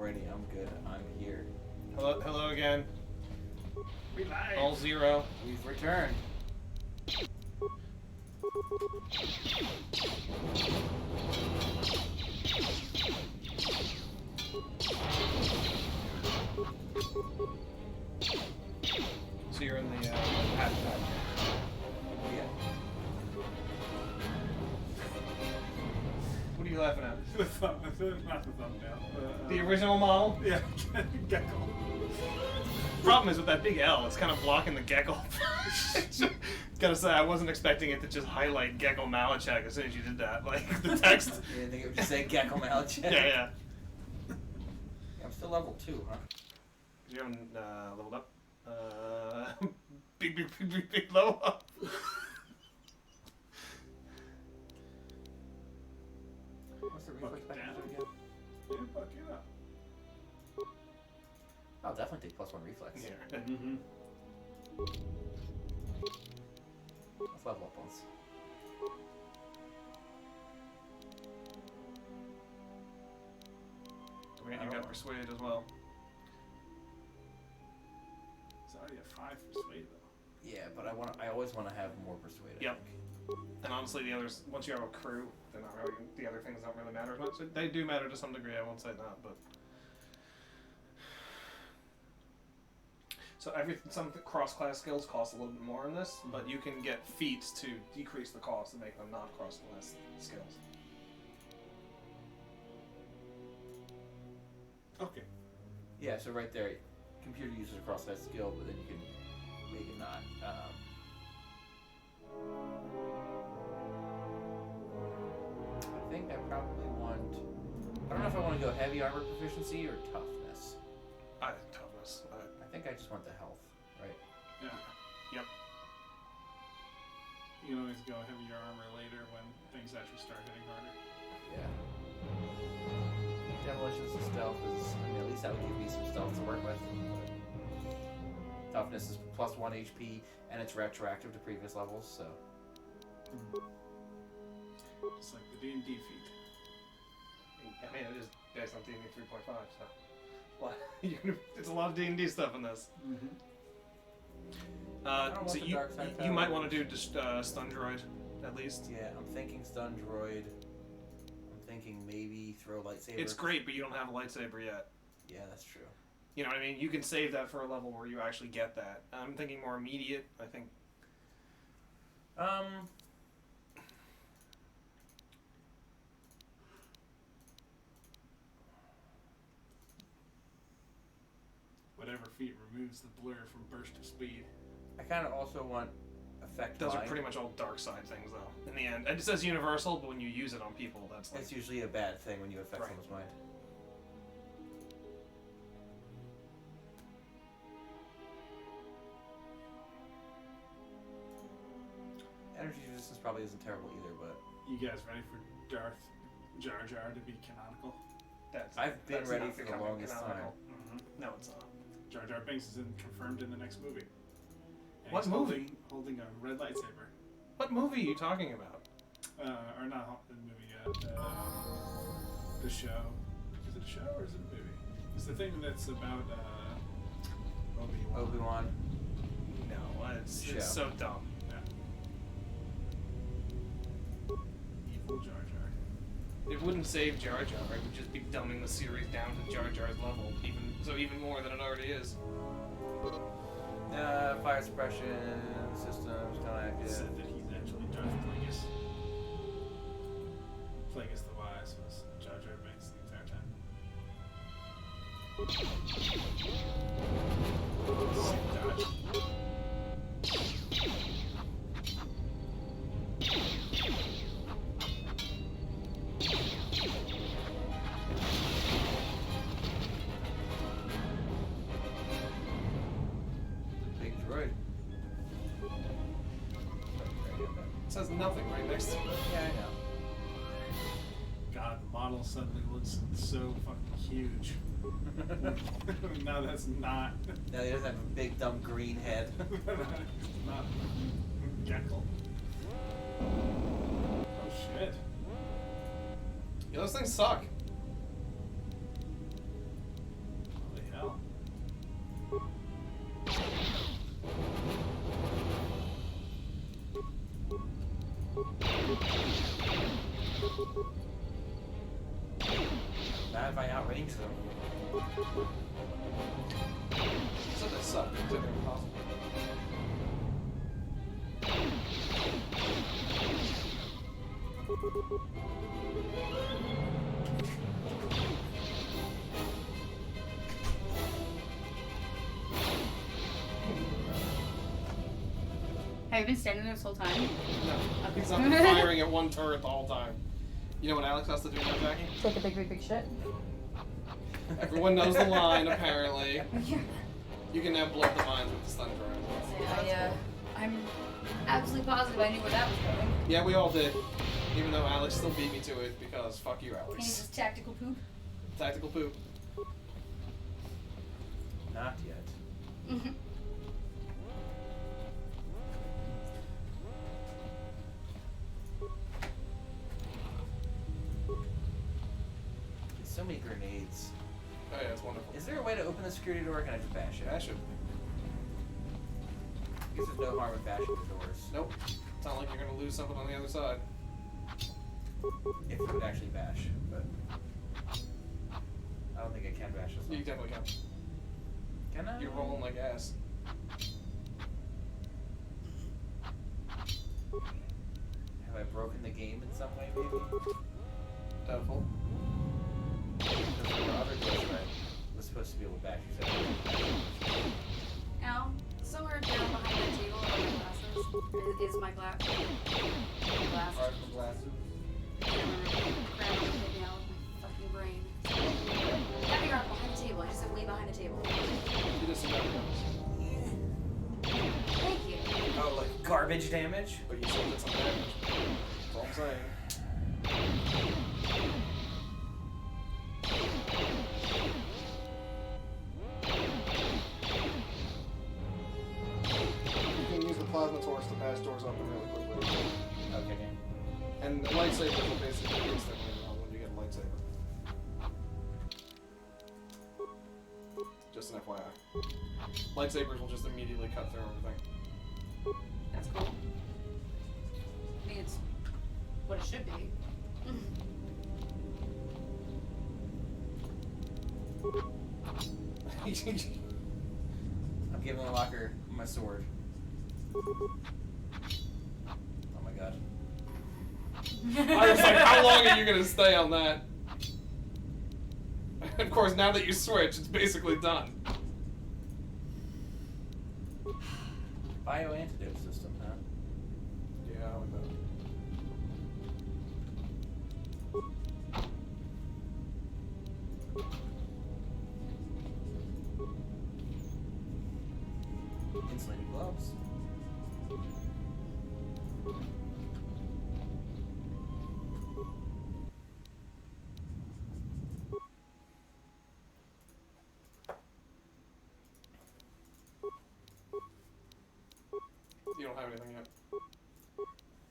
already. I'm good. I'm here. Hello again. We live. All zero. We've returned. So you're in the hatchback. Yeah. What are you laughing at? Not the thumbnail. The original model? Yeah, gecko. Problem is with that big L, it's kind of blocking the gecko. Gotta say, I wasn't expecting it to just highlight Gecko Malachek as soon as you did that. Like, the text. You didn't think it would just say Gecko Malachek? Yeah. I'm still level 2, huh? You haven't leveled up. Big level up. What's the reflex Fuck back down. again? Yeah, fuck it up. I'll definitely take +1 reflex. Yeah. Mm-hmm. Let's level up once. You got persuade as well. It's already a 5 persuade though. Yeah, but I always want to have more persuade. I Yep. think. And honestly, the others, once you have a crew, they're not really. The other things don't really matter as much. They do matter to some degree. I won't say not, but. So some cross-class skills cost a little bit more in this, but you can get feats to decrease the cost and make them not cross-class skills. Okay. Yeah, so right there, computer uses a cross-class skill, but then you can make it not. I think I probably want. I don't know if I want to go heavy armor proficiency or toughness. I think toughness. I think I just want the health, right? Yeah. Yep. You can always go heavier armor later when things actually start hitting harder. Yeah. Demolitions and stealth is. I mean, at least that would give me some stealth to work with. Toughness is +1 HP, and it's retroactive to previous levels, so. Just like the D&D feat. I mean, it is based on D&D 3.5, so. Well, it's a lot of D&D stuff in this. Mm-hmm. So you might want to do just stun droid, at least. Yeah, I'm thinking stun droid. I'm thinking maybe throw lightsaber. It's great, but you don't have a lightsaber yet. Yeah, that's true. You know what I mean? You can save that for a level where you actually get that. I'm thinking more immediate. I think. Whatever feat removes the blur from burst of speed. I kind of also want effect Those mind. are pretty much all dark side things, though. In the end, it says universal, but when you use it on people, that's like. It's usually a bad thing when you affect Right. someone's mind. Energy resistance probably isn't terrible either, but You guys ready for Darth Jar Jar to be canonical? I've been that's ready not for the becoming longest canonical. Mm-hmm. No, it's not. Jar Jar Binks is confirmed in the next movie. And What he's movie? Holding a red lightsaber. What movie are you talking about? Or not the movie yet. The show. Is it a show or is it a movie? It's the thing that's about Obi-Wan. Obi-Wan. No, it's Show. so dumb. Yeah. Evil Jar Jar. It wouldn't save Jar Jar. It would just be dumbing the series down to Jar Jar's level, even more than it already is. Fire suppression systems kind of active. Said that he's actually Darth Plagueis. Plagueis the Wise was Jar Jar Binks the entire time. Sick dodge. Big droid. It says nothing right next to it. Yeah, I know. God, the model suddenly looks so fucking huge. Now that's not. Now he doesn't have a big dumb green head. It's not Jekyll. Oh shit. Yeah, those things suck. if I outrange them. So they suck. It's like impossible. Have you been standing there this whole time? No, because I'm firing at one turret the whole time. You know what Alex has to do now, Jackie? Take a big shit. Everyone knows the line, apparently. You can now blow up the mines with the stun turret. I'm absolutely positive I knew where that was going. Yeah, we all did. Even though Alex still beat me to it because fuck you, Can you Alex. just tactical poop? Tactical poop. Not yet. Mm-hmm. So many grenades. Oh yeah, it's wonderful. Is there a way to open the security door, or can I just bash it? Bash it. I guess there's no harm in bashing the doors. Nope. It's not like you're gonna lose something on the other side. If it would actually bash, but I don't think I can bash this one. You definitely can. Can I? You're rolling like ass. Have I broken the game in some way, maybe? Doubtful. Because there were other doors that I was supposed to be able to bash. You said. Now, somewhere down behind that table are my glasses. Is my glass. Glasses. Article glasses. I can't remember. Crap, I'm hitting out with my fucking brain. Have you behind the table? I just said way behind the table. You did some damage. Thank you. Oh, like garbage damage? But you still did some damage. That's all I'm saying. You can use the plasma torch to bash doors open really quickly. Okay. And lightsabers will basically instantly when you get a lightsaber. Just an FYI. Lightsabers will just immediately cut through everything. That's cool. I mean, it's what it should be. I'm giving the locker my sword. Oh my god. I was like, how long are you gonna stay on that? Of course, now that you switch, it's basically done. Bio antidote system, huh? Yeah, I like that. Insulated gloves. You don't have anything yet.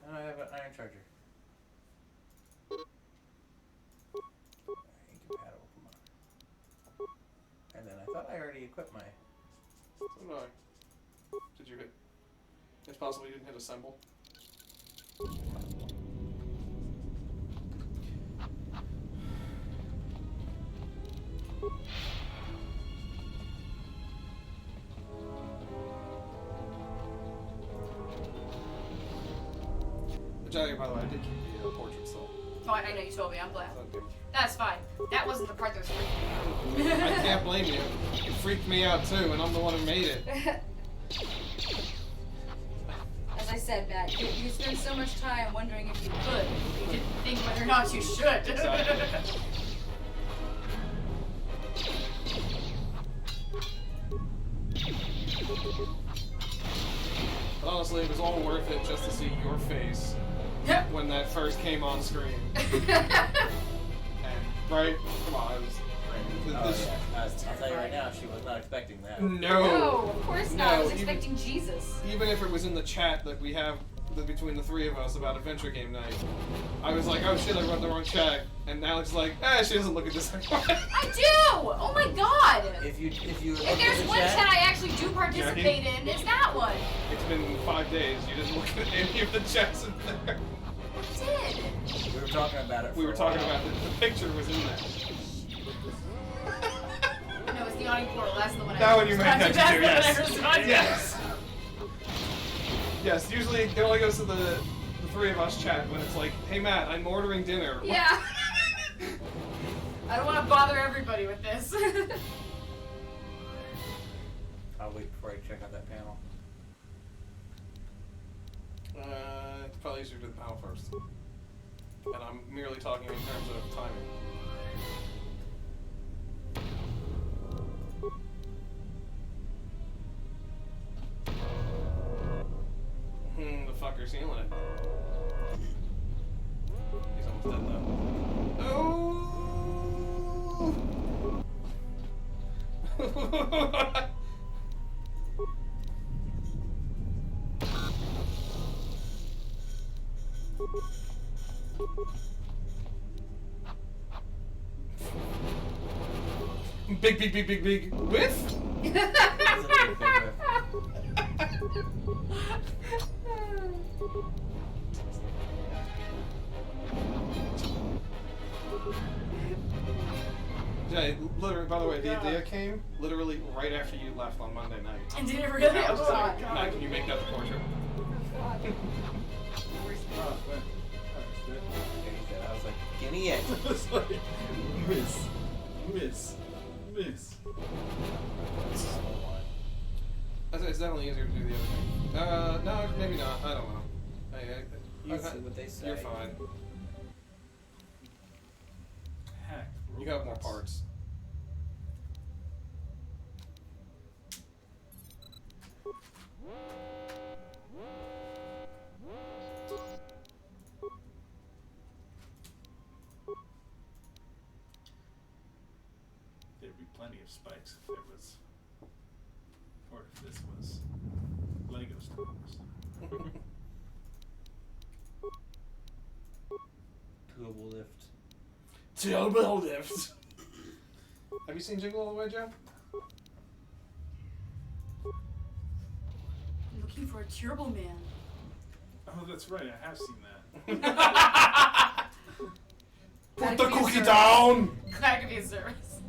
And I have an iron charger. Incompatible, come on. And then I thought I already equipped my... So did I. Did you hit? It's possible you didn't hit assemble. Jackie, by the way, I did keep the portrait still. Oh, I know you told me. I'm glad. Okay. That's fine. That wasn't the part that was freaking me out. I can't blame you. It freaked me out too, and I'm the one who made it. As I said, Matt, you spend so much time wondering if you could. You didn't think whether or not you should. Exactly. But honestly, it was all worth it just to see your face when that first came on screen. And, right? Come on, it was. Oh, This- yeah. I'll tell you right now, she was not expecting that. No, of course not. I No, was even- expecting Jesus. Even if it was in the chat that we have between the three of us about Adventure Game Night, I was like, oh shit, I wrote the wrong chat. And Alex is like, she doesn't look at this anymore. I do! Oh my god! If If there's one chat I actually do participate in, it's that one. It's been 5 days. You didn't look at any of the chats in there. I did. we were talking about it. We for were a talking while. about it. The picture was in there. No, it's the awning portal. That's the one. That one you make That's that to do, the one I yes. responded. Yes. Yes, usually it only goes to the three of us chat when it's like, hey Matt, I'm ordering dinner. Yeah. I don't want to bother everybody with this. I'll wait before I check out that panel. It's probably easier to do the panel first. And I'm merely talking in terms of timing. The fucker's healing it. He's almost dead though. Oh! Big whiff? That's a big whiff. Yeah, literally, by the way, the idea came literally right after you left on Monday night. And did it really? I was just Oh, like, God. Matt, can you make that the portrait? Oh, wait. Okay, he said, I was like, give me it. It's like, miss. It's definitely easier to do the other thing. No, maybe not. I don't know. Let's see what they say. You're fine. Heck. You got more parts. There'd be plenty of spikes if there was, or if this was Lego Star Wars. Turbo lift. Have you seen Jingle All the Way, Joe? I'm looking for a Turbo Man. Oh, that's right. I have seen that. Put the cookie down! That could be a service.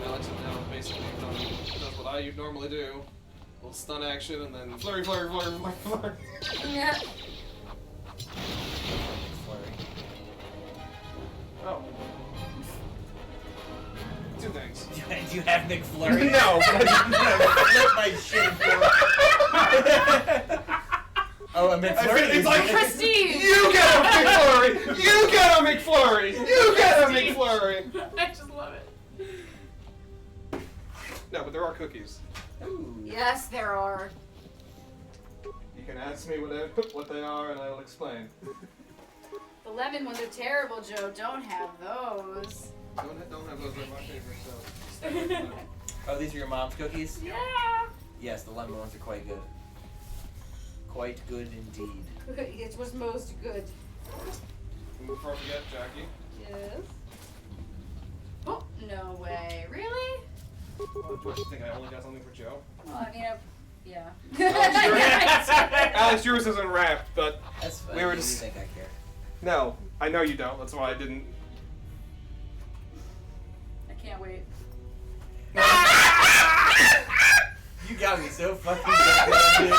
Alex is now basically does what I normally do. A little stun action and then flurry. Yeah. Flurry. Oh. Two things. Do you have McFlurry? No, but I Flip my shit. Oh, a McFlurry. It's like Prestige! You get a McFlurry! You get a McFlurry! You get a McFlurry! I just love it. No, but there are cookies. Ooh. Yes, there are. You can ask me what they are and I will explain. The lemon ones are terrible, Joe. Don't have those. Don't have those. They're my favorite, so. Oh, these are your mom's cookies? Yeah. Yes, the lemon ones are quite good. Quite good indeed. It was most good. And before I forget, Jackie. Yes. Oh, no way. Really? What, you think I only got something for Joe? Well, I mean, yeah. Alex, yours isn't wrapped, but That's funny. We were You just- think I care? no, I know you don't. That's why I didn't. I can't wait. You got me so fucking good.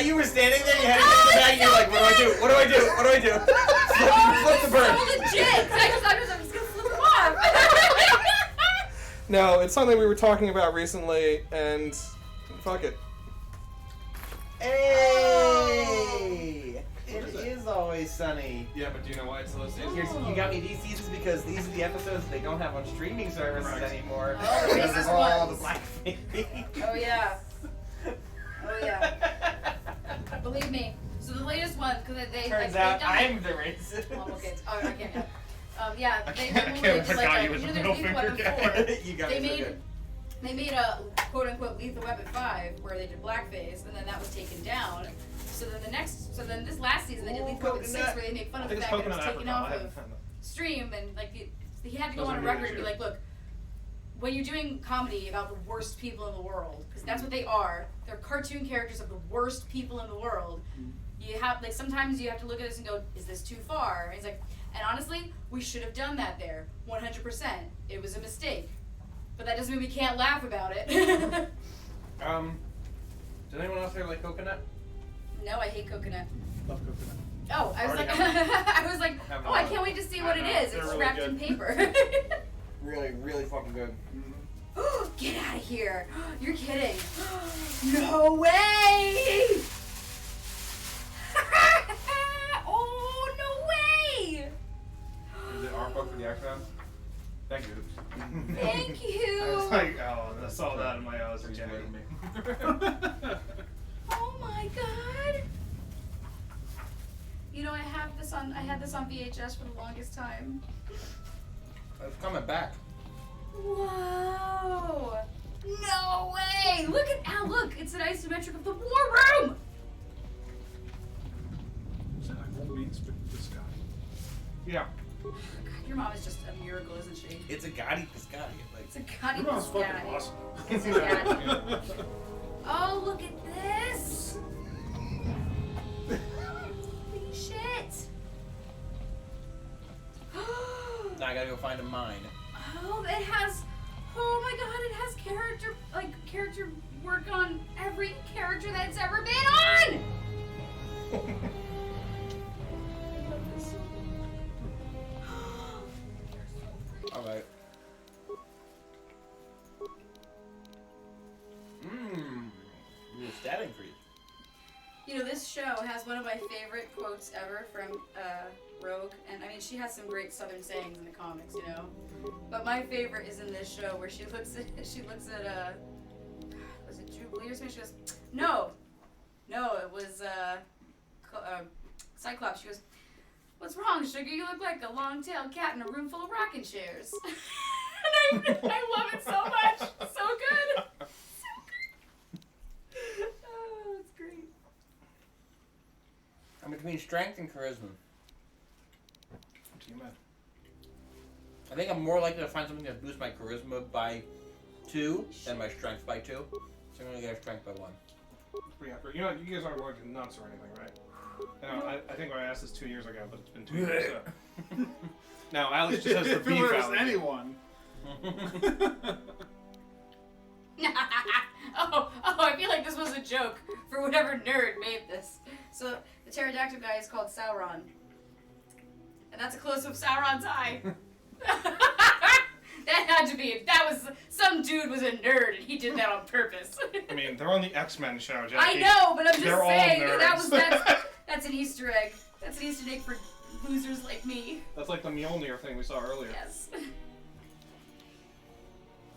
You were standing there, you had to get in the bag, and you're like, what do I do? What do I do? What do I do? Flip the bird. So legit. I'm just gonna flip them off. No, it's something we were talking about recently, and fuck it. Hey! It is always sunny. Yeah, but do you know why it's those days? Here's, you got me these seasons because these are the episodes they don't have on streaming services Correct. anymore. Oh, the because racist of all the ones. black baby. Oh yeah. Oh yeah. Believe me. So the latest one, because they Turns like, out they've I'm the racist. done, well, okay. Oh, I can't yet. Yeah, they I can't did like forget a, you with you the know, middle there's people finger at the guy. fort. You got They me so made good. They made a quote-unquote Lethal Weapon 5 where they did blackface, and then that was taken down. So then this last season they did Lethal Weapon 6 where they make fun of the fact that it was taken off of stream, and like he had to go on a record and be like, look, when you're doing comedy about the worst people in the world, because that's what they are, they're cartoon characters of the worst people in the world. You have like sometimes you have to look at this and go, is this too far? And he's like, and honestly, we should have done that there, 100%. It was a mistake. But that doesn't mean we can't laugh about it. Does anyone else here like coconut? No, I hate coconut. Love coconut. Oh, I was like, I was like, oh, I can't wait to see what it is. They're It's really wrapped good. in paper. Really, really fucking good. Get out of here! You're kidding. No way! Oh, no way! Is it our book for the X-Men? Thank you. Thank you. I was like, oh, I saw that in my eyes. Appreciating me. Oh my god! You know, I had this on VHS for the longest time. It's coming back. Whoa! No way! Look at look! It's an isometric of the war room. So I won't meet this guy. Yeah. God, your mom is just a miracle, isn't she? It's a Gotti Piscotti. Like, It's a goddamn Your mom's fucking guy. awesome. It's a guy. Oh, look at this! Holy shit! now I gotta go find a mine. Oh, it has. Oh my god, it has character work on every character that's ever been on! I love this so much. Alright. Your stat increase. You know, this show has one of my favorite quotes ever from Rogue, and I mean, she has some great Southern sayings in the comics, you know. But my favorite is in this show where she looks at was it Jubilee or something? She goes, no, it was Cyclops. She goes, what's wrong, Sugar? You look like a long-tailed cat in a room full of rocking chairs. And I love it so much. So good. Oh, it's great. I'm between strength and charisma. What do you mean? I think I'm more likely to find something that boosts my charisma by 2 than my strength by 2. So I'm gonna get a strength by 1. Pretty accurate. You know, you guys aren't working nuts or anything, right? Now, I think I asked this 2 years ago, but it's been 2 years. So. Now, Alex just has the If beef it was allergy. anyone. oh, I feel like this was a joke for whatever nerd made this. So the pterodactyl guy is called Sauron. And that's a close-up of Sauron's eye. That had to be, some dude was a nerd and he did that on purpose. I mean, they're on the X-Men show, Jackie. I know, but I'm just They're all saying, nerds. that's an Easter egg. That's an Easter egg for losers like me. That's like the Mjolnir thing we saw earlier. Yes.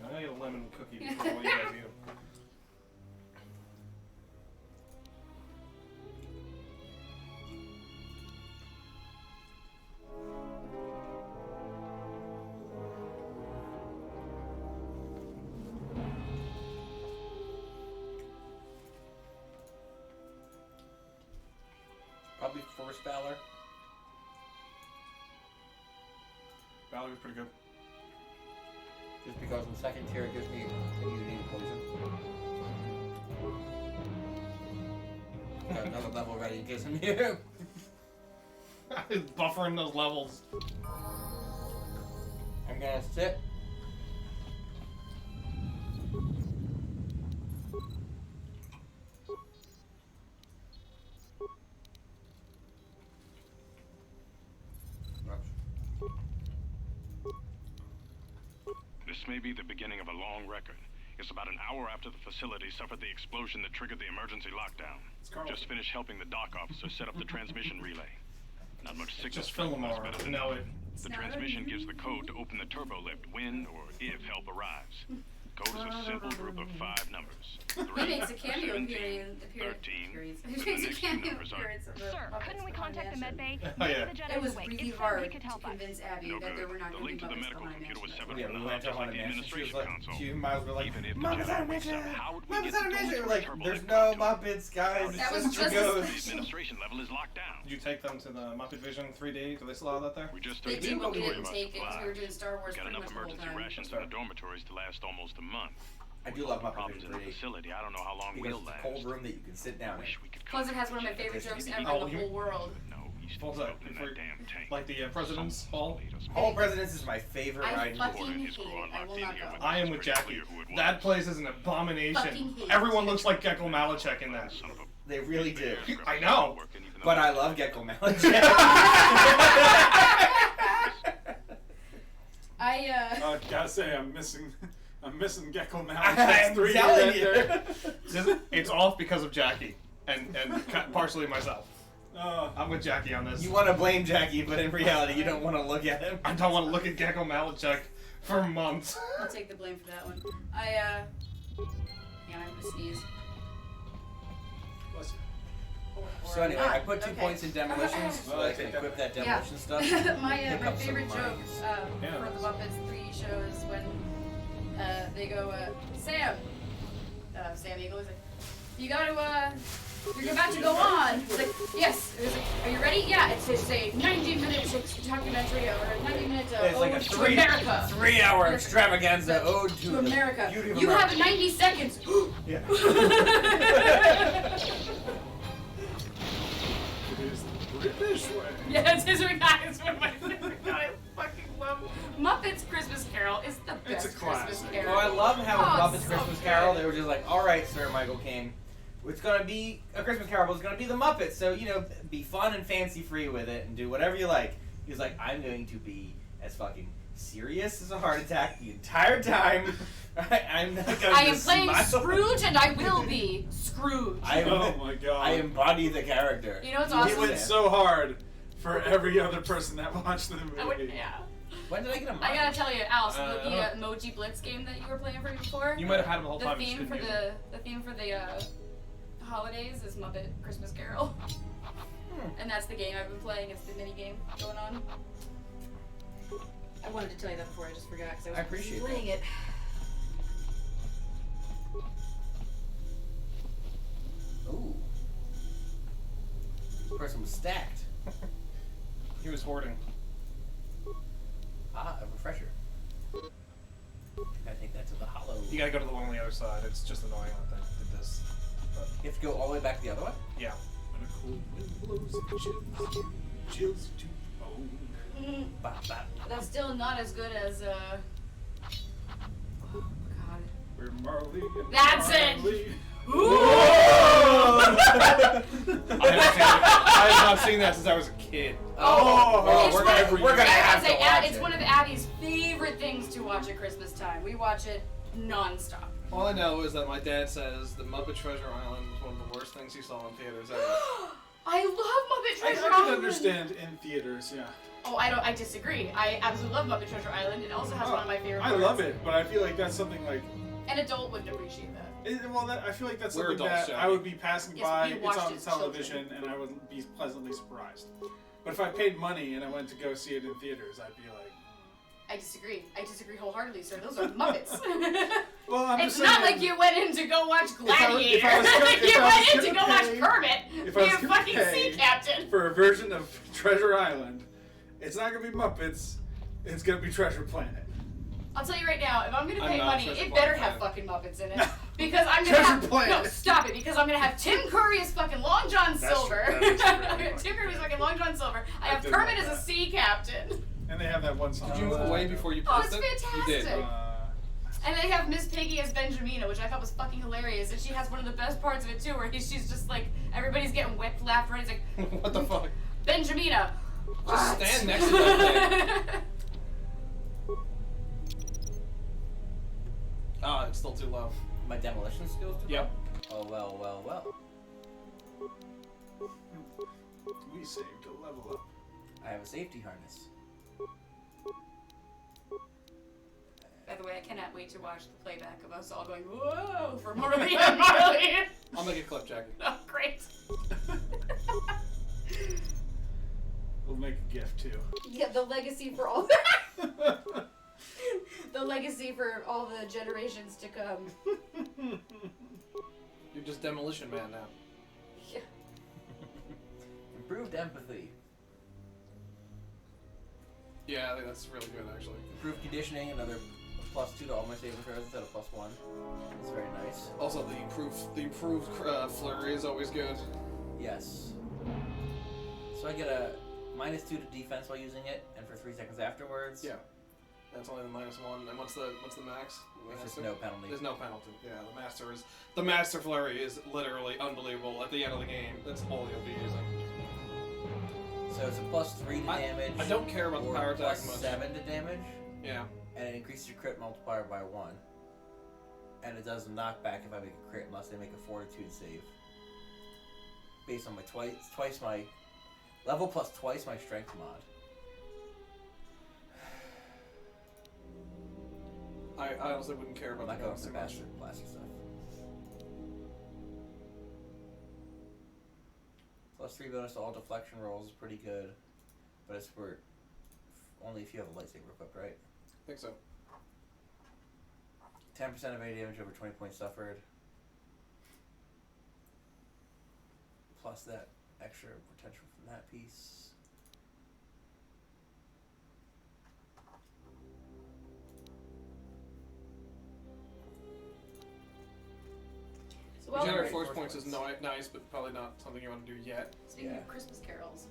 I need a lemon cookie before what you guys eat 'em. Probably Force Valor. Valerie's pretty good. Just because in second tier it gives me immunity to poison. Got another level ready in case I'm here. Buffering those levels. I'm gonna sit. This may be the beginning of a long record. It's about an hour after the facility suffered the explosion that triggered the emergency lockdown. Carl. Just finished helping the dock officer set up the transmission relay. Not much signal Just strength, but it's Fillmore. better than No, nothing. it. The transmission gives the code to open the turbo lift when or if help arrives. Code is a simple group of 5 numbers. He 3, makes a cameo 17, appearance. 13, He and makes the a next cameo 2 numbers are... appearance of the Sir, Muppets couldn't we Behind contact the Mansion. med bay? Oh, yeah. The Jedi's It was awake. really It's hard he could to help us. convince Abby No that there good. were not The going to link be to the Muppets medical Behind computer was Mansion. severed Yeah, from we the went to hub, just like Haunted the Mansion. She was administration like, console. she miles were like, Even if the Muppets Jedi Haunted wakes up, Mansion! how would we Muppets get Haunted the Mansion! door We're like, turbo there's lift no to? Muppets, guys. That was Sister just The Ghost. administration level is locked down. Did you take them to the Muppet Vision 3D? Do they still have that there? We just They took did, but we inventory didn't of our take it because we were supplies. doing Star Wars We got pretty enough much the whole emergency time. rations for the dormitories to last almost a month. I do love Muppet Problems Vision in the 3D. facility. I don't know how long Because we'll it's a last. cold room that you can sit down in. Wish we could Plus, it has one of my comfort favorite each jokes other. ever Oh, in the you- whole world. No, he's What was still that? in For- that damn tank. Like the President's Hall? Hall Presidents is my favorite I ride. fucking His hate crew it. are I locked will in not here go. with I am It's with pretty Jackie. clear who it That was. place is an abomination. Fucking hate Everyone it. looks like Gecko Malachek in that. Son of a They really do. I know. working even though But I he's love dead. Gecko Malachek. Gotta say, I'm missing Gecko I'm Malachek's 3D telling right you. there. It's off because of Jackie. And partially myself. Oh, I'm with Jackie on this. You want to blame Jackie, but in reality, you don't want to look at him. I don't want to look at Gecko Malachek for months. I'll take the blame for that one. Yeah, I'm gonna sneeze. bless you. So anyway, I put 2 Okay. points in demolitions, so I can equip that demolition stuff. my Pick my up some favorite joke mines. for the Muppets 3D show is when they go, Sam Eagle is like, you gotta, you're about to go on. He's like, yes. He's like, are you ready? Yeah, it's a 90-minute documentary or a 90-minute It's like a ode to America. 3-hour extravaganza ode To America. beauty of You America. have 90 seconds. Yeah. It is the British way. Yeah, it's his It's one of my favorite. God, I fucking love Muppets Christmas Carol is the It's best a Christmas classic. Carol. Oh, I love how Oh, Muppets so Christmas good. Carol, they were just like, all right, Sir Michael Caine, it's going to be a Christmas Carol, but it's going to be the Muppets, so, you know, be fun and fancy-free with it and do whatever you like. He's like, I'm going to be as fucking serious as a heart attack the entire time. I'm not going to I am playing smile. Scrooge, and I will be Scrooge. Oh my god. I embody the character. You know what's He awesome? went so hard for every other person that watched the movie. I would, yeah. When did I get a mic? I gotta tell you, Alice, I don't the know. Emoji Blitz game that you were playing for me before. You might have had him the whole The time. you just theme for couldn't use it. the theme for the holidays is Muppet Christmas Carol, and that's the game I've been playing. It's the mini game going on. I wanted to tell you that before I just forgot because I was I appreciate playing it. Ooh. This person was stacked. He was hoarding. Ah, a refresher. I think that's to the hollow. You gotta go to the one on the other side. It's just annoying that they did this. But You have to go all the way back the other way? yeah. When a cold wind blows, it chills you to the bone. Bop, bop. That's still not as good as oh god. We're Marley and That's it! Marley. I have not seen that since I was a kid. Oh, It's we're one gonna, of- we're gonna I have would to say watch it's it. one of Abby's favorite things to watch at Christmas time. We watch it non-stop. All I know is that my dad says the Muppet Treasure Island was one of the worst things he saw in theaters ever. I love Muppet I Treasure can Island. understand in theaters, yeah. Oh, I disagree. I absolutely love Muppet Treasure Island. It also has one of my favorite I parts. love it, but I feel like that's something like. An adult wouldn't appreciate that. I feel like that's We're something adults, that Jackie. I would be passing Yes, by. we It's watched on it as television, and I would be pleasantly surprised. But if I paid money and I went to go see it in theaters, I'd be like, I disagree. I disagree wholeheartedly, sir. Those are Muppets. well, I'm It's just not saying. like you went in to go watch I was- Gladiator. if I was gonna- if You I was went in to gonna go pay- watch Kermit. if I was You're a gonna fucking pay sea captain. for a version of Treasure Island, it's not gonna be Muppets. It's gonna be Treasure Planet. I'll tell you right now, if I'm gonna I'm pay not money, Treasure it Planet better fan. have fucking Muppets in it. Because I'm gonna Treasure have Planet. no, stop it. Because I'm gonna have Tim Curry as fucking Long John Silver. true. That is true. Tim Curry as fucking Long John Silver. I have did Kermit like as a that. sea captain. And they have that one song. Did you move away before you Oh, pressed it's it? You did. fantastic. And they have Miss Piggy as Benjamina, which I thought was fucking hilarious. And she has one of the best parts of it too, where she's just like, everybody's getting whipped left, right. He's like, What the fuck? Benjamina. Just What? stand next to that thing. Ah, it's still too low. My demolition skills? Yep. Oh, well, well, well. We saved a level up. I have a safety harness. By the way, I cannot wait to watch the playback of us all going, whoa, for Marley and Marley. I'll make a clip, Jackie. Oh, great. We'll make a gift too. Yeah, the legacy for all the legacy for all the generations to come. You're just Demolition Man now. Yeah. Improved empathy. Yeah, I think that's really good, actually. Improved conditioning, another +2 to all my saving throws instead of +1. That's very nice. Also, the improved flurry is always good. Yes. So I get a -2 to defense while using it, and for 3 seconds afterwards. Yeah. That's only the -1. And what's the max? There's just no penalty. There's no penalty. Yeah, the master flurry is literally unbelievable. At the end of the game, that's all you'll be using. So it's a +3 to damage. I don't care about the power attack much. +7 to damage. Yeah. And it increases your crit multiplier by 1. And it does a knockback if I make a crit unless they make a fortitude save. Based on my twice my level plus twice my strength mod. I honestly wouldn't care about I'm not the going bonus for too much. blaster stuff. +3 bonus to all deflection rolls is pretty good, but it's for only if you have a lightsaber equipped, right? I think so. 10% of any damage over 20 points suffered. Plus that extra potential from that piece. So while Generate we force points is nice, but probably not something you want to do yet. Speaking of Christmas carols,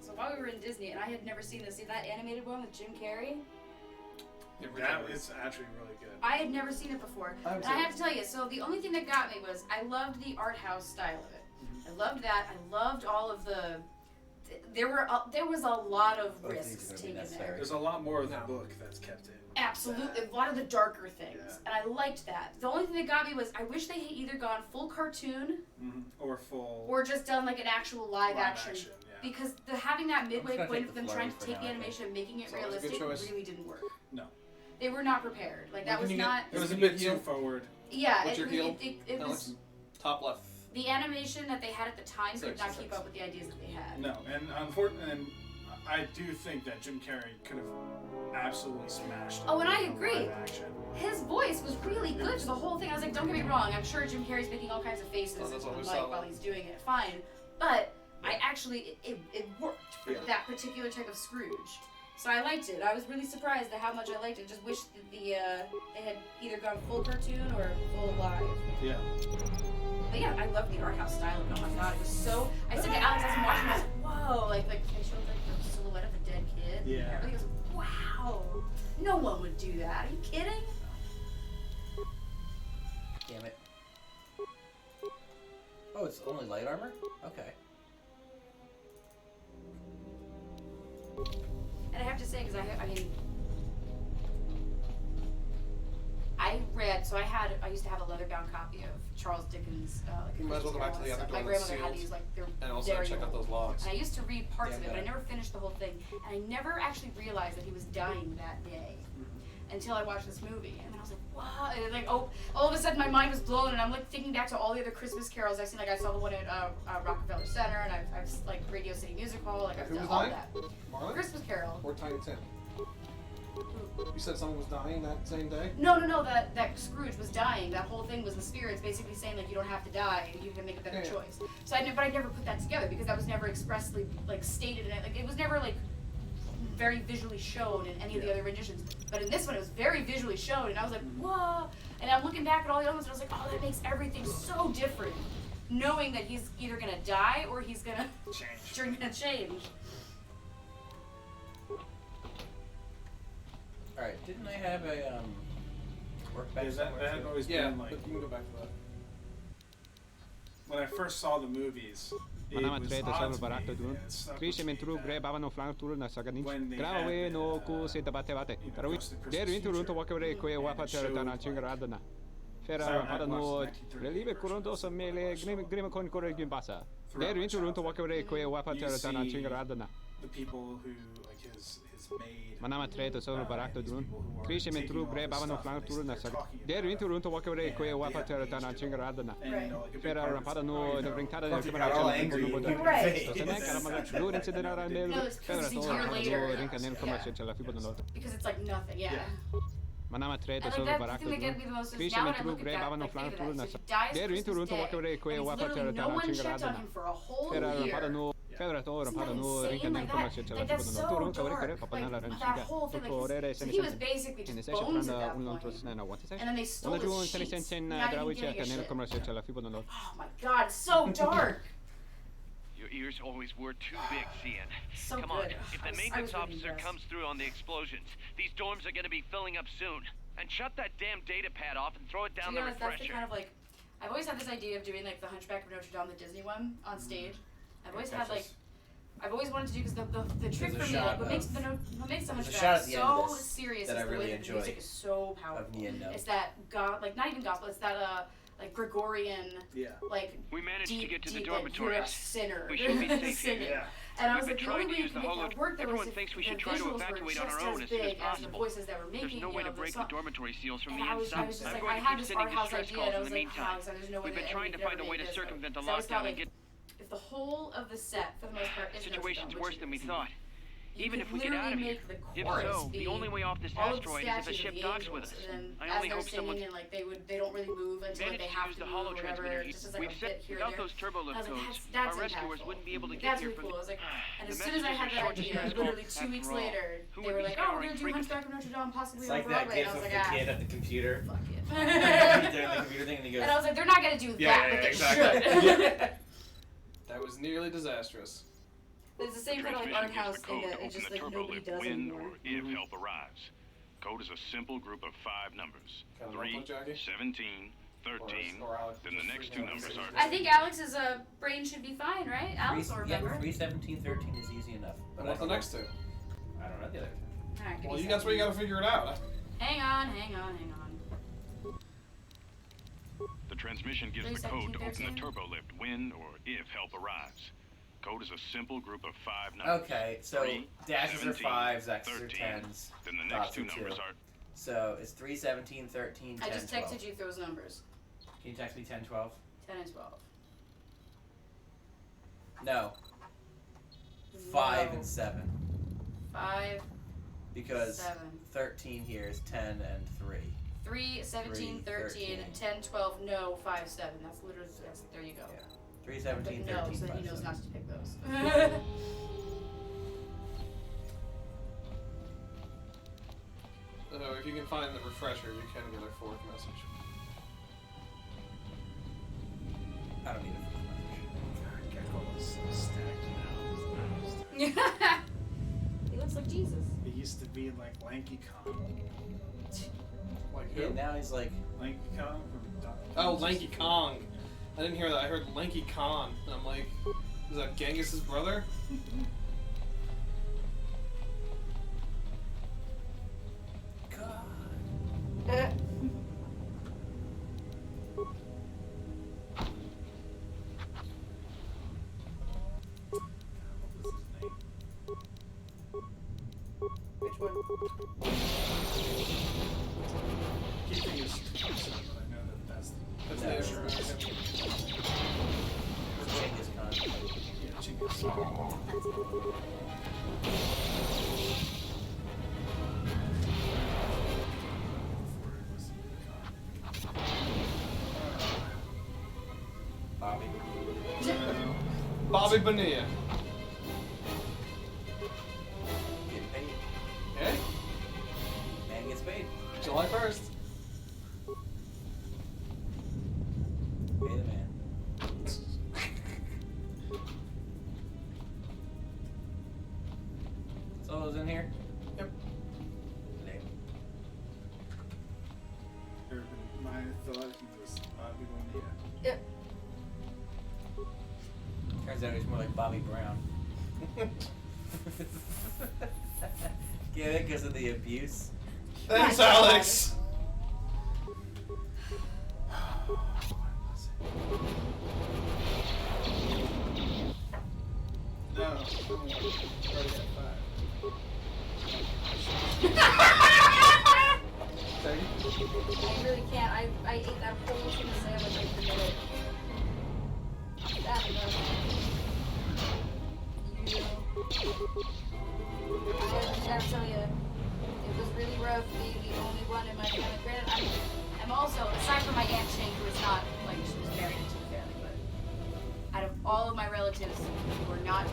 so while we were in Disney, and I had never seen this, see that animated one with Jim Carrey? That is actually really good. I had never seen it before. And I have to tell you, so the only thing that got me was I loved the art house style of it. I loved that. I loved all of the. There was a lot of risks taken there. There's a lot more of the book that's kept in. Absolutely, a lot of the darker things, Yeah. and I liked that. The only thing that got me was I wish they had either gone full cartoon or full, or just done like an actual live action. Yeah. Because having that midway gonna point take of the them flurry trying to for take now, the I animation and making it It's always a good realistic choice. really didn't work. No. They were not prepared. Like that was Can you not. get- It was a Can bit you too heal? forward. Yeah, What's your heal, it Alex? was Top left. the animation that they had at the time could not 66. keep up with the ideas that they had. No, and unfortunately, I do think that Jim Carrey could have absolutely smashed. Oh, and I a agree. live action. His voice was really good for the whole thing. I was like, don't get me wrong, I'm sure Jim Carrey's making all kinds of faces Oh, that's what we like, saw. while he's doing it, fine. But I actually, it worked for Yeah. that particular type of Scrooge. So I liked it. I was really surprised at how much I liked it. Just wish that they had either gone full cartoon or full live. Yeah. But yeah, I love the art house style of it. Oh my god, it was so. I said to Alex as I'm watching, I was like, whoa, like I showed like the silhouette of a dead kid. Yeah. And everything was wow. No one would do that. Are you kidding? Damn it. Oh, it's only light armor? Okay. And I have to say, because I mean, I read, so I used to have a leather-bound copy of Charles Dickens. You might as well go back to the other My door that's grandmother had sealed. these, like, they're And also very check out old. those logs. And I used to read parts of it, Yeah, but I but- never finished the whole thing. And I never actually realized that he was dying that day until I watched this movie. And then I was like, wow. And then, like, oh, all of a sudden my mind was blown, and I'm like thinking back to all the other Christmas carols I've seen. Like I saw the one at Rockefeller Center, and I've like Radio City Music Hall. Like I've Who done was all dying? that. Marlon? Christmas Carol. Or Tiny Tim? You said someone was dying that same day? No, that Scrooge was dying. That whole thing was the spirits basically saying like you don't have to die, you can make a better Yeah. choice. So but I never put that together because that was never expressly like stated in it. Like it was never like very visually shown in any of the other renditions. But in this one, it was very visually shown, and I was like, whoa! And I'm looking back at all the other ones, and I was like, oh, that makes everything so different. Knowing that he's either gonna die or he's gonna change. Alright, didn't I have a workbench Yeah, somewhere that had too? always Yeah, been but like you can go back to that. when I first saw the movies. It Manama was tre da odd sobre to me, barato dun. and it stuck Trisha with me mentru that grebavano flantur na saganin. when they Grawe had no the, ku se tabate. you know, Pero Ghost of Christmas der intu runto Future, wakere ko e and wapa it showed, tera na like, chingaradana. Fera So I hada watched no 1930 relive versions kurondo of so it mele before I saw grima kon kore gimbasa. throughout Der my intu runto childhood. wakere ko e wapa You tera na see chingaradana. the people who like his maid. Manama treto solo barakto these dun. people who are Trisha men taking tru all bre this bavano stuff, flan and tru na they're sag. talking Der about into it. run to walk away And kwe they wapa have tera aged tana it. chingaradana. And, Right. you know, like a big Pera part of rampada it's, no you the know, bring tada Once the you got all angry, you kamera. moved Right. your face. So then caramba lure in sidera randel. No, it's Pera because to it's a year rampada later. no rinka nen commerce chela fibo no. Because it's like nothing, yeah. Manama treto And solo like that's the barakto thing that dun. gets me the most is Trisha now men when I tru look bre at that, bavano like, flan think of tru that. na So sag. he dies Der into Christmas run to walk Day, away kwe and wapa he's tera literally no tana one checked on chingaradana. him for a whole Pera year. rampada no. Pera to Isn't rampada that no insane? rinka nen Like commerce that, chela like fibo that's no. so To run kawre kare dark. papa Like nala that ranchiga. whole thing, To like rere so sen he was basically in the just session bones at pranda that un point. lontros na what is And then they stole Ona his ju sheets. sen sen Not even drawicha giving a kan nen shit. commerce chela fibo no. Oh my god, it's so dark. Your ears always were too big, Cian. So Come on, good. if I the was maintenance really officer impressed. comes through on the explosions, these dorms are gonna be filling up soon. And shut that damn data pad off and throw it To down be the honest, that's the refresher. kind of like, I've always had this idea of doing like the Hunchback of Notre Dame, the Disney one, on stage. I've always had like, I've always wanted to do because the trick There's a for me, shot like what makes the there's a Hunchback shot at the end of so this serious that is I the really way that the music enjoy is so powerful. of Nia No. It's that like not even gospel, it's that like Gregorian, Yeah. like We managed deep, to get to the deep, like, you're a dormitories. sinner. We should be safe here. singing. Yeah. And I We've was been like, the trying only to way you use can the make holo- that work though everyone is if thinks we the should try to visuals were evacuate on just our own as as soon as big as the possible. voices that were making There's no you way know, to break song. the dormitory seals from And the I was inside. just I'm like, going I to had keep this sending art you house distress idea, calls and I in was the like, meantime. how? Because there's no way We've that been trying to anybody find a ever way to did this. circumvent the So I always lockdown felt and like get if the whole of the set, for the most part, is situations Notre Dame, worse which than we it is, thought. you Even could if we get out of literally here. make the If chorus so, be the only way off this all of the asteroid is if a statues of ship the docks with angels, us. and then I as only they're hope someone singing and like they don't really move until like, managed they to have use to the move or holo whatever. transmitter. It's just like We've a said bit here without and there. those turbo I lift was like, codes, that's our rescuers impactful. wouldn't be able to Like, get that's here really from cool. I was like, and The as soon as I had messages that are short idea, distress literally calls. 2 weeks After all, later, who they would were be like, oh, we're scouring gonna do frequency? Hunchback of Notre Dame possibly It's on like that Broadway. And gift I was of like, the kid at the computer. fuck it. He's doing the computer thing and he goes, And I was like, they're not gonna do Yeah, that, yeah, but they exactly. should. That was nearly disastrous. But it's the same kind of like art Transmission gives house the thing code that to it's open just the like turbo nobody lift does when anymore. or if help arrives. Code is a simple group of 5 numbers. Kind of 3, like Jackie? 17, 13. or Alex Then the next 2 numbers are I think Alex's brain should be fine, right? Alex will remember. 3, 17, 13 is easy enough. And what's the next two? I don't know the other two. Alright, give Well, me that's where you gotta figure it out. Hang on. The transmission gives the 3, code to 17, open the 13. turbo lift when or if help arrives. Code is a simple group of 5 numbers. Okay, so 3, dashes are 17, 5s, X's are 13. 10s. Then the dots next 2 are 2. numbers are So it's 3, 17, 13, 10, I just 12. texted you those numbers. Can you text me 10, 12? 10 and 12. No. 5 No. and 7. 5, Because 7. 13 here is 10 and 3. 3, 17, 3, 13, 13. 10, 12, no, 5, 7. That's literally, there you go. Yeah. 3, 17, But no, 13, so that 5, he knows 7. not to pick those. So if you can find the refresher, you can get a 4th message. I don't need it for the message. God, Gecko is stacked now. He looks like Jesus. He used to be like Lanky Kong. Like Yeah, who? now he's like, Lanky Kong from Dr. Oh, Lanky Kong. I didn't hear that. I heard Lanky Khan. And I'm like, is that Genghis's brother? God. Which one? Keep thinking it's Thompson, but I know that that's That's No, the sure. answer. Genghis Khan. yeah, Chinggis. Bobby. Bobby Bonilla. Getting paid. Okay? Man gets paid. July 1st. Pay the man. Solo's in here? Yep. Name. My thought he was Bobby Bonilla. Yep. Turns out he's more like Bobby Brown. Get it? Because of the abuse? Thanks, Alex. No. already at 5. I really can't. I ate that whole chicken sandwich like the minute. That enough. I gotta tell you, it was really rough being the only one in my family. Granted, I'm also, aside from my Aunt Ching, who is not, like, she was married into the family, but out of all of my relatives who are not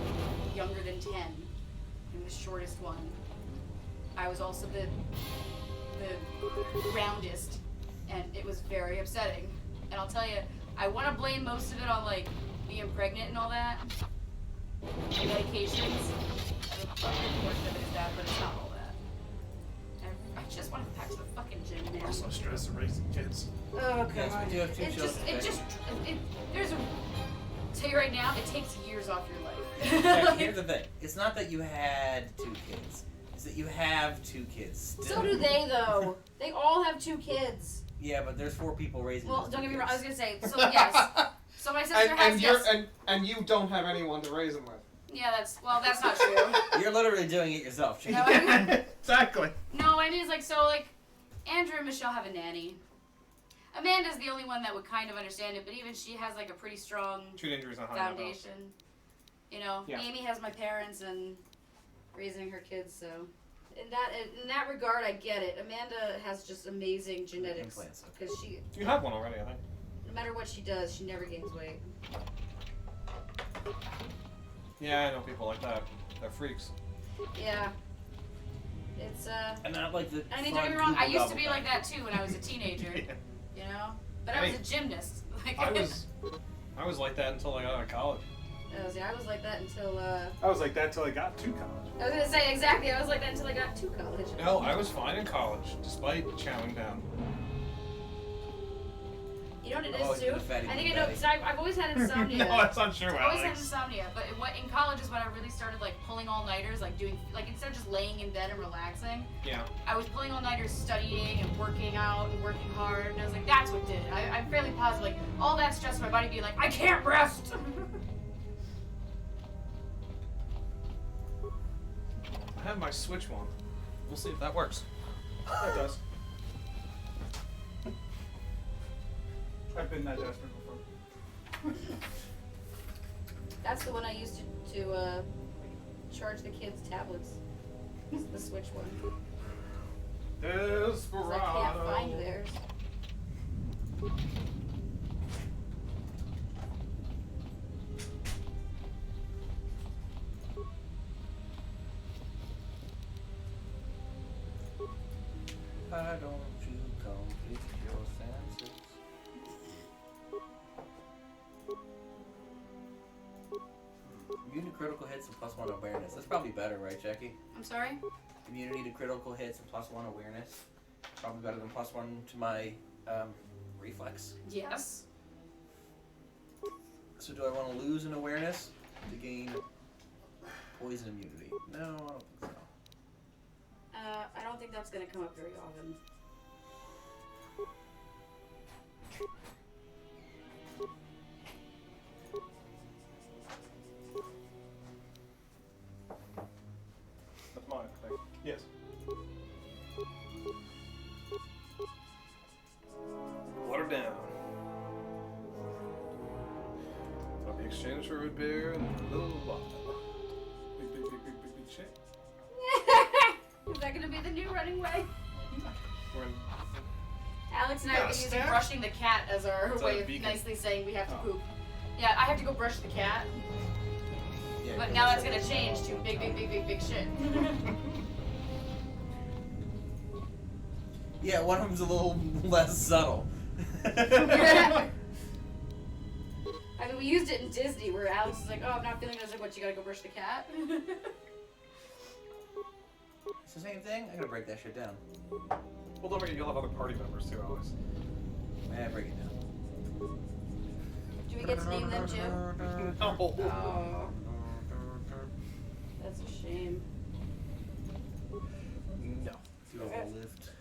younger than 10, I'm the shortest one. I was also the roundest, and it was very upsetting. And I'll tell you, I want to blame most of it on, like, being pregnant and all that. Medications. A good portion of it is that, but it's not all that. And I just want to go back to the fucking gym, man. Also stress of raising kids. Oh, God. Yes, we do have 2 There's a, tell you right now, it takes years off your life. Jack, here's the thing. It's not that you had 2 kids. It's that you have 2 kids. So do they, though. They all have 2 kids. Yeah, but there's 4 people raising Well, those don't 2 get me wrong. I was kids. gonna say, so yes. So my sister has yes. And you don't have anyone to raise them with. Yeah, that's not true. You're literally doing it yourself, Chief. No, I mean, Exactly. no, I mean it's like so like Andrew and Michelle have a nanny. Amanda's the only one that would kind of understand it, but even she has like a pretty strong Treat injuries on high foundation. You know, Yeah. Amy has my parents and raising her kids, so in that regard, I get it. Amanda has just amazing genetics Implants, okay. because she, You have one already, I think. no matter what she does, she never gains weight. Yeah, I know people like that. They're freaks. Yeah, it's And not like the. I mean, fun don't get me wrong. I Google used to be double like that too when I was a teenager. Yeah. You know, but I was a gymnast. Like I was like that until I got out of college. I was like that until I was like that till I got to college. I was gonna say exactly. I was like that until I got to college. No, I was fine in college, despite chowing down. You know what it Always is too? been a fatty I think I big know daddy. because I've always had insomnia. No, that's not true, I've always had Alex. insomnia, but in college is when I really started like pulling all nighters, like doing like instead of just laying in bed and relaxing, Yeah. I was pulling all nighters, studying and working out and working hard, and I was like, that's what did it. I'm fairly positive, like all that stress in my body being like, I can't rest. I have my Switch one. We'll see if that works. That does. I've been that desperate before. That's the one I used to charge the kids' tablets. It's the Switch one. 'Cause I can't find theirs. Why don't you complete your senses? Immune to critical hits and +1 awareness. That's probably better, right, Jackie? I'm sorry? Immunity to critical hits and +1 awareness. Probably better than +1 to my reflex. Yes. So do I want to lose an awareness to gain poison immunity? No, I don't think so. I don't think that's gonna come up very often. That's mine, I think. Yes. Water down. That'll be exchanged for root beer and a little water. Big shit. Is that gonna be the new running way? We're in Alex and I Got are a using stack? brushing the cat as our It's way a of beacon. nicely saying we have to Oh. poop. Yeah, I have to go brush the cat, Yeah, but because now it's that's gonna like- change to big shit. Yeah, one of them's a little less subtle. I mean, we used it in Disney where Alex is like, "Oh, I'm not feeling." I was like, "What? You gotta go brush the cat?" It's the same thing? I gotta break that shit down. Well, don't forget, you'll have other party members too, Alex. Yeah, break it down. Do we get to name them too? No. Oh, that's a shame. No. Do a lift.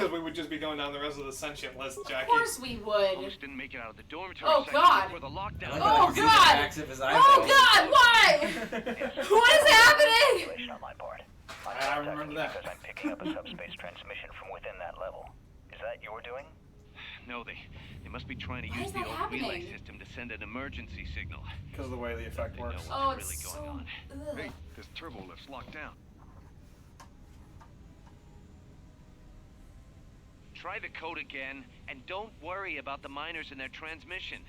Because we would just be going down the rest of the sentient list, Jackie. Of course we would. Host didn't make it out of the dormitory Oh, section God. before the lockdown. Oh, God! Oh, God, why? What is happening? On my part. I remember that. Because I'm picking up a subspace transmission from within that level. Is that your doing? No, they must be trying to Why use is the that old happening? relay system to send an emergency signal. Because of the way the effect They know works. what's Oh, really it's going so... on. Ugh. Hey, this turbo lift's locked down. Try the code again, and don't worry about the miners and their transmission.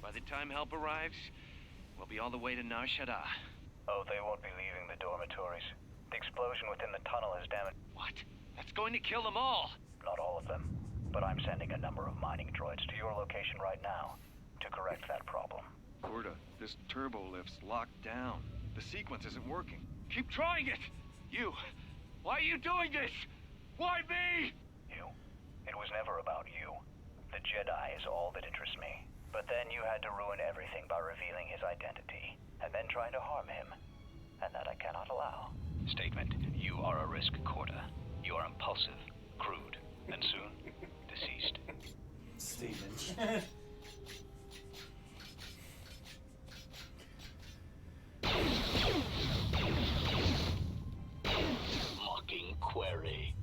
By the time help arrives, we'll be all the way to Nar Shaddaa. Oh, they won't be leaving the dormitories. The explosion within the tunnel has damaged... What? That's going to kill them all! Not all of them. But I'm sending a number of mining droids to your location right now to correct that problem. Corda, this turbo lift's locked down. The sequence isn't working. Keep trying it! You! Why are you doing this? Why me? You? It was never about you. The Jedi is all that interests me. But then you had to ruin everything by revealing his identity, and then trying to harm him. And that I cannot allow. Statement. You are a risk, Corda. You are impulsive, crude, and soon deceased. Statement. Mocking query.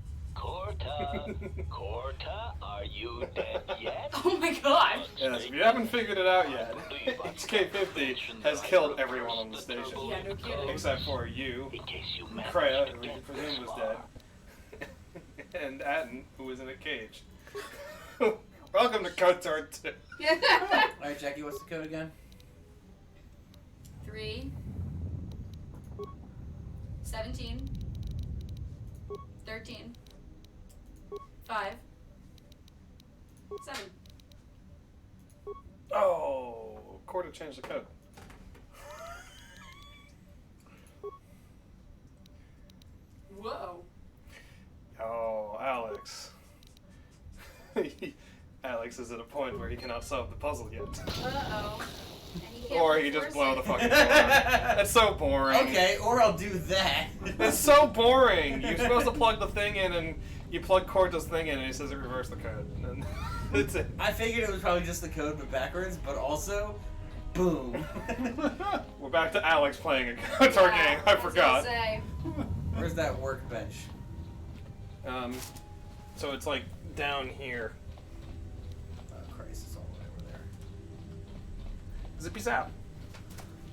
Corta, are you dead yet? Oh my god! Yes, if you haven't figured it out yet, HK50 has killed everyone on the station. Yeah, no kidding. Except for you, In case you Kreia, who you presume was dead, and Atten, who was in a cage. Welcome to KOTOR 2. Alright, Jackie, what's the code again? 3, 17, 13, 5, 7. Oh, Corda changed the code. Whoa. Oh, Alex. Alex is at a point where he cannot solve the puzzle yet. Uh-oh. Or he just blow the fucking door. That's so boring. Okay, or I'll do that. It's so boring. You're supposed to plug the thing in, and you plug Corda's thing in, and he says it reverse the code. And that's it. I figured it was probably just the code, but backwards, but also, boom. We're back to Alex playing a KOTOR game. I forgot. Where's that workbench? So it's like down here. Oh, Christ, it's all the way over there. Zippy zap.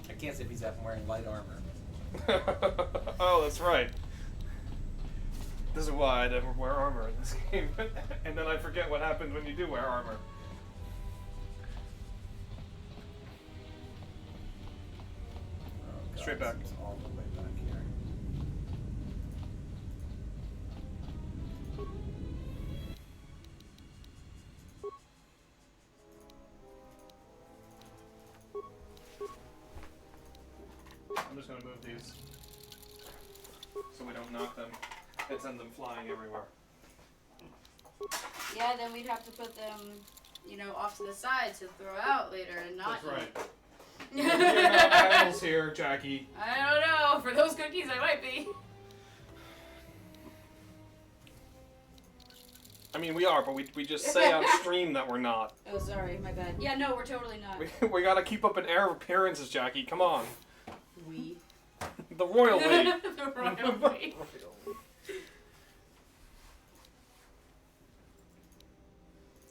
I can't say he's I'm wearing light armor. Oh, that's right. This is why I never wear armor in this game. And then I forget what happens when you do wear armor. Oh, God, Straight back. this is all the way back here. I'm just gonna move these so we don't knock them and send them flying everywhere. Yeah, then we'd have to put them, you know, off to the side to throw out later and not. That's right. You're not animals here, Jackie. I don't know. For those cookies, I might be. I mean, we are, but we just say on stream that we're not. Oh, sorry, my bad. Yeah, no, we're totally not. We gotta keep up an air of appearances, Jackie. Come on. We. The royal we. The royal we.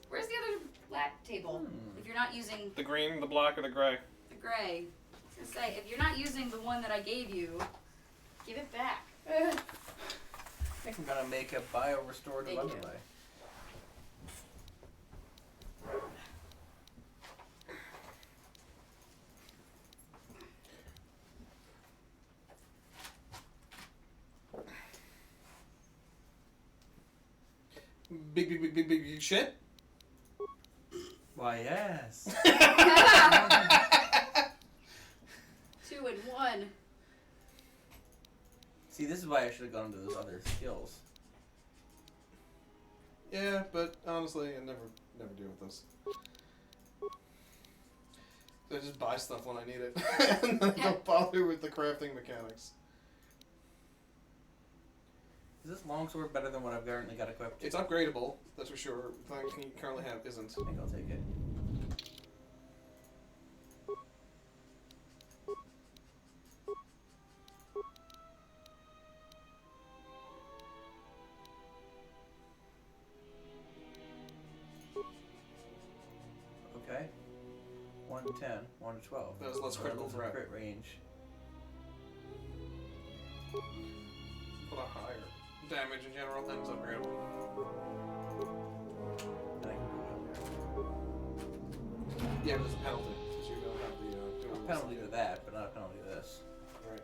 Where's the other black table? If you're not using The green, the black, or the gray? the gray. I was gonna say, if you're not using the one that I gave you, give it back. I think I'm gonna make a bio-restorative Thank you. underlay. Big shit? Why, yes. 2 and 1. See, this is why I should have gone into those other skills. Yeah, but honestly, I never deal with this. So I just buy stuff when I need it, and then don't bother with the crafting mechanics. Is this longsword better than what I've currently got equipped? It's upgradable, that's for sure. The thing you currently have isn't. I think I'll take it. Okay. 1 to 10, 1 to 12. That was less critical threat. Crit range. Put a higher. Damage in general, then it's upgradable. And I can go down there. Yeah, but there's a penalty, since you don't have the A penalty to that, but not a penalty to this. Right.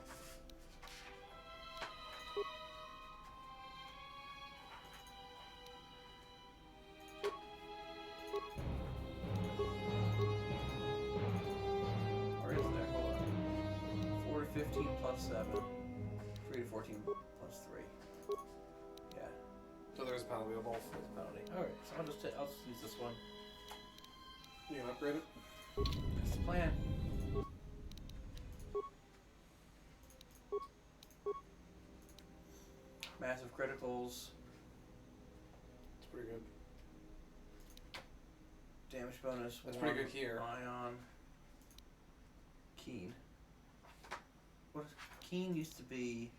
Or is there? Hold on. 4 to 15 plus 7. 3 to 14 plus 3. Yeah, So there's a penalty to both. that's a penalty. Alright, so I'll just use this one. You can upgrade it? That's the plan. Massive criticals. It's pretty good. Damage bonus. That's 1, pretty good here. Ion. Keen. What? Keen used to be.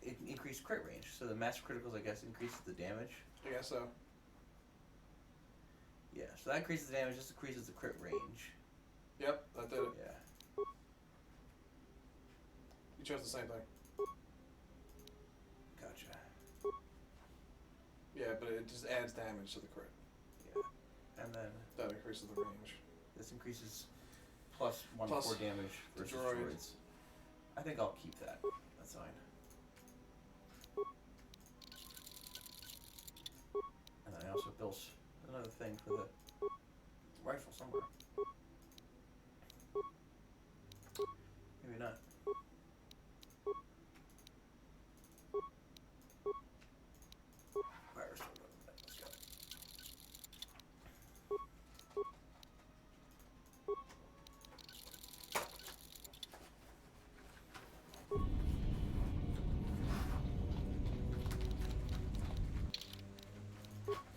It increased crit range, so the massive criticals, I guess, increases the damage. I guess so. Yeah, so that increases the damage, this increases the crit range. Yep, that did it. Yeah. You chose the same thing. Gotcha. Yeah, but it just adds damage to the crit. Yeah. And then That increases the range. this increases plus 1 Plus 4 damage the versus droid. droids. I think I'll keep that. That's fine. And then I also built another thing for the rifle somewhere. Maybe not. Virus. Let's go.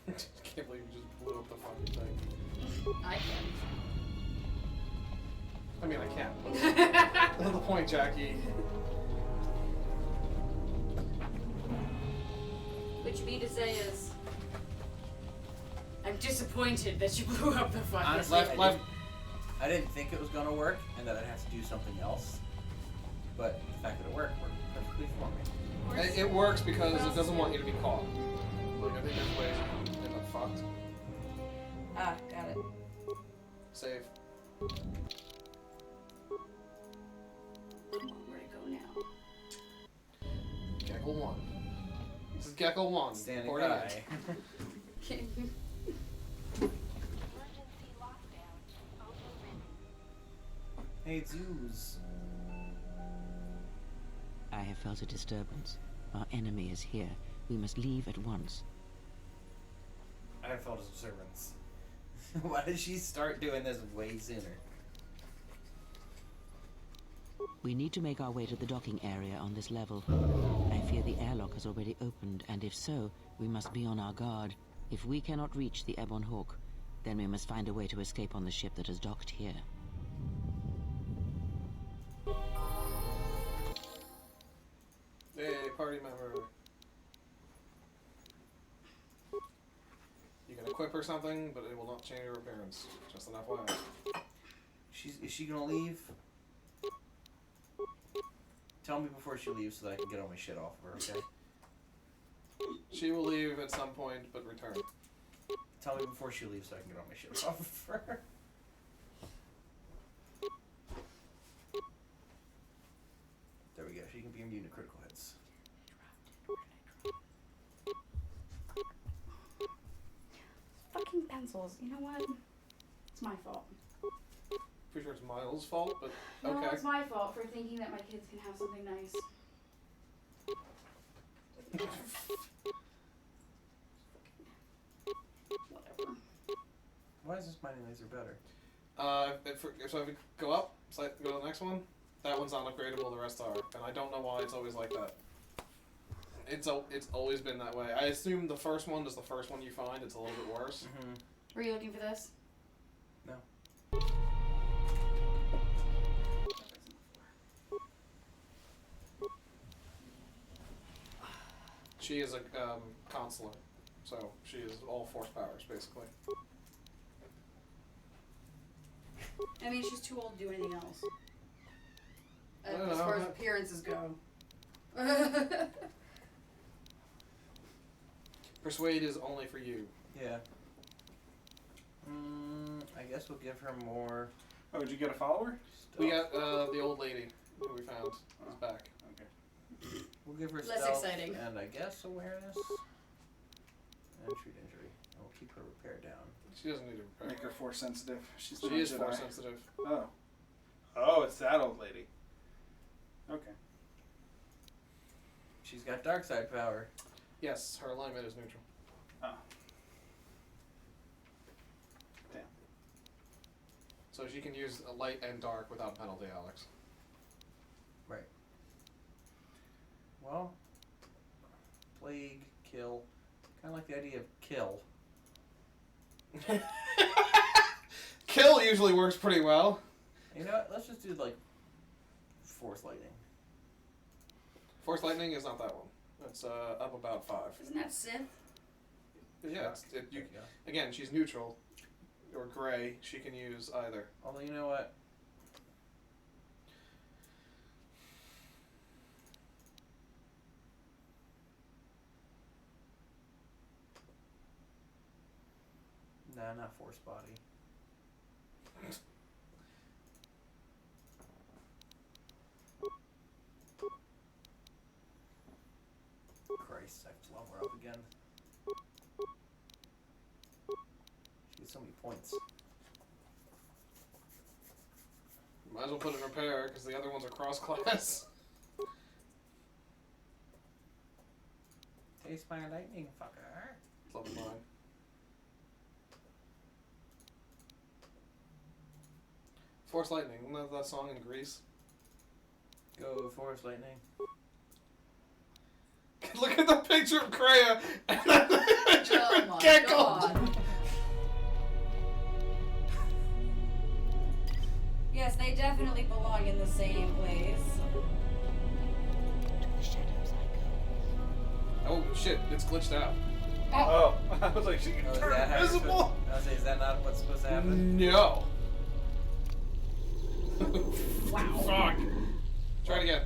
Can't believe you just blew up the fucking thing. I can. I mean, I can't. That's the point, Jackie. What you mean to say is, I'm disappointed that you blew up the fucking Honestly, thing. I didn't think it was gonna work, and that I'd have to do something else. But the fact that it worked perfectly for me. It works because it doesn't want you to be caught. Like, I think there's ways you can end up fucked. Ah, got it. Save. Where'd it go now? Gecko 1. This is Gecko 1. Standing Reporting by. in. Hey, Zeus. I have felt a disturbance. Our enemy is here. We must leave at once. I felt his disturbance. Why did she start doing this way sooner? We need to make our way to the docking area on this level. I fear the airlock has already opened, and if so, we must be on our guard. If we cannot reach the Ebon Hawk, then we must find a way to escape on the ship that has docked here. Hey, party member. You can equip her something, but it will not change her appearance. Just an FYI. Is she gonna leave? Tell me before she leaves so that I can get all my shit off of her, okay? She will leave at some point, but return. Tell me before she leaves so I can get all my shit off of her. There we go. She can be immune to critical hits. Fucking pencils. You know what? It's my fault. Pretty sure it's Miles' fault, but No, okay. it's my fault for thinking that my kids can have something nice. Whatever. Why is this mining laser better? So if we go up, go to the next one. That one's not upgradable, the rest are. And I don't know why it's always like that. It's always been that way. I assume the first one is the first one you find. It's a little bit worse. Mm-hmm. Were you looking for this? No. She is a consular, so she is all force powers, basically. I mean, she's too old to do anything else. I don't As know. far as appearances go. Persuade is only for you. Yeah. I guess we'll give her more. Oh, did you get a follower? Stuff. We got the old lady who we found is back. Okay. We'll give her Less stealth exciting. and I guess awareness and treat injury. And we'll keep her repair down. She doesn't need to repair. Make her force sensitive. She's She not is Jedi. force sensitive. Oh. Oh, it's that old lady. Okay. She's got dark side power. Yes, her alignment is neutral. Oh. Damn. So she can use a light and dark without penalty, Alex. Right. Well, plague, kill. Kind of like the idea of kill. Kill usually works pretty well. You know what? Let's just do like force lightning. Force lightning is not that one. That's up about 5. Isn't that Sith? Yeah, again, she's neutral or gray. She can use either. Although you know what? Nah, not force body. Christ, I have to level her up again. She gets so many points. Might as well put in repair because the other ones are cross class. Taste my lightning, fucker. It's level 9. Force lightning. Wasn't that song in Greece? Go force lightning. Look at the picture of Kreia and then the picture Oh of my Gecko. god. Yes, they definitely belong in the same place. Oh shit! It's glitched out. Oh, I was like, she can Oh, is turn that how you're invisible. supposed- I was saying, is that not what's supposed to happen? No. Wow. Fuck. Try it again.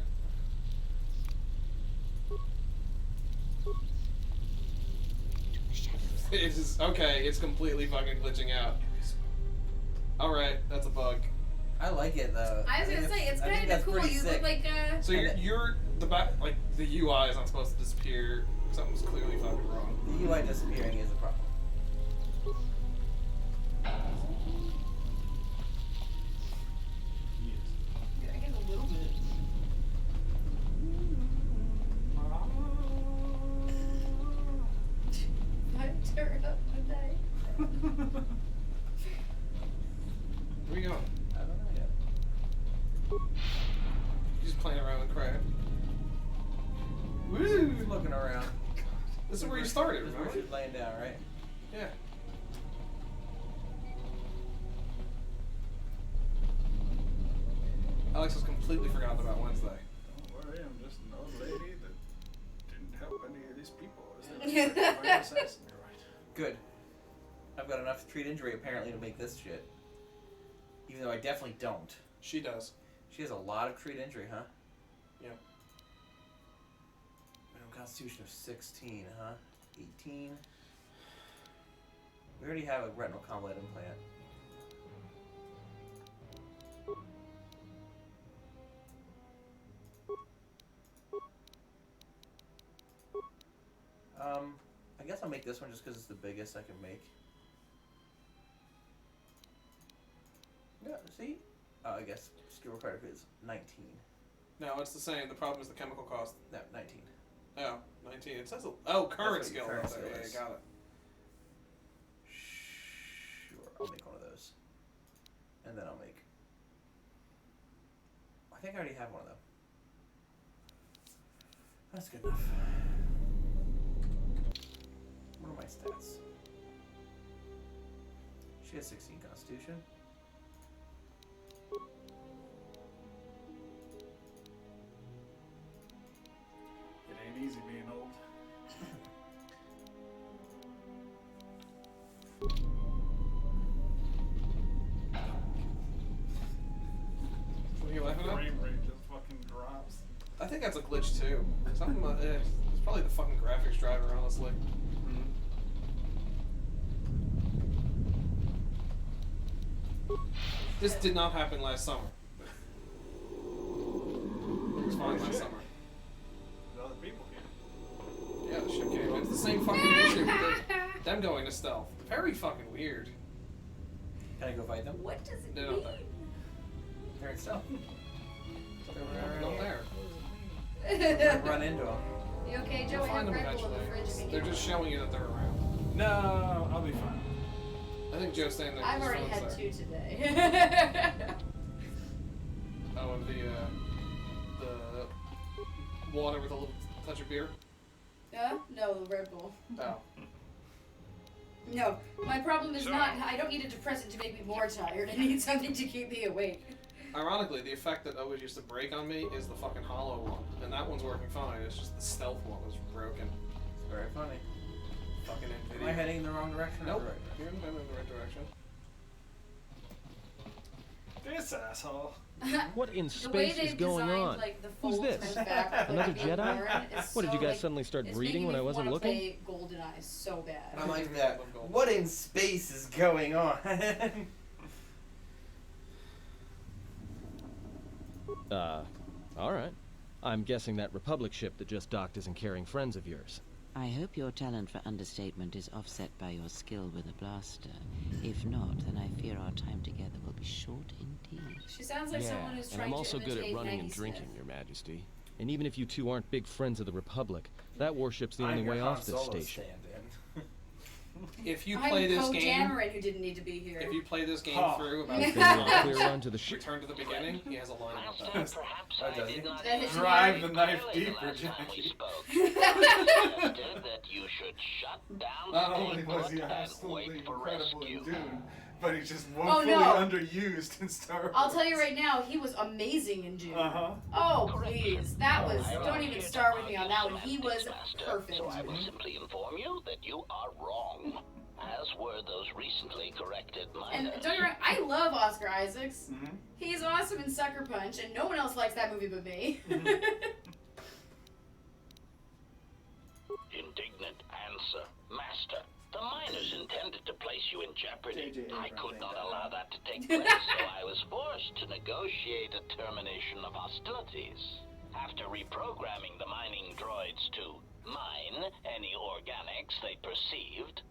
It is okay. It's completely fucking glitching out. All right, that's a bug. I like it though. I was gonna say, it's I think kind of that's cool. pretty You sick. look like So you're the back, like the UI is not supposed to disappear. Something's clearly fucking wrong. The UI disappearing is a problem. Yeah, I guess a little bit. I'd turn up today. Where you going? I don't know yet. You're just playing around with crap. Woo! Looking around. This is where you started, This is where remember? she's laying down, right? Yeah. Alex has completely forgotten about Wednesday. Don't worry, I'm just an old lady that didn't help any of these people. Is that right? Assassin, you're right. Good. I've got enough treat injury apparently to make this shit. Even though I definitely don't. She does. She has a lot of treat injury, huh? Yeah. Minimum constitution of 16, huh? 18. We already have a retinal convalescent implant. I guess I'll make this one just because it's the biggest I can make. Yeah, see? Oh, I guess skill required is 19. No, it's the same. The problem is the chemical cost. No, 19. Oh, 19. It says, oh, current what skill. your current Okay, skill yeah, is. got it. Sure, I'll make one of those. And then I'll make... I think I already have one of them. That's good enough. What are my stats? She has 16 Constitution. It ain't easy being old. What are you laughing at? Frame rate just fucking drops. I think that's a glitch too. Something it's probably the fucking graphics driver, honestly. This did not happen last summer. It was fine last summer. The other people here. Yeah, the shit came. It's the same fucking issue with them going to stealth. Very fucking weird. Can I go fight them? What does it They're mean? not there. They're in stealth. They're not there. Run into them. You okay, Joe? You'll I have find them Red Bull eventually. in the fridge if you They're need just one. showing you that they're around. No, I'll be fine. I think Joe's standing there. I've with his already phone's had there. 2 today. Oh, and the water with a little touch of beer. No, Red Bull. Oh. No, my problem is not, I don't need a depressant to make me more tired. I need something to keep me awake. Ironically, the effect that always used to break on me is the fucking hollow one, and that one's working fine. It's just the stealth one was broken. It's very funny. Fucking Am I heading in the wrong direction? Nope. Or the right You're direction? in the right direction. This asshole. What in The way space is they've going designed, on? like, the Who's folds this? and fabric, Another like, being Jedi? worn is What, did you so, guys like, suddenly start it's breeding making when me I wasn't wanna looking? play GoldenEye so bad. I like that. What in space is going on? Alright. I'm guessing that Republic ship that just docked isn't carrying friends of yours. I hope your talent for understatement is offset by your skill with a blaster. If not, then I fear our time together will be short indeed. She sounds like someone who's and trying I'm also to good imitate at running Maggie and drinking, Smith. Your Majesty. And even if you two aren't big friends of the Republic, that warship's the I'm only your way Han off this Solo station. stand-in. If you I'm play this Poe game, Dameron, who didn't need to be here. if you play this game Oh. through about Then 3 you'll times, clear onto the ship. return to the beginning, he has a line about that. Master, perhaps Oh, I does did he? not That hits Drive you. the knife clearly deeper, last time we Jackie. spoke. Suggested that you should shut down, Not stay only was put, he and absolutely wait for incredible rescue. in Dune, but he's just Oh, woefully no. underused in Star Wars. I'll tell you right now, he was amazing in June. Uh-huh. Oh, please. That was, I am don't not even here to start with me on argue that one. He was semantics, Master, perfect. So I will simply inform you that you are wrong, as were those recently corrected And minors. don't get me wrong, I love Oscar Isaacs. Mhm. He's awesome in Sucker Punch, and no one else likes that movie but me. Indignant answer. Master, the miners intended to place you in jeopardy. J.J. I Abrams could ain't not that allow loud. that to take place, so I was forced to negotiate a termination of hostilities. After reprogramming the mining droids to mine any organics they perceived,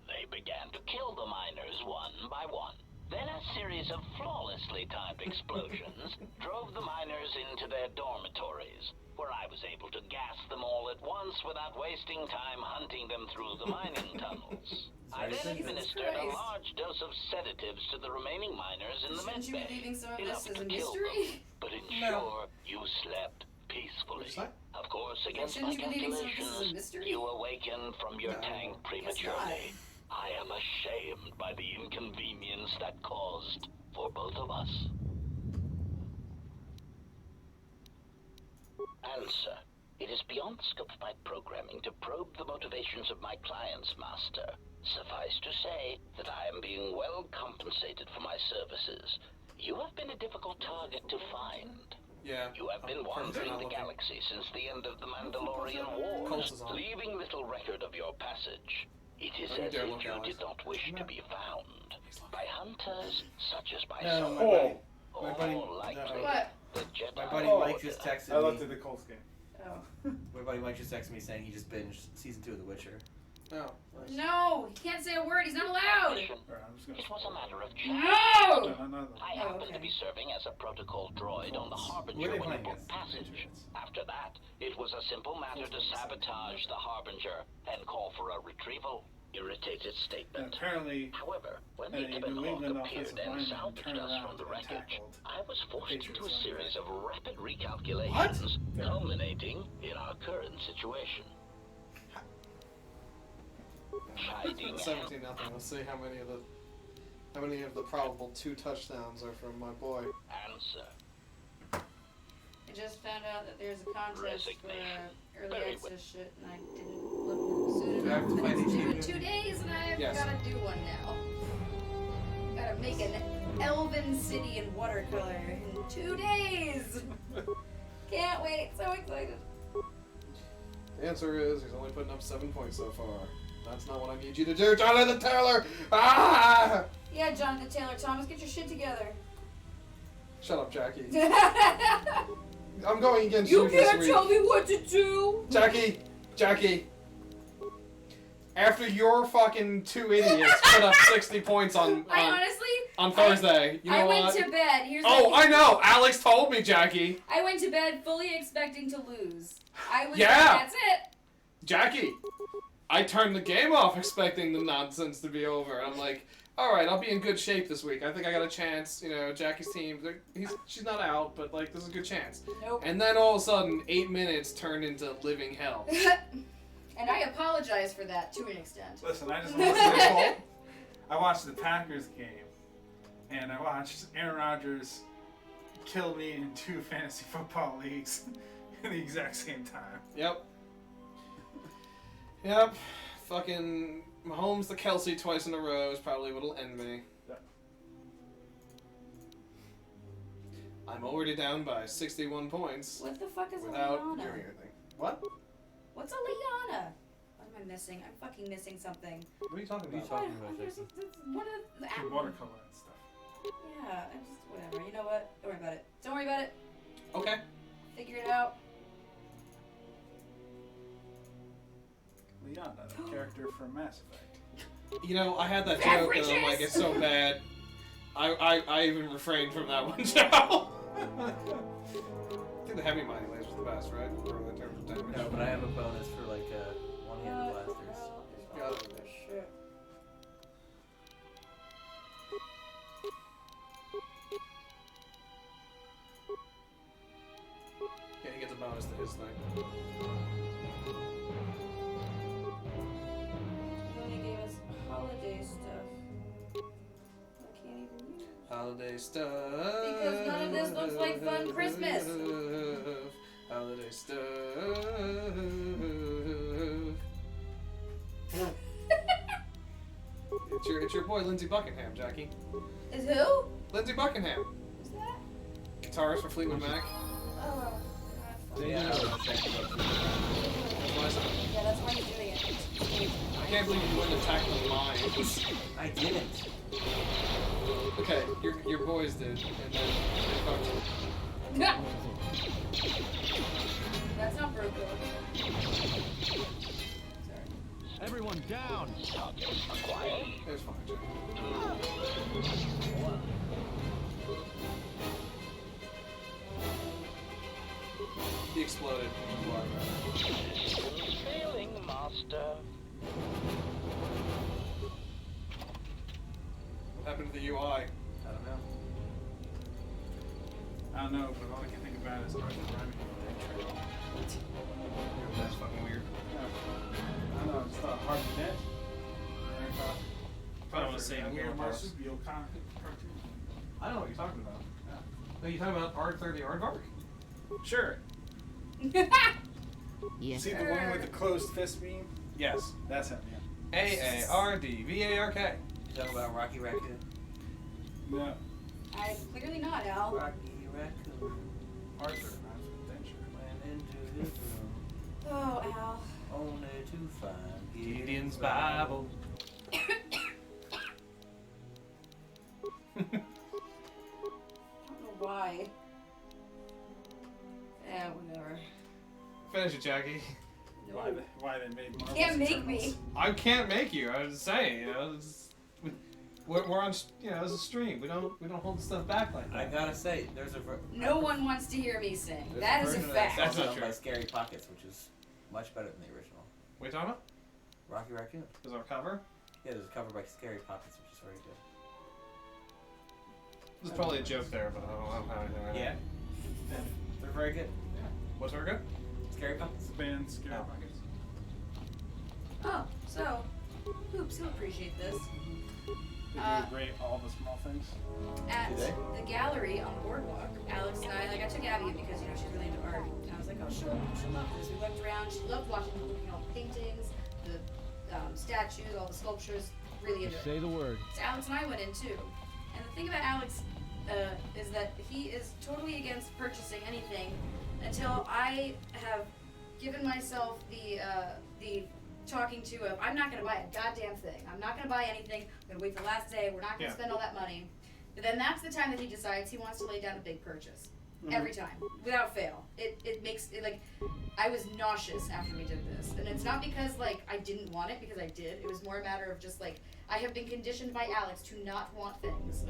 they began to kill the miners one by one. Then a series of flawlessly timed explosions drove the miners into their dormitories, where I was able to gas them all at once without wasting time hunting them through the mining tunnels. I then Jesus administered a Christ. large dose of sedatives to the remaining miners in the Shouldn't you be medbay, leaving some of enough this as to a kill mystery? them, but ensure you slept peacefully. What's that? Of course, against Shouldn't my you be leaving some of this as a calculations, mystery? you awakened from your tank Guess prematurely. I am ashamed by the inconvenience that caused for both of us. Answer. It is beyond the scope of my programming to probe the motivations of my clients, Master. Suffice to say that I am being well compensated for my services. You have been a difficult target to find. Yeah. You have been wandering the galaxy since the end of the Mandalorian Colts Wars, is on. leaving little record of your passage. It is Let me as dare if look, you Alex. did not wish to be found by hunters such as No, myself. my buddy, Or likely What? the Jedi. my buddy Oh, Mike just I texted looked me. at the Colts game. Oh. My buddy Mike just texted me saying he just binged season 2 of The Witcher. No. No, he can't say a word. He's not allowed. Mission. Alright, I'm just gonna. It was a matter of chance. No! No, no. I Oh, happened okay. to be serving as a protocol droid on the Where Harbinger they when you playing booked this? passage. Patriots. After that, it was a simple matter to sabotage the Harbinger and call for a retrieval. irritated statement. And apparently, However, when a the Ebon New Hawk England appeared offensive and lineman salvaged turned us around from the and wreckage, tackled I was forced into a Patriots series of rapid What? recalculations, culminating in our current situation. Chiding 17-0. Let's see how many of the probable 2 touchdowns are from my boy. answer. I just found out that there's a contest Resignation. for early Very access shit, and I didn't look soon Do I have to enough. fight It's each due in of you? 2 days, and I've Yes. got to do one now. Gotta make an elven city in watercolor in 2 days. Can't wait! So excited. The answer is he's only putting up 7 points so far. That's not what I need you to do, Jonathan Taylor! Ah! Yeah, Jonathan Taylor Thomas, get your shit together. Shut up, Jackie. I'm going against you You this can't week. tell me what to do. Jackie. After your fucking 2 idiots put up 60 points on Thursday, you know I what? went to bed. I know. Alex told me, Jackie. I went to bed fully expecting to lose. Yeah. That's it. Jackie, I turned the game off expecting the nonsense to be over. I'm like, all right, I'll be in good shape this week. I think I got a chance. You know, Jackie's team, she's not out, but like, there's a good chance. Nope. And then all of a sudden, 8 minutes turned into living hell. And I apologize for that to an extent. Listen, I just want to say, I watched the Packers game, and I watched Aaron Rodgers kill me in 2 fantasy football leagues at the exact same time. Yep. Fucking Mahomes to Kelsey twice in a row is probably what'll end me. Yep. I'm already down by 61 points. What the fuck is a without Liana? doing anything. What? What's a Liana? What am I missing? I'm fucking missing something. What are you talking about? What? There's one of the The watercolor and stuff. Yeah, I'm just whatever. You know what? Don't worry about it. Don't worry about it. Okay. Figure it out. Leon, the character from Mass Effect. You know, I had that joke and I'm like, it's so bad. I even refrained from that one, Joe. I think the heavy mighty laser was the best, right? Or in terms of damage. No, but I have a bonus for like one-handed blasters. Got it. Shit. Yeah, he gets a bonus to his thing. He only gave us holiday stuff. I can't even use. Holiday stuff. Because none of this looks like fun Christmas. Holiday stuff. It's your boy Lindsey Buckingham, Jackie. Is who? Lindsey Buckingham. Who's that? Guitarist for Fleetwood Mac. Oh. Yeah, That's my son. Yeah, that's why he's doing it. I can't believe you went and tackled the line. I didn't. Okay, your boys did, and then they fucked you. That's not broken. Everyone down! It was fine, Jack. He exploded. Failing, master. What happened to the UI? I don't know. I don't know, but all I can think about is Arthur Rhyming. That's fucking weird. I don't know, I just thought hard to net. And I thought, Probably want to say a weird marsupial cartoon. I know what you're talking about. Yeah. Are you talking about Arthur the Aardvark? Sure. Yes. See the one with the closed fist beam? Yes. That's him, yeah. AARDVARK. You talking about Rocky Raccoon? No. I'm clearly not, Al. Rocky Raccoon Arthur, not DooVenture. went into his room Oh, Al. only to find Gideon's Bible. I don't know why. Yeah, whatever. Finish it, Jackie. Why they made Marvel's Can't make Eternals. me. I can't make you. I was just saying, you know, we're on, you know, it's a stream. We don't hold stuff back like that. I gotta say, there's a No one wants to hear me sing. there's That is a version of fact. that That's song not done by true. Scary Pockets, which is much better than the original. What are you talking about? Rocky Raccoon. There's our cover. Yeah, there's a cover by Scary Puppets, which is very good. There's probably a joke there, but I don't have anything right Yeah. They're very good. Yeah. What's very good? Scary Puppets. Band Scary Puppets. Oh, so, Hoops, he'll appreciate this. They do great all the small things. At the gallery on the boardwalk, Alex and I took Abby because, you know, she's really into art. And I was like, oh, she'll love this. We looked around. She loved looking at all the paintings, the statues, all the sculptures. Really into it. Say the word. So Alex and I went in too. And the thing about Alex is that he is totally against purchasing anything until I have given myself the talking to of, I'm not going to buy a goddamn thing. I'm not going to buy anything. I'm going to wait till the last day. We're not going to spend all that money. But then that's the time that he decides he wants to lay down a big purchase. Every time. Without fail. It makes it like, I was nauseous after we did this. And it's not because like I didn't want it, because I did. It was more a matter of just like, I have been conditioned by Alex to not want things.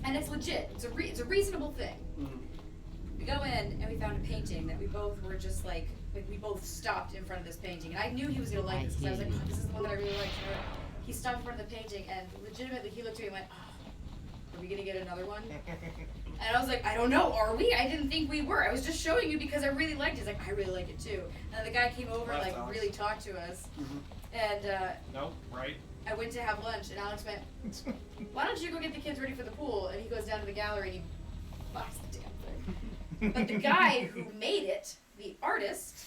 And it's legit. It's a reasonable thing. We go in and we found a painting that we both were just like we both stopped in front of this painting. And I knew he was going to like this because I was like, this is the one that I really liked. He stopped in front of the painting and legitimately he looked at me and went, oh, are we going to get another one? And I was like, I don't know, are we? I didn't think we were. I was just showing you because I really liked it. He's like, I really like it too. And the guy came over and like really talked to us. And nope, right. I went to have lunch and Alex went, why don't you go get the kids ready for the pool? And he goes down to the gallery and he buys the damn thing. But the guy who made it, the artist,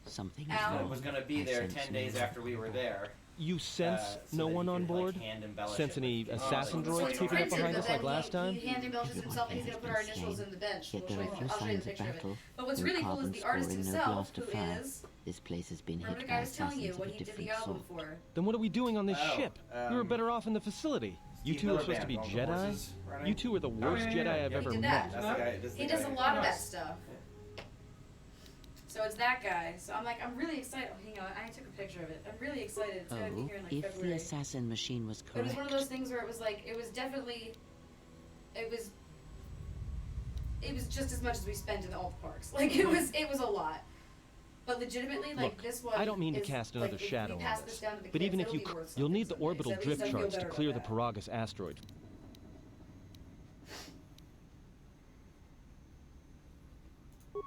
something Al was going to be there 10 days after we were there. You sense so no one on board? Like, sense any assassin droids peeping up behind us like last time? He hand embellishes himself and he's going to put our initials in the bench. I'll show you the picture of it. But what's really cool is the artist himself, who is... This place has been remember hit the guy by was telling you assassins what of a he did the different album sort. for. Then what are we doing on this ship? We were better off in the facility. You two are supposed to be Jedi? You two are the worst Jedi I've ever met. He does a lot of that stuff. So it's that guy. So I'm like, I'm really excited. Oh, hang on, I took a picture of it. I'm really excited. It's gonna be here in like if February. the assassin machine was correct. It was one of those things where it was like, it was definitely, it was just as much as we spent in the alt parks. Like it was a lot. But legitimately, like Look, this one. I don't mean to cast another shadow on this, but even if you, you'll need the orbital drift charge to clear the Peragus asteroid.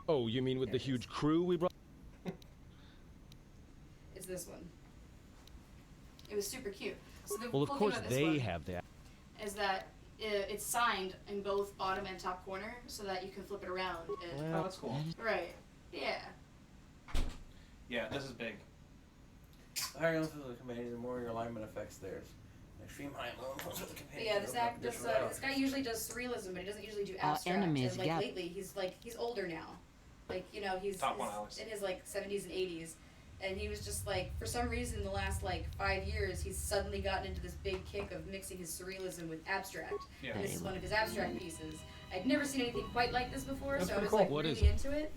Oh, you mean with the huge crew we brought? It's this one. It was super cute. So the Well, of cool course thing about this they one have that. is that it's signed in both bottom and top corner, so that you can flip it around. And, Oh, that's cool. Right. Yeah. Yeah, this is big. The higher levels of the companion, the more your alignment affects theirs. Extreme high levels of the companion. Yeah, this guy usually does surrealism, but he doesn't usually do abstract. enemies and like lately, he's older now. Like, you know, he's in his like 70s and 80s. And he was just like, for some reason, in the last like 5 years, he's suddenly gotten into this big kick of mixing his surrealism with abstract. Yeah. And this is one of his abstract pieces. I'd never seen anything quite like this before, That's so I was cool. like What really is it? into it.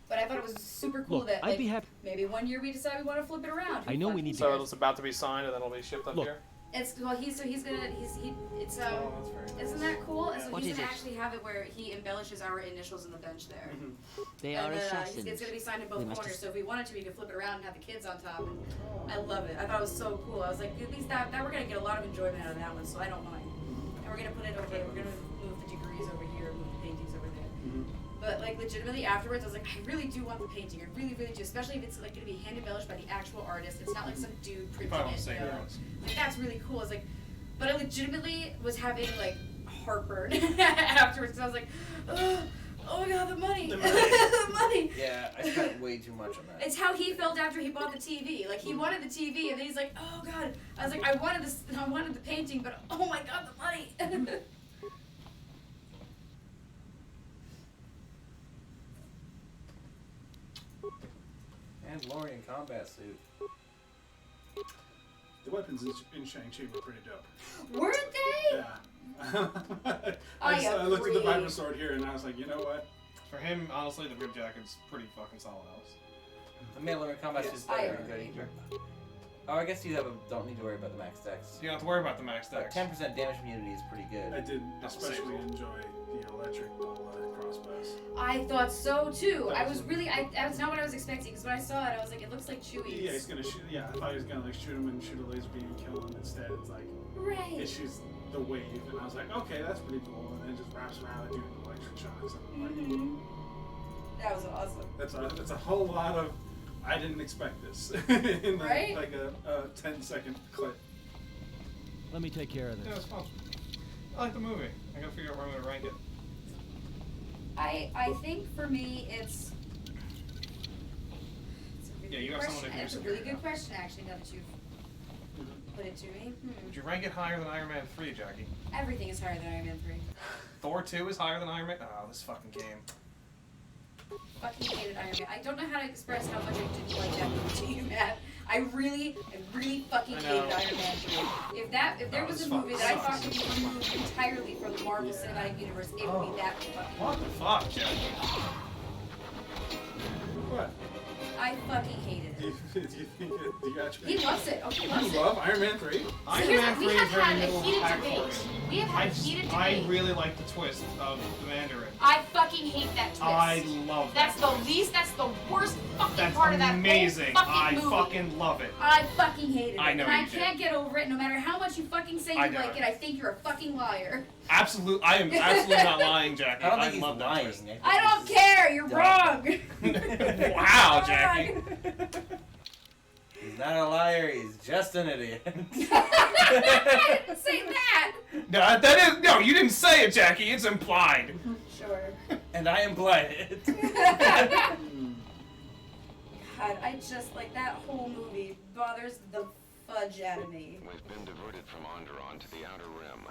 But I thought it was super cool Look, that I'd like be happy. maybe one year we decide we want to flip it around. I know we need to. So it's about to be signed and then it'll be shipped up Look. here? It's isn't that cool? So What he's is gonna it? actually have it where he embellishes our initials in the bench there. They And are then, assassins. it's gonna be signed in both We must corners, so if we wanted to, we could flip it around and have the kids on top. And I love it. I thought it was so cool. I was like, at least that we're gonna get a lot of enjoyment out of that one, so I don't mind. And we're gonna put it over. We're gonna move the degrees over here, move the paintings over there. But like legitimately afterwards, I was like, I really do want the painting. I really, really do. Especially if it's like gonna be hand embellished by the actual artist. It's not like some dude printing Probably won't it. say You know? who it was. Like that's really cool. I was like, but I legitimately was having like heartburn afterwards because I was like, oh my god, the money, the money. Yeah, I spent way too much on that. It's how he felt after he bought the TV. Like he wanted the TV, and then he's like, oh god. I was like, I wanted the painting, but oh my god, the money. Mandalorian combat suit. The weapons in Shang-Chi were pretty dope. Weren't they? Yeah. I I looked at the agree. Viper sword here and I was like, you know what? For him, honestly, the rib jacket's pretty fucking solid, Alice. The Mandalorian combat suit is I very agree. good. Oh, I guess you don't need to worry about the max dex. You don't have to worry about the max dex. 10% damage immunity is pretty good. I did especially enjoy the electric crossbows. I thought so too. That was not what I was expecting, because when I saw it, I was like, it looks like Chewie's. Yeah, he's gonna shoot. Yeah, I thought he was gonna like shoot him and shoot a laser beam and kill him. Instead, it's like it shoots the wave, and I was like, okay, that's pretty cool. And then it just wraps around and doing electric shocks. And I'm like, that was awesome. That's a whole lot of. I didn't expect this in like a 10-second clip. Let me take care of this. Yeah, it's fun. I like the movie. I gotta figure out where I'm gonna rank it. I think for me it's yeah, you have someone to do. It's a really good question, actually. Now that you've put it to me. Would you rank it higher than Iron Man 3, Jackie? Everything is higher than Iron Man 3. Thor 2 is higher than Iron Man. Oh, this fucking game. Fucking hated Iron Man. I don't know how to express how much I didn't like that movie to you, Matt. I really fucking hated Iron Man 3. If there was a movie that I thought could be removed entirely from the Marvel Cinematic Universe, it would be that fucking What the fuck, Jackie? What? I fucking hated it. He loves it. Oh, he loves it. You love Iron Man 3? Iron Man 3 is very middle of the pack for me. We have had a heated debate. I really like the twist of the Mandarin. I fucking hate that twist. I love that. That's the worst fucking part of that amazing. whole fucking movie. I fucking love it. I fucking hate it. I know and I you do. can't get over it no matter how much you fucking say you like it. I think you're a fucking liar. Absolutely, I am absolutely not lying, Jackie. I don't think he's love that lying. twist. I don't care. You're wrong. Wow, Jackie. He's not a liar. He's just an idiot. I didn't say that. No, you didn't say it, Jackie. It's implied. Sure. And I implied it. God, I just like that whole movie bothers the fudge out of me. We've been diverted from Onderon to the outer rim.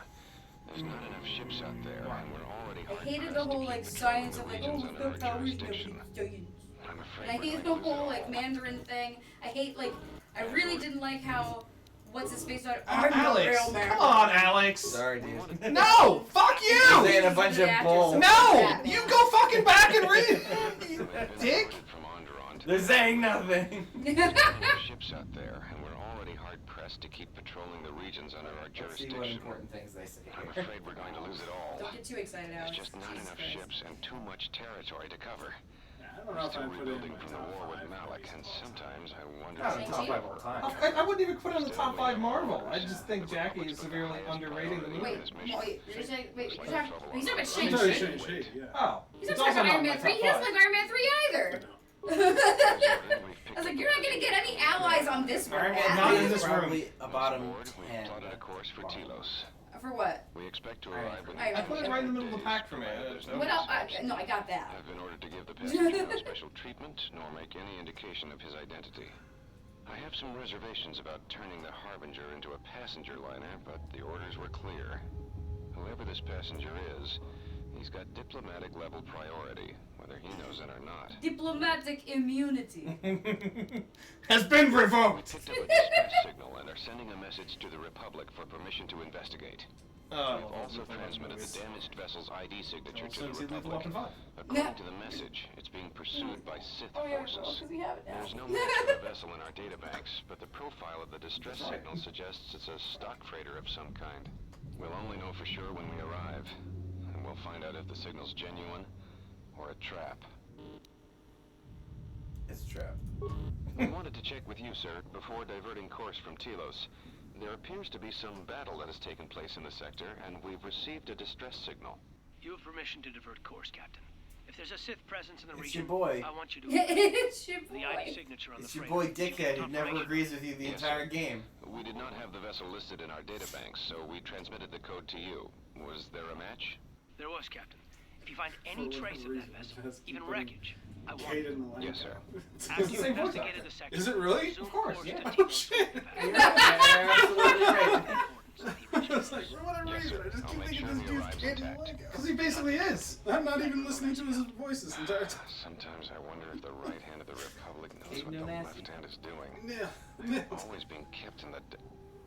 There's not enough ships out there, and we're already I hated the whole like science of like, oh, we've got powers, nobody's giants. And I hated the whole like Mandarin thing. I really didn't like how what's his face on Alex, come on, Alex. Sorry, dude. No, fuck you. You're saying a bunch of bull. No, you go fucking back and read. You dick. They're saying nothing. Ships out there, and we're already hard pressed to keep patrolling the regions under our jurisdiction. See what important things they say. I'm afraid we're going to lose it all. Don't get too excited, Alex. There's just not enough ships and too much territory to cover. I don't know if I put it in my from the war with Malik, and sometimes I wonder. Not in the top 5 all the time. I wouldn't even put it in the top 5 Marvel. I just think Jackie is severely underrating the movie. Wait, he's talking about Shang-Chi, yeah. Oh. He's not talking about Iron Man 3. He doesn't like Iron Man 3 either. I was like, you're not gonna get any allies on this one. Iron Man Not in 3 is this room. probably a bottom 10. Plotted a course for Telos. For what? We expect to arrive in I put it right in the middle of the pack for me. What else? No, I got that. have been ordered to give the passenger no special treatment, nor make any indication of his identity. I have some reservations about turning the Harbinger into a passenger liner, but the orders were clear. Whoever this passenger is, he's got diplomatic level priority, whether he knows it or not. Diplomatic immunity. Has been We revoked. picked up a distress signal and are sending a message to the Republic for permission to investigate. We've also transmitted the damaged vessel's ID signature to the Republic. According to the message, it's being pursued by Sith forces. There's no match for the vessel in our databanks, but the profile of the distress signal suggests it's a stock freighter of some kind. We'll only know for sure when we arrive, and we'll find out if the signal's genuine or a trap. It's a trap. I wanted to check with you, sir, before diverting course from Telos. There appears to be some battle that has taken place in the sector, and we've received a distress signal. You have permission to divert course, Captain. If there's a Sith presence in the It's region, your boy. I want you to It's your the boy. ID signature on It's the your freighter. boy Dickhead who never agrees with you the entire game. We did not have the vessel listed in our databanks, so we transmitted the code to you. Was there a match? There was, Captain. If you find any trace of that vessel, even wreckage, I want Kate it. in the line. Yes, sir. After you Same voice investigated actor. the sector, Is it really? resume Of course, course yeah. to Oh Telos shit! You're absolutely right. I was like, for whatever reason, I just I'll keep make thinking sure this he dude's arrives Kate in the intact. Lego. Because he basically is. I'm not even listening to his voice this entire time. Sometimes I wonder if the right hand of the Republic knows Ain't what no the nasty. left hand is doing. Yeah. Always being kept in the...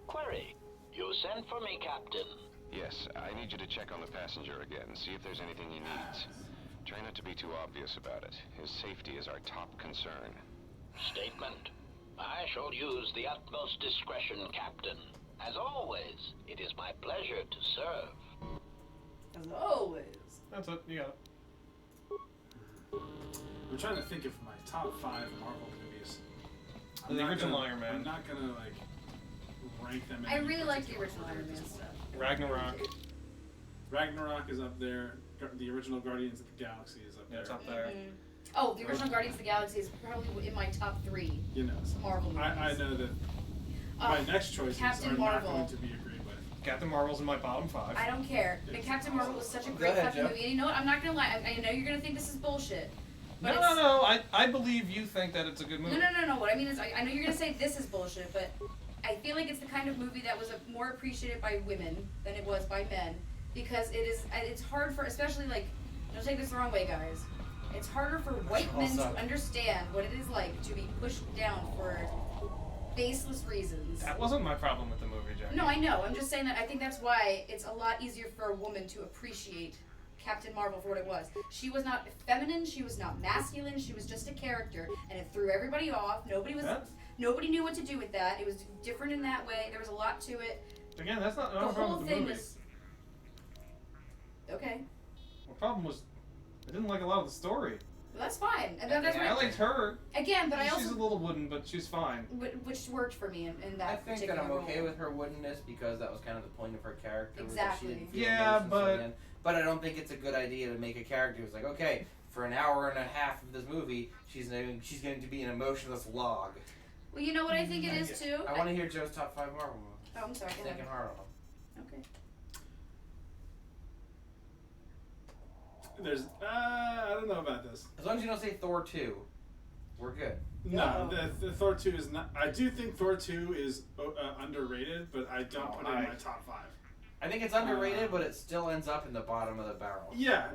Query. You sent for me, Captain. Yes, I need you to check on the passenger again, see if there's anything he needs. Try not to be too obvious about it. His safety is our top concern. Statement. I shall use the utmost discretion, Captain. As always, it is my pleasure to serve. As always. That's it. You got it. I'm trying to think of my top 5 Marvel movies. The original Iron Man. I'm not gonna like rank them. I really like the original Iron Man stuff. Ragnarok. Ragnarok is up there. The original Guardians of the Galaxy is up there. It's up there. Oh, the original Guardians of the Galaxy is probably in my top 3. You know, so Marvel movies. I know that my next choices Captain are Marvel. not going to be agreed with. Captain Marvel's in my bottom 5. I don't care. But Captain Marvel was such a great fucking movie. And you know what? I'm not gonna lie. I know you're gonna think this is bullshit. But No. I believe you think that it's a good movie. No. What I mean is, I know you're gonna say this is bullshit, but I feel like it's the kind of movie that was more appreciated by women than it was by men, because it's hard for, especially like, don't take this the wrong way, guys. It's harder for white men to understand what it is like to be pushed down for baseless reasons. That wasn't my problem with the movie, Jack. No, I know. I'm just saying that I think that's why it's a lot easier for a woman to appreciate Captain Marvel for what it was. She was not feminine, she was not masculine, she was just a character, and it threw everybody off. Nobody knew what to do with that. It was different in that way. There was a lot to it. Again, that's not The a whole problem with the thing movie. was okay. The problem was I didn't like a lot of the story. Well, that's fine. And that's I liked her. Again, but she's a little wooden, but she's fine. Which worked for me in that I think particular that I'm okay role. with her woodenness because that was kind of the point of her character. Exactly. She didn't feel Yeah, emotions at the end. But I don't think it's a good idea to make a character who's like, okay, for an hour and a half of this movie, she's going to be an emotionless log. Well, you know what I think it is too? I want to hear Joe's top 5 Marvel movies. Oh, I'm sorry. I'm thinking hard on them. Okay. There's I don't know about this. As long as you don't say Thor 2, we're good. No, the Thor 2 is not. I do think Thor 2 is underrated, but I don't put it in my top 5. I think it's underrated, but it still ends up in the bottom of the barrel. Yeah,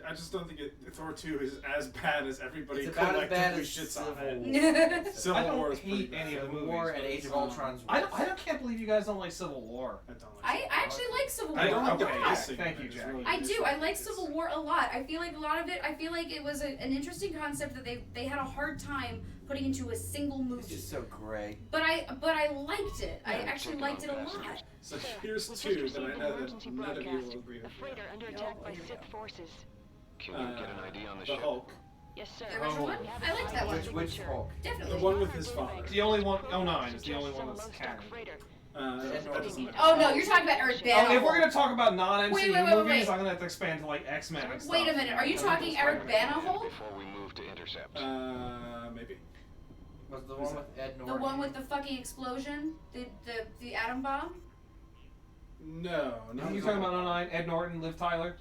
I just don't think Thor 2 is as bad as everybody It's about as bad collectively as shits on Civil it. Civil War is pretty hate any bad. of the movies. War and Age of Ultron's I can't believe you guys don't like Civil War. I don't like I actually like Civil War. I don't like the a lot. pacing. Thank you, Jack. I do. I like Civil War a lot. I feel like a lot of it. I feel like it was an interesting concept that they had a hard time putting into a single movie. It's just so gray. But I liked it. I actually liked it a lot. So here's 2 that I know that none of you will agree with. Freighter under attack by Sith forces. Can you get an ID on the The ship? Hulk. Yes, sir. The original one? I liked that one. Which Hulk? Definitely. The one with his father. The only one, 09 is the only one that's canon. That doesn't matter. Oh no, you're talking about Eric Bana. If we're gonna talk about non-MCU Wait, movies, wait. I'm gonna have to expand to like X-Men and stuff. Wait a minute. Are you talking Eric Bana Hulk? Before we move to intercept. Maybe. Was the one with Ed Norton? The one with the fucking explosion? The atom bomb? No. Are you talking about 09, Ed Norton, Liv Tyler?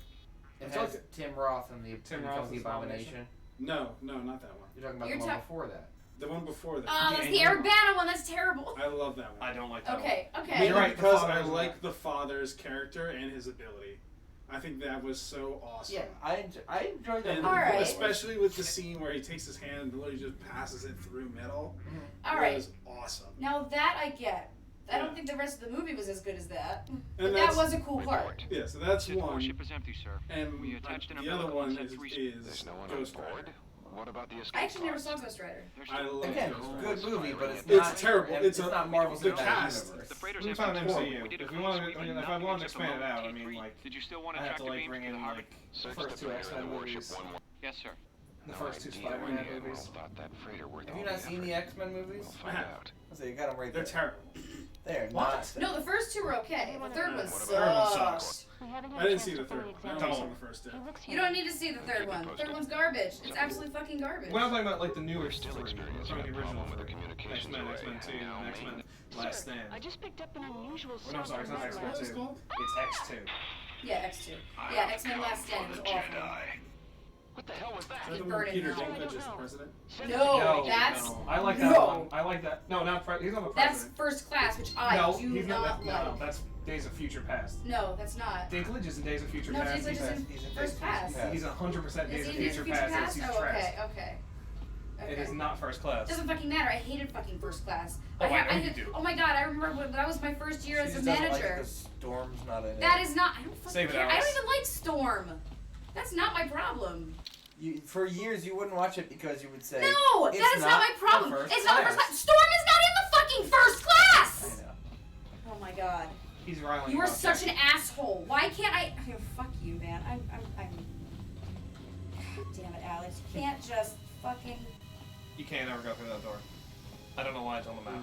It has Tim Roth and the Roth the Abomination. No, not that one. You're talking about You're the one before that. The one before that. Oh, that's the Eric Bana one. That's terrible. I love that one. I don't like that Okay, one. okay. You're right, Because the I father's like the father's character and his ability. I think that was so awesome. Yeah, I enjoyed that. And All right. especially with the scene where he takes his hand and literally just passes it through metal. All That right. was awesome. Now that I get. I don't think the rest of the movie was as good as that. But And that that's- was a cool part. Yeah, so that's Sith one. warship is empty, sir. And We attached an the other umbilical one and is sent 3 There's no one Ghost on board. Rider. What about the escape I actually never pods? saw Ghost Rider. I love Again, Ghost it's a Rider. good movie, but it's It's not terrible. It's not Marvel's the cinematic cast. universe. The freighter's We're empty. talking MCU. We did a If we cruise want sweep to, and if I nothing want to except expand it a out, I low mean, T3. like, Did you still want I have to tractor like beams bring to the in Harvey? like the Search first the 2 perimeter X-Men of the warship movies, 1. Yes, sir. the No first 2 idea Spider-Man the Admiral movies. thought that freighter worth Have all you the not seen effort. the X-Men movies? We'll find out. So you got them right They're there. terrible. They're What? not. No, the first 2 were okay. The third one What Third one sucks. sucks. I didn't see the third one. I only saw the first two. You don't need to see the third one. The third one's garbage. It's absolutely fucking garbage. We're not talking about like the We're newer still three. We're experiencing talking a the original problem with the three. communications X-Men, array, X-Men 2, and now and X-Men main- Last Stand. I just picked up an unusual Well, no, sorry, it's not X-Men What is it 2. called? It's X2. Yeah, X2. Yeah, X-Men Last Stand was awful. What the hell was that? Is that He the one burned with it Peter now. Dinklage as the president? No, that's no. I like that no. one. I like that. No, not he's not the That's president. First Class, which I no, do he's not not. like. No, that's Days of Future Past. No, that's not. Dinklage is in Days of Future No, Past. Dinklage is in First Class. He's 100% Days Is of he in Future Future Past. Past? He's Oh, trash. okay. It is not First Class. Doesn't fucking matter. I hated fucking First Class. Oh, I know you do. Oh my god, I remember when that was my first year as a manager. Storm's not in it. That is not. I don't fucking Save it, care. I Alex. don't even like Storm. That's not my problem. For years, you wouldn't watch it because you would say, no, that is not my problem. It's not the first class. Storm is not in the fucking first class. I know. Oh my god. He's riling. You are such an asshole. Why can't I? Oh, fuck you, man. I'm. Damn it, Alex. You can't just fucking. You can't ever go through that door. I don't know why it's on the map.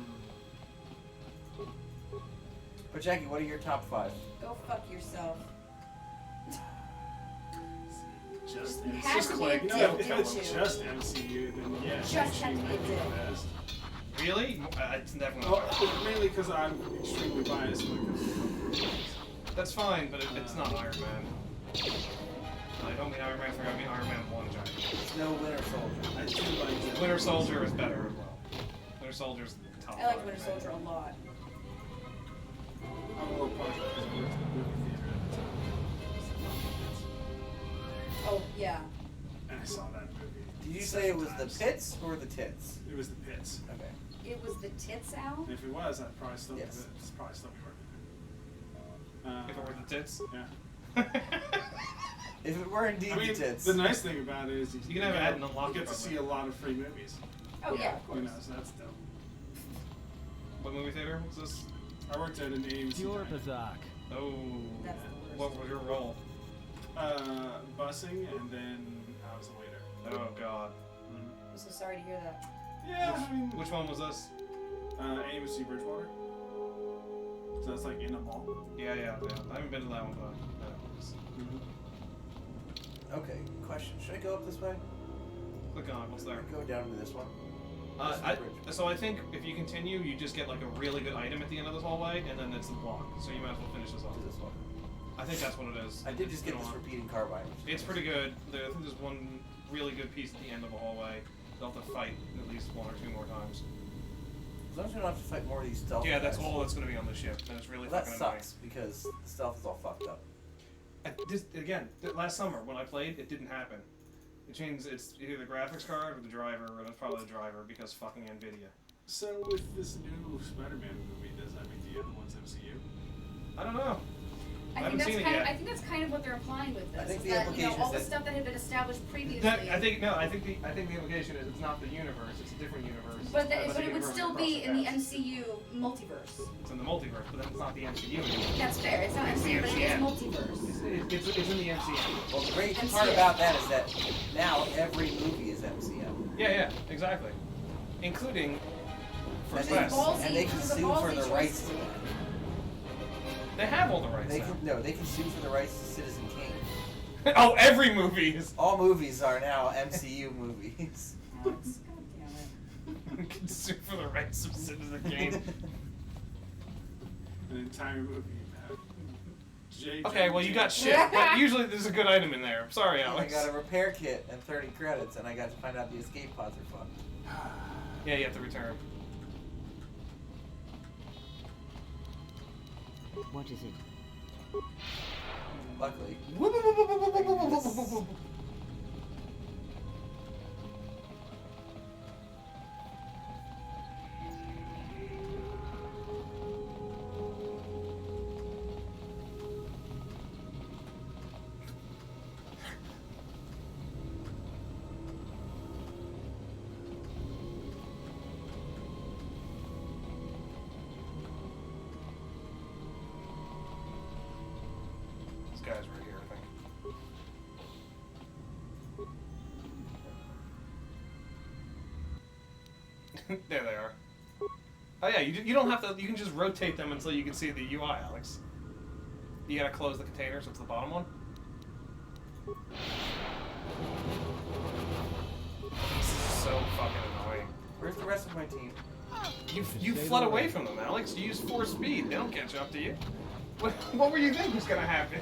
But Jackie, what are your top 5? Go fuck yourself. Just quick. If it's just MCU, then yeah. Just had to be a dick. Really? It's definitely Well, not. mainly because I'm extremely biased when it comes to That's fine, but it's not Iron Man. I don't mean Iron Man 3, I mean Iron Man 1, Jack. There's no Winter Soldier. I do like it. Winter Soldier is better as well. Winter Soldier's top I like 5, Winter right? Soldier a lot. I'm a little partial because I worked in the movie theater at the time. Oh, yeah. And I saw that movie. Did you say it was the pits or the tits? It was the pits. Okay. It was the tits, Al? And if it was, I'd probably still Yes. it's probably still be working. If it were the tits? Yeah. If it were indeed I mean, the tits. the nice thing about it is You can have it add and unlock you it, get to probably. see a lot of free movies. Oh, yeah, of course. You know, so that's dope. What movie theater was this? I worked at an AMC. Pure diner. Bazak. Oh. That's the worst. What was your role? Busing, and then I was a waiter. Oh, God. I'm so sorry to hear that. Yeah, I mean, Which one was this? AMC Bridgewater. So that's like in a mall. Yeah. I haven't been to that one, but... Okay, question. Should I go up this way? Click on it. What's there? Go down to this one. So I think if you continue, you just get like a really good item at the end of this hallway, and then it's the block. So you might as well finish this off. This one. I think that's what it is. I did just get Go this on. repeating carbine. It's pretty good. I think there's one really good piece at the end of the hallway. They'll have to fight at least 1 or 2 more times. As long as we don't have to fight more of these stealth Yeah, that's guys. all that's going to be on the ship, and it's really Well, that fucking annoying. sucks because the stealth is all fucked up. Last summer when I played, it didn't happen. It changed. It's either the graphics card or the driver, or that's probably the driver because fucking Nvidia. So with this new Spider-Man movie, does that make the other ones MCU? I don't know. I haven't think seen that's it yet. I think that's kind of what they're implying with this. I think is the that, implication all is the that- stuff that had been established previously. I think the implication is it's not the universe; it's a different universe. But It's it would universe still across be in the past. MCU multiverse. It's in the multiverse, but then it's not the MCU anymore. That's fair. It's not It's the MCU, but it is MCM. multiverse. It's in the MCU. Well, the great MCM. part about that is that now every movie is MCM. Yeah, exactly, including First And they, Class. Ballsy- and they can it was a sue for ballsy the choice. rights to that. They have all the rights They now. can, they can sue for the rights to Citizen Kane. Oh, every movie is. All movies are now MCU movies. God damn it. Can sue for the rights of Citizen Kane. An entire movie about J. Okay, well you got shit, but usually there's a good item in there. I'm sorry, I Alex. got a repair kit and 30 credits, and I got to find out the escape pods are fucked. Yeah, you have to return. What is it? Luckily. This guy's right here, I think. There they are. Oh yeah, you don't have to. You can just rotate them until you can see the UI, Alex. You gotta close the container, so it's the bottom one. This is so fucking annoying. Where's the rest of my team? You fled away from them, Alex. You used 4 speed. They don't catch up to you. What were you think was gonna happen?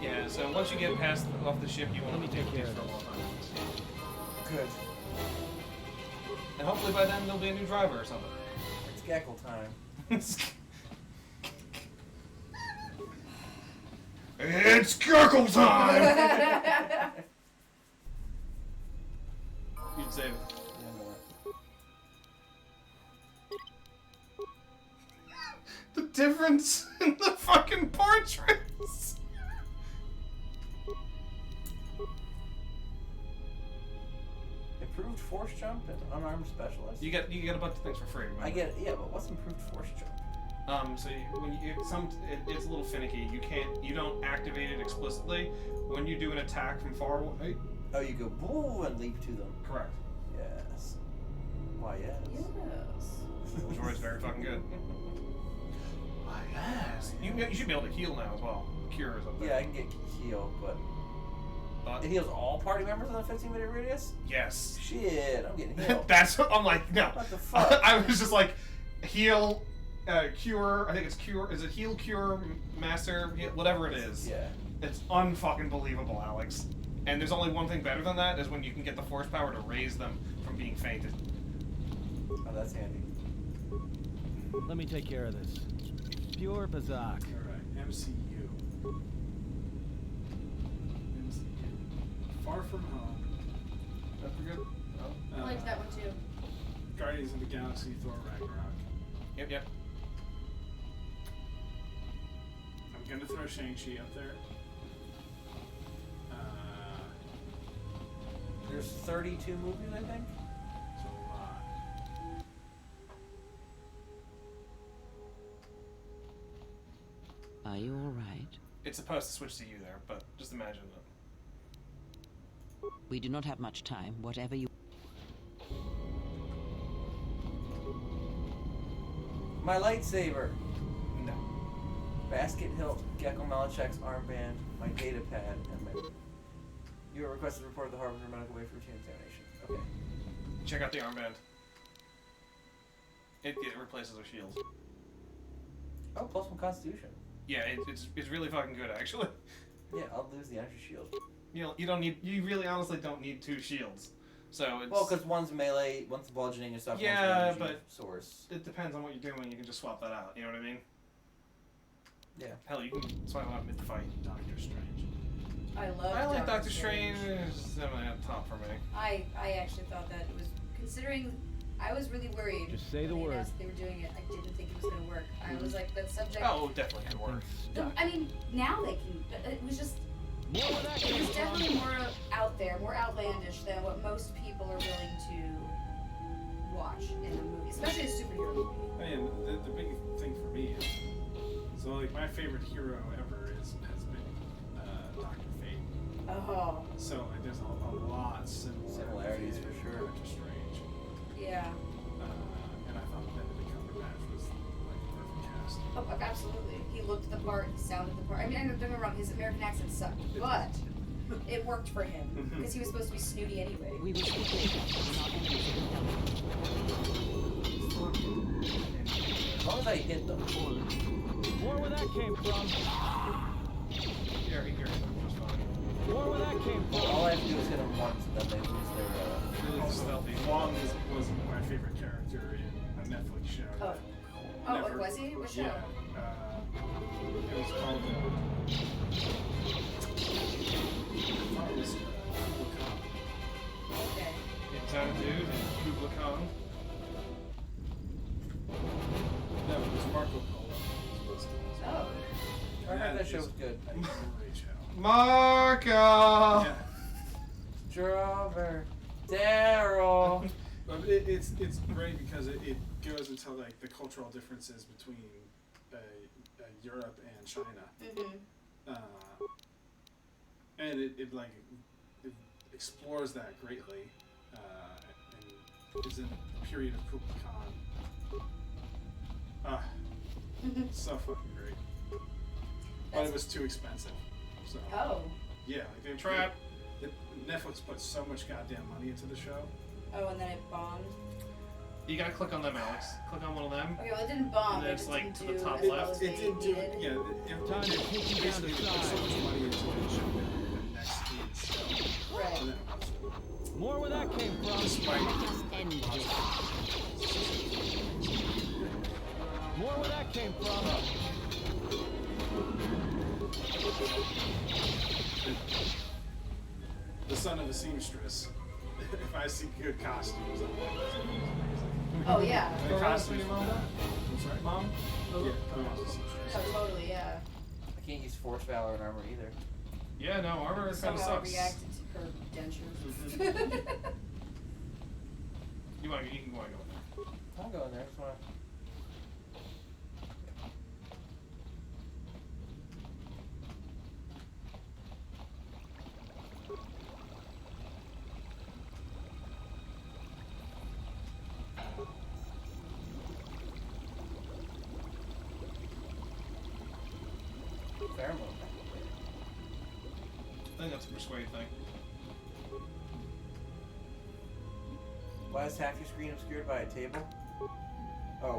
Yeah, so once you get past off the ship, you want to take care of it for a long time. Good. And hopefully by then there'll be a new driver or something. It's Geckle time. It's Gurgle time! You'd save it. difference in the fucking portraits. Improved force jump and unarmed specialist. You get a bunch of things for free. Remember? I get but what's improved force jump? So it's a little finicky. You don't activate it explicitly. When you do an attack from far away. Oh, you go boo and leap to them. Correct. Yes. Why yes? Yes. Droid's very fucking good. Why yes? You should be able to heal now as well. Cure is up there. Yeah, I can get heal, but it heals all party members in the 15-minute radius? Yes. Shit, I'm getting healed. That's what I'm like, no. What the fuck? I was just like, heal, cure, I think it's cure, is it heal, cure, master, whatever it is. Yeah. It's unfucking believable, Alex. And there's only one thing better than that, is when you can get the force power to raise them from being fainted. Oh, that's handy. Let me take care of this. Pure Bazak. Alright, MCU. Far From Home. That's pretty good. I liked that one too. Guardians of the Galaxy, Thor Ragnarok. Yep. I'm gonna throw Shang-Chi up there. There's 32 movies, I think. It's a lot. Are you alright? It's supposed to switch to you there, but just imagine it. We do not have much time. Whatever you... My lightsaber. No. Basket hilt, Gecko Malachek's armband, my data pad, and my... You are requested to report at the Harbinger Medical Way for routine examination. Okay. Check out the armband. It replaces our shields. Oh, +1 Constitution. Yeah, it's really fucking good, actually. Yeah, I'll lose the energy shield. You really honestly don't need 2 shields. So it's... Well, because one's melee, one's bludgeoning and stuff. Yeah, one's but source. It depends on what you're doing. You can just swap that out. You know what I mean? Yeah. Hell, you can swap out mid-fight. Doctor Strange. I love. I like Doctor Strange. It's definitely at the top for me. I actually thought that it was, considering I was really worried. Just say the when word. They were doing it. I didn't think it was gonna work. I was like, that subject. Oh, definitely could work. I mean, now they can. It was just. More where that It came was from. definitely more out there, more outlandish than what most people are willing to watch in a movie, especially a superhero movie. I mean, the big thing for me is, so like my favorite hero ever has been Dr. Fate. Oh. So like, there's a lot similarities for sure. Doctor Strange. Yeah. And I thought Benedict Cumberbatch was like a perfect cast. Oh, absolutely. He looked the part. He sounded the part. I mean, don't get me wrong. His American accent sucked, but it worked for him because he was supposed to be snooty anyway. We will speak later when our enemies have been dealt. As long as I hit them. More where that came from. Here, just fine. More where that came from. All I have to do is hit them once, and then they lose their. Really stealthy. Wong was my favorite character in a Netflix show. Oh. Never- Was he? What show? Yeah. It was called. I thought it was Wakanda. Okay. Inside Dude and Kubla Khan. No, it was Marco Polo. Oh. I heard that show was good. A great show. Marco! Yeah. Drover. Daryl. But it's great because it goes into like the cultural differences between Europe and China. Mm-hmm. And it explores that greatly, and is in the period of Kubla Khan. So fucking great. But it was too expensive. So Oh. yeah, like they Trap. Netflix put so much goddamn money into the show. Oh, and then it bombed. You gotta click on them, Alex. Click on one of them. Okay, well, it didn't bomb. And It it's just like didn't to the do top as left. well as It they didn't do needed. yeah. Time to take you down to Basically, they put so much money into the show that next needs Right. and then it was More where that came from. despite End this. More where that came from. the son of a seamstress. If I see good costumes, I'm like, Oh, yeah. the costumes. I'm sorry, Mom? Yeah, Peragus. Oh, totally, yeah. I can't use Force Valor and armor either. Yeah, no, armor kind of Somehow sucks. reacted to her dentures. You can go in there. I'll go in there. Just wanna... Pheromone. I think that's a persuade thing. Why is half your screen obscured by a table? Oh,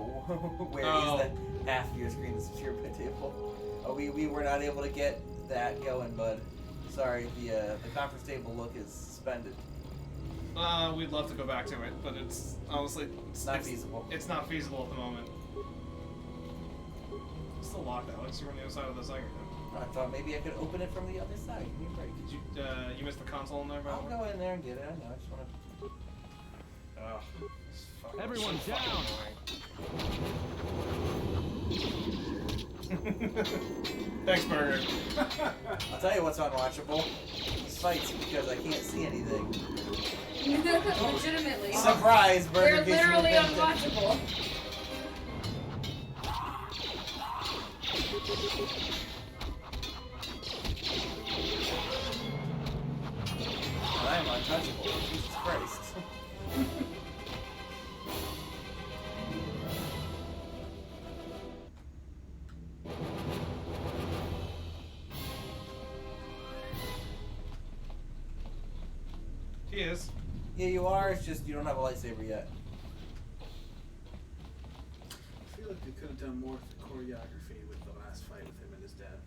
where is Oh. that half your screen is obscured by a table? Oh, we were not able to get that going, bud. Sorry, the conference table look is suspended. We'd love to go back to it, but it's honestly Not feasible. It's not feasible at the moment. It's still locked, Alex. You're on the other side of the second. I thought maybe I could open it from the other side. Give me a break. Did you missed the console in there, by the I'll way? go in there and get it. I know. I just want to. Ugh, it's fucking Everyone so down. fucking Thanks, Burger. I'll tell you what's unwatchable. These fights because I can't see anything. Legitimately. Surprise, Burger. They're literally unwatchable. I am untouchable. Jesus Christ. He is. Yeah, you are. It's just you don't have a lightsaber yet. I feel like they could have done more with the choreography with the last fight with him and his dad.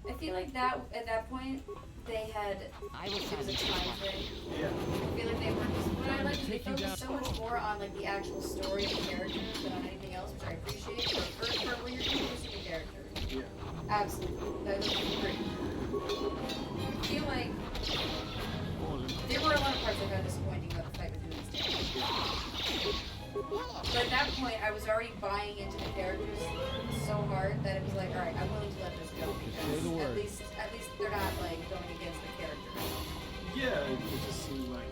I feel like that at that point they had it was a time thing. Yeah. I feel like they were just what I like is they focused so much more on like the actual story and characters than on anything else, which I appreciate. For the first part where you're introducing the characters. Yeah. Absolutely. That was great. I feel like there were a lot of parts I found disappointing about the fight with Doomsday. But at that point, I was already buying into the characters so hard that it was like, all right, I'm willing to let this go because at least they're not like going against the characters. Yeah, it just seemed like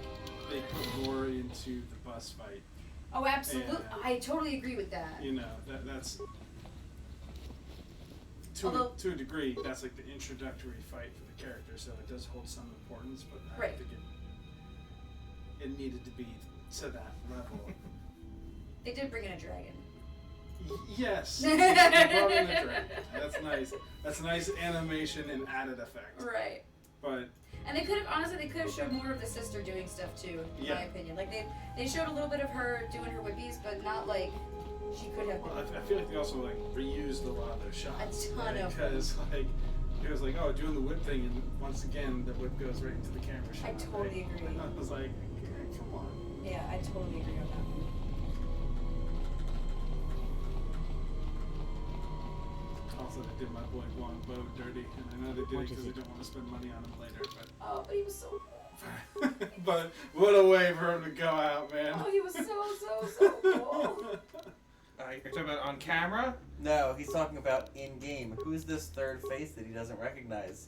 they put more into the bus fight. Oh, absolutely! And, I totally agree with that. You know, that's to a degree, that's like the introductory fight for the character, so it does hold some importance, but I don't think it needed to be to that level. They did bring in a dragon. Yes. They brought in a dragon. That's nice. That's nice animation and added effect. Right. But and they could have honestly they could have showed more of the sister doing stuff too, in my opinion. Like they showed a little bit of her doing her whippies, but not like she could have been. Well, I feel like they also like reused a lot of their shots. A ton of them. Because like it was like, oh, doing the whip thing, and once again the whip goes right into the camera shot. I totally agree. And I was like, come on. Yeah, I totally agree on that. Also, they did my boy Longbow dirty, and I know they did it because they don't want to spend money on him later. But oh, but he was so cool. but what a way for him to go out, man. Oh, he was so cool. You're talking about on camera? No, he's talking about in game. Who's this third face that he doesn't recognize?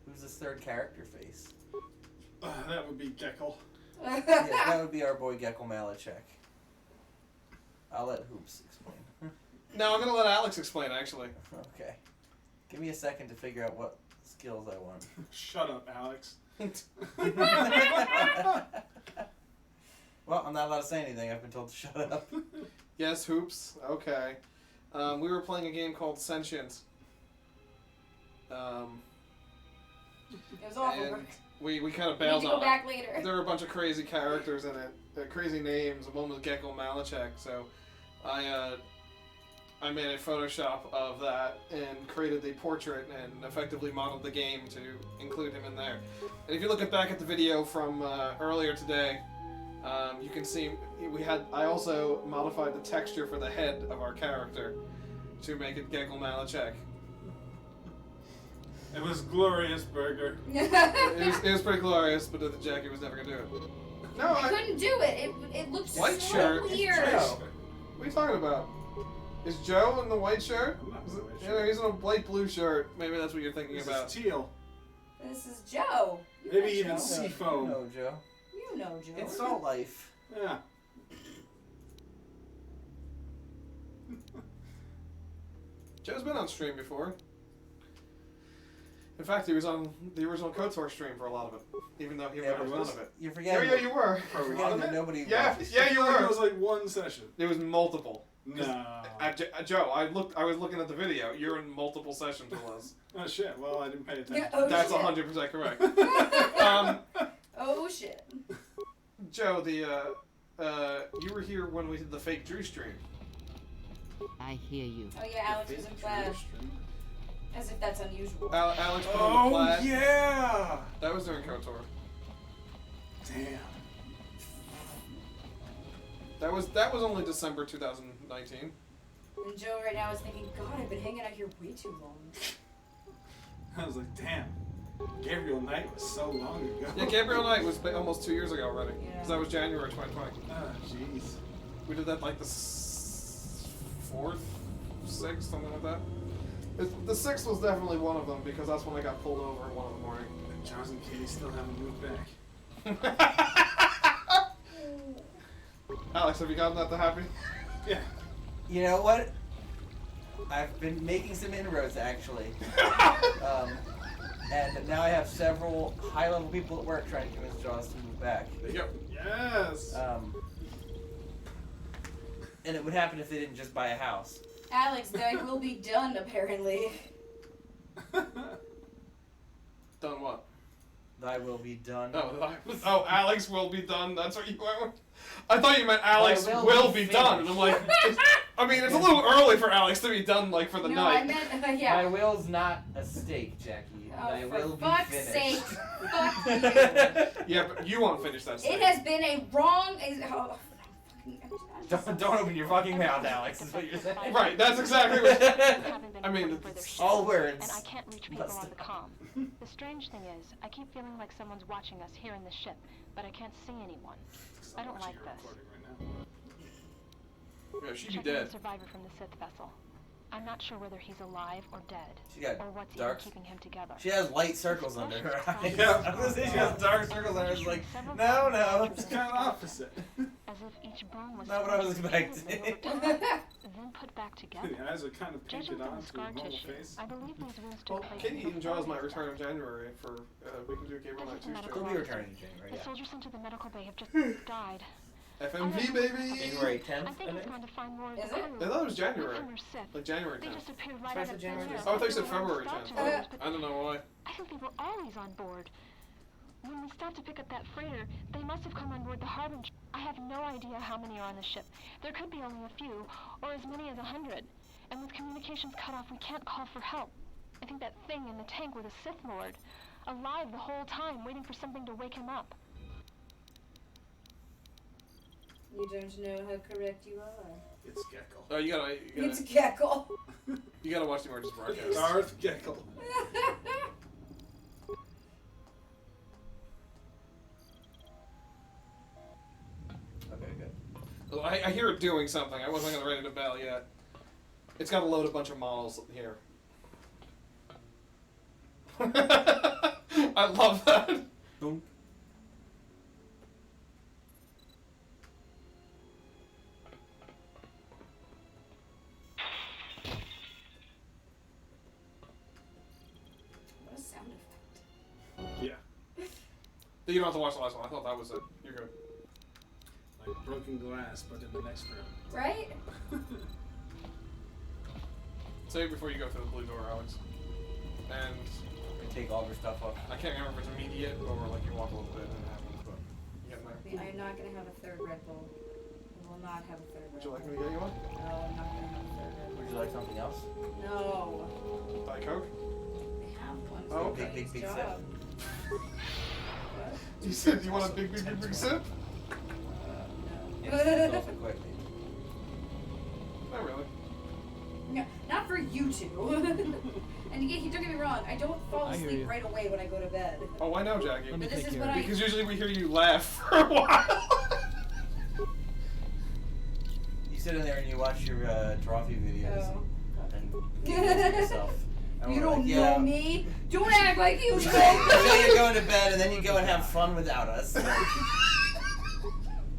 Who's this third character face? That would be Gecko. Yeah, that would be our boy Gecko Malachek. I'll let Hoops explain. No, I'm gonna let Alex explain, actually. Okay. Give me a second to figure out what skills I want. Shut up, Alex. Well, I'm not allowed to say anything. I've been told to shut up. Yes, Hoops. Okay. We were playing a game called Sentient. It was awful. And we kind of We need bailed to on go back later. There were a bunch of crazy characters in it, crazy names. One was Gecko Malachek, so I made a Photoshop of that and created the portrait and effectively modeled the game to include him in there. And if you look back at the video from earlier today, you can see I also modified the texture for the head of our character to make it Gecko Malachek. It was glorious, Burger. it was pretty glorious, but Jackie was never gonna do it. No, I couldn't do it. It looked white so shirt. weird. What are you talking about? Is Joe in the white shirt? Yeah, he's in a light blue shirt. Maybe that's what you're thinking about. This is teal. This is Joe. You Maybe know even Joe. seafoam. You know, Joe. You know Joe. It's Salt Life. Yeah. Joe's been on stream before. In fact, he was on the original KOTOR stream for a lot of it, even though he remembers none of it. You're forgetting. Yeah, you were. You're forgetting that nobody. Yeah, watches. yeah, you were. It was like one session. There was multiple. No. Joe, I was looking at the video. You're in multiple sessions with us. Oh shit. Well, I didn't pay attention. Yeah, oh, That's shit. 100% correct. Oh shit. Joe, you were here when we did the fake Drew stream. I hear you. Oh yeah, Alex was in plaid. As if that's unusual. Alex put on the plaid. Yeah. That was during KOTOR. Damn. That was only December 2019. And Joe right now is thinking, God, I've been hanging out here way too long. I was like, damn. Gabriel Knight was so long ago. Yeah, Gabriel Knight was almost 2 years ago already. Yeah. Because that was January 2020. Oh, jeez. We did that like the 4th, 6th, something like that. The 6th was definitely one of them because that's when I got pulled over at 1 in the morning. And Charles and Katie still haven't moved back. Alex, have you gotten that to happy? Yeah. You know what? I've been making some inroads actually. And now I have several high-level people at work trying to convince Jaws to move back. Yep. Yes. And it would happen if they didn't just buy a house. Alex, they will be done apparently. Done what? Thy will be done. Oh, Alex will be done. That's what you went with? I thought you meant Alex will be done. And I'm like, I mean, it's a little early for Alex to be done, like, for the night. No, I meant, yeah. My will's not a steak, Jackie. Thy will be fuck's finished. sake. Fuck you. Yeah, but you won't finish that steak. It has been a wrong... Don't open your fucking mouth, Alex, is what you're saying. Right, that's exactly what... I mean, it's all words. And I can't reach people on the comm. The strange thing is, I keep feeling like someone's watching us here in the ship, but I can't see anyone. I don't like this. Yeah, she'd be Checking dead. the survivor from the Sith vessel. I'm not sure whether he's alive or dead, She got or what's dark. even keeping him together. She has light circles under her eyes. Yeah. I was gonna say she has dark circles under her. It's like, no. It's kind of opposite. As if each bone was Not what I was expecting. then put back together. The eyes are kind of painted Judging from on the to scar normal tissue, face. I believe these wounds Well, took place. Katie and Jaws might return in January for, we can do Gabriel Knight 2 stream. We'll be returning in January, The yeah. soldiers into the medical bay have just died. FMV, baby! January 10th, I think he's going to find more of Is the it? crew. I thought it was January. None of them are Sith. Like January 10th. They just appeared right Try out to of January thin air. Oh, I thought you said Everyone February stopped 10th. to notice, but I don't know why. I think they were always on board. When we stopped to pick up that freighter, they must have come on board the Harbinger. I have no idea how many are on the ship. There could be only a few, or as many as 100. And with communications cut off, we can't call for help. I think that thing in the tank was a Sith Lord, alive the whole time, waiting for something to wake him up. You don't know how correct you are. It's Gecko. Oh, you gotta It's Gecko. you gotta watch the emergency broadcast. Darth Gecko. Okay, good. Well, I hear it doing something. I wasn't gonna ring the bell yet. It's gotta load a bunch of models here. I love that. Boom. What a sound effect. Yeah. You don't have to watch the last one. I thought that was it. You're good. Like broken glass, but in the next room. Right? Say it before you go through the blue door, Alex. And You take all of her stuff off. I can't remember if it's immediate or like you walk a little bit and it happens, but you get there. I am not going to have a third Red Bull. I will not have a third Red Would you Bull. like me to get you one? No, I'm not going to have a third Red Bull. Would you like something else? No. Diet Coke? I have one. Oh, for big this sip. job. What? You said you want a big sip? Yeah, it's also quick. Not really. No, not for you two. And don't get me wrong, I don't fall I hear asleep you. right away when I go to bed. Oh, I know, Jackie. Let me But this take is care what of I- it. Because usually we hear you laugh for a while. You You sit in there and you watch your trophy videos Oh. and you to yourself. And You we're don't like, know yeah. me. Don't act like you know So me. you go to bed and then you go and have fun without us.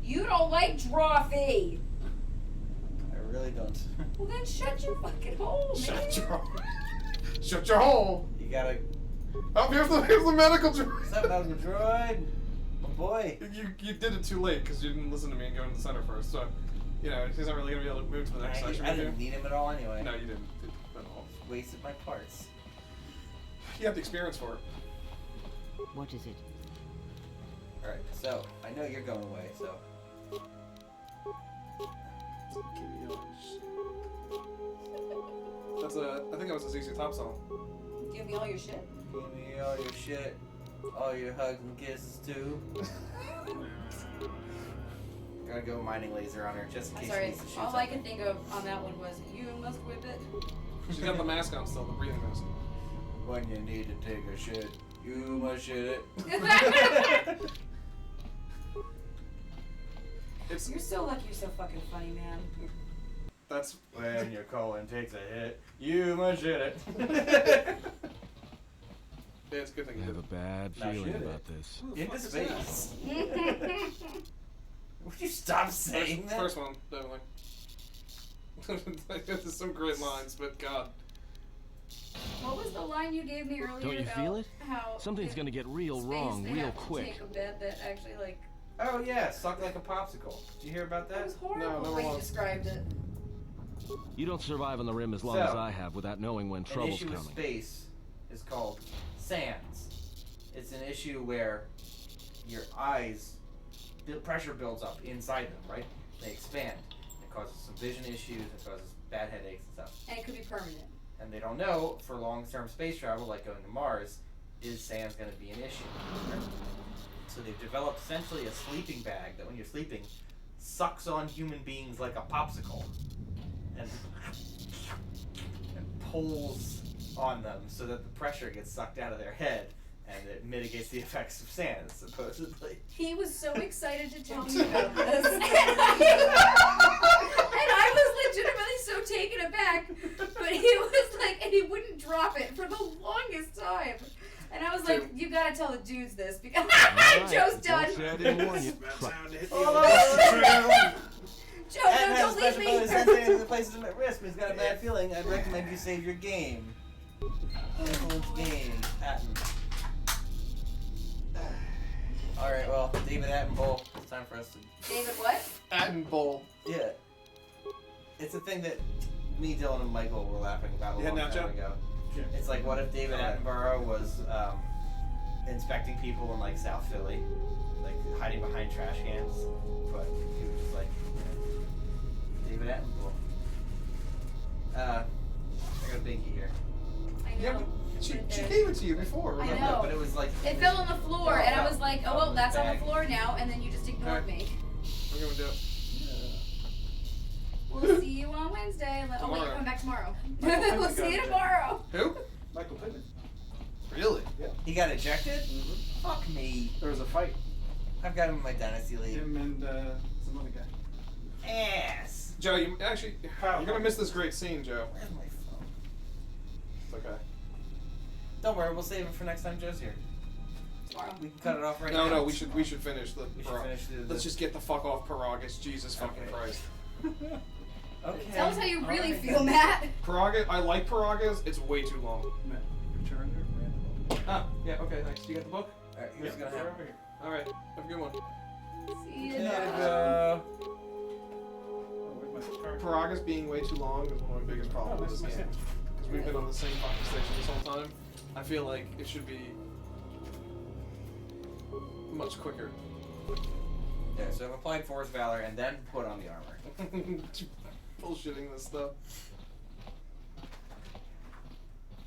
You don't like trophy. I really don't. Well then shut your fucking hole, man. Shut your hole. You gotta. Oh, here's the medical droid. What's up, medical droid? My boy. You did it too late because you didn't listen to me and go in the center first. So, you know, he's not really gonna be able to move to the next section. I didn't need him at all anyway. No, you didn't at all. Wasted my parts. You have the experience for it. What is it? Alright, so, I know you're going away, so. That's a. I think that was a ZZ Top song. Give me all your shit. Give me all your shit. All your hugs and kisses, too. Gotta go mining laser on her, just in case she Sorry, needs to shoot all I something. could think of on that one was, you must whip it. She's got the mask on still, the breathing mask. When you need to take a shit, you must shit it. You're so lucky you're so fucking funny, man. That's when your colon takes a hit, you must shit it. Yeah, it's a good thing I have a bad feeling about this. Into space. Would you stop saying that? First one, definitely. There's some great lines, but God. What was the line you gave me earlier? Don't you about feel it? How Something's gonna get real space, wrong they real have to quick. Take a bet that actually like. Oh yeah, suck like a popsicle. Did you hear about that? That was horrible the way you described it. You don't survive on the rim as long as I have without knowing when An trouble's issue coming. with space is called sands. It's an issue where your eyes, the pressure builds up inside them, right? They expand. It causes some vision issues. It causes bad headaches and stuff. And it could be permanent. And they don't know for long-term space travel, like going to Mars, is sands going to be an issue? Right? So they've developed essentially a sleeping bag that when you're sleeping, sucks on human beings like a popsicle, and pulls on them so that the pressure gets sucked out of their head, and it mitigates the effects of sand, supposedly. He was so excited to tell me about this. And I was legitimately so taken aback. But he was like, and he wouldn't drop it for the longest time. And I was like, you gotta tell the dudes this because Joe's done. Don't say I didn't warn you. Joe, And no, has a don't leave special me. bonus sensitive to the places at risk. He's got a bad feeling. I'd recommend you save your game. Influence game. Atten. Alright, well, David Attenborough, it's time for us to... David what? Attenborough. Yeah. It's a thing that me, Dylan, and Michael were laughing about a Yeah, long now, time Joe? ago. It's like, what if David Attenborough was inspecting people in, like, South Philly? Like, hiding behind trash cans? But he was just like, David Attenborough. I got a binky here. I know. Yeah, but she gave it to you before. I remember? know. But it was like... It fell on the floor, and I was like, oh, well, that's on the bag. floor now, and then you just ignored me. We're gonna do it. We'll see you on Wednesday. Oh, wait, Tomorrow. you're coming back tomorrow. Michael We'll Pittman see you got tomorrow. Who? Michael Pittman. Really? Yeah. He got ejected? Fuck me. There was a fight. I've got him in my dynasty league. Him and some other guy. Ass. Joe, you actually, you're gonna miss this great scene, Joe. Where's my phone? It's okay. Don't worry, we'll save it for next time Joe's here. Tomorrow. We can cut it off right now. No, we should finish the. We should finish the- Let's just get the fuck off Peragus. Jesus fucking Okay. Christ. Okay. Tell us how you really Alright. feel, Matt. Peragus, I like Peragus. It's way too long. Matt, return to Randall. Ah, yeah, okay, thanks. You got the book? Alright, here's gonna happen. over here. All right, have a good one. See you There we tomorrow. go. Oh, where's my card? Peragus being way too long is one of my biggest problems with this is this my game. Because we've been on the same fucking station this whole time. I feel like it should be much quicker. Yeah, so I've applied Force Valor and then put on the armor. Bullshitting this stuff.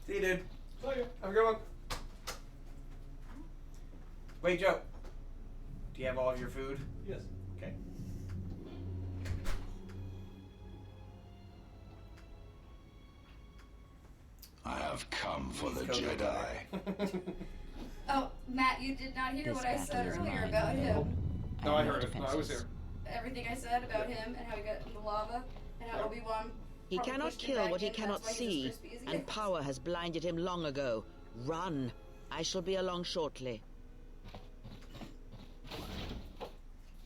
See you, dude. Okay, have a good one. Wait, Joe. Do you have all of your food? Yes. Okay. I have come for the Please go Jedi. Oh, Matt, you did not hear This what I said battle is earlier mine. about him. No, I And heard no it. No, I was here. defenses. everything I said about him and how he got in the lava and how Obi-Wan. He cannot kill what he cannot see, and power has blinded him long ago. Run. I shall be along shortly.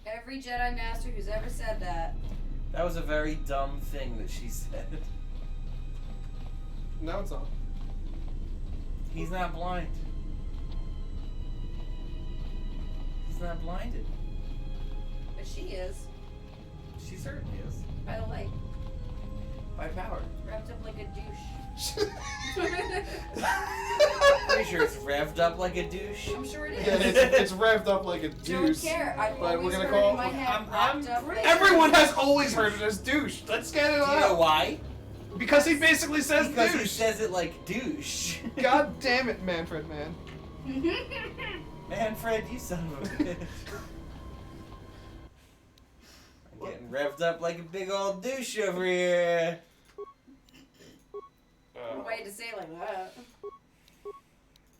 Every Jedi Master who's ever said that. That was a very dumb thing that she said. No, it's not. He's not blind. He's not blinded. But she is. She certainly is. By the light. By power. Wrapped up like a douche. Pretty sure it's revved up like a douche. I'm sure it is. Yeah, it's revved up like a douche. Don't care. I've but always we're gonna heard call in my head wrapped up like everyone has always heard it as douche. Let's get it Do out. you know why? Because he basically says because douche. he says it like douche. God damn it, Manfred, man. Manfred, you son of a bitch. I'm getting revved up like a big old douche over here. Way to say it like that.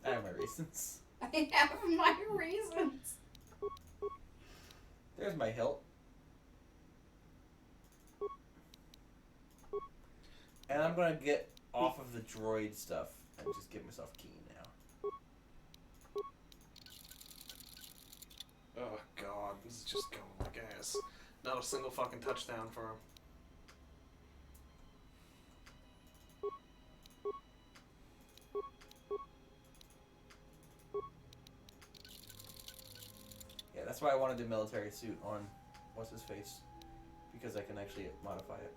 I have my reasons. I have my reasons. There's my hilt. And I'm gonna get off of the droid stuff and just give myself keen now. Oh god, this is just going like ass. Not a single fucking touchdown for him. Yeah, that's why I wanted the military suit on what's his face, because I can actually modify it.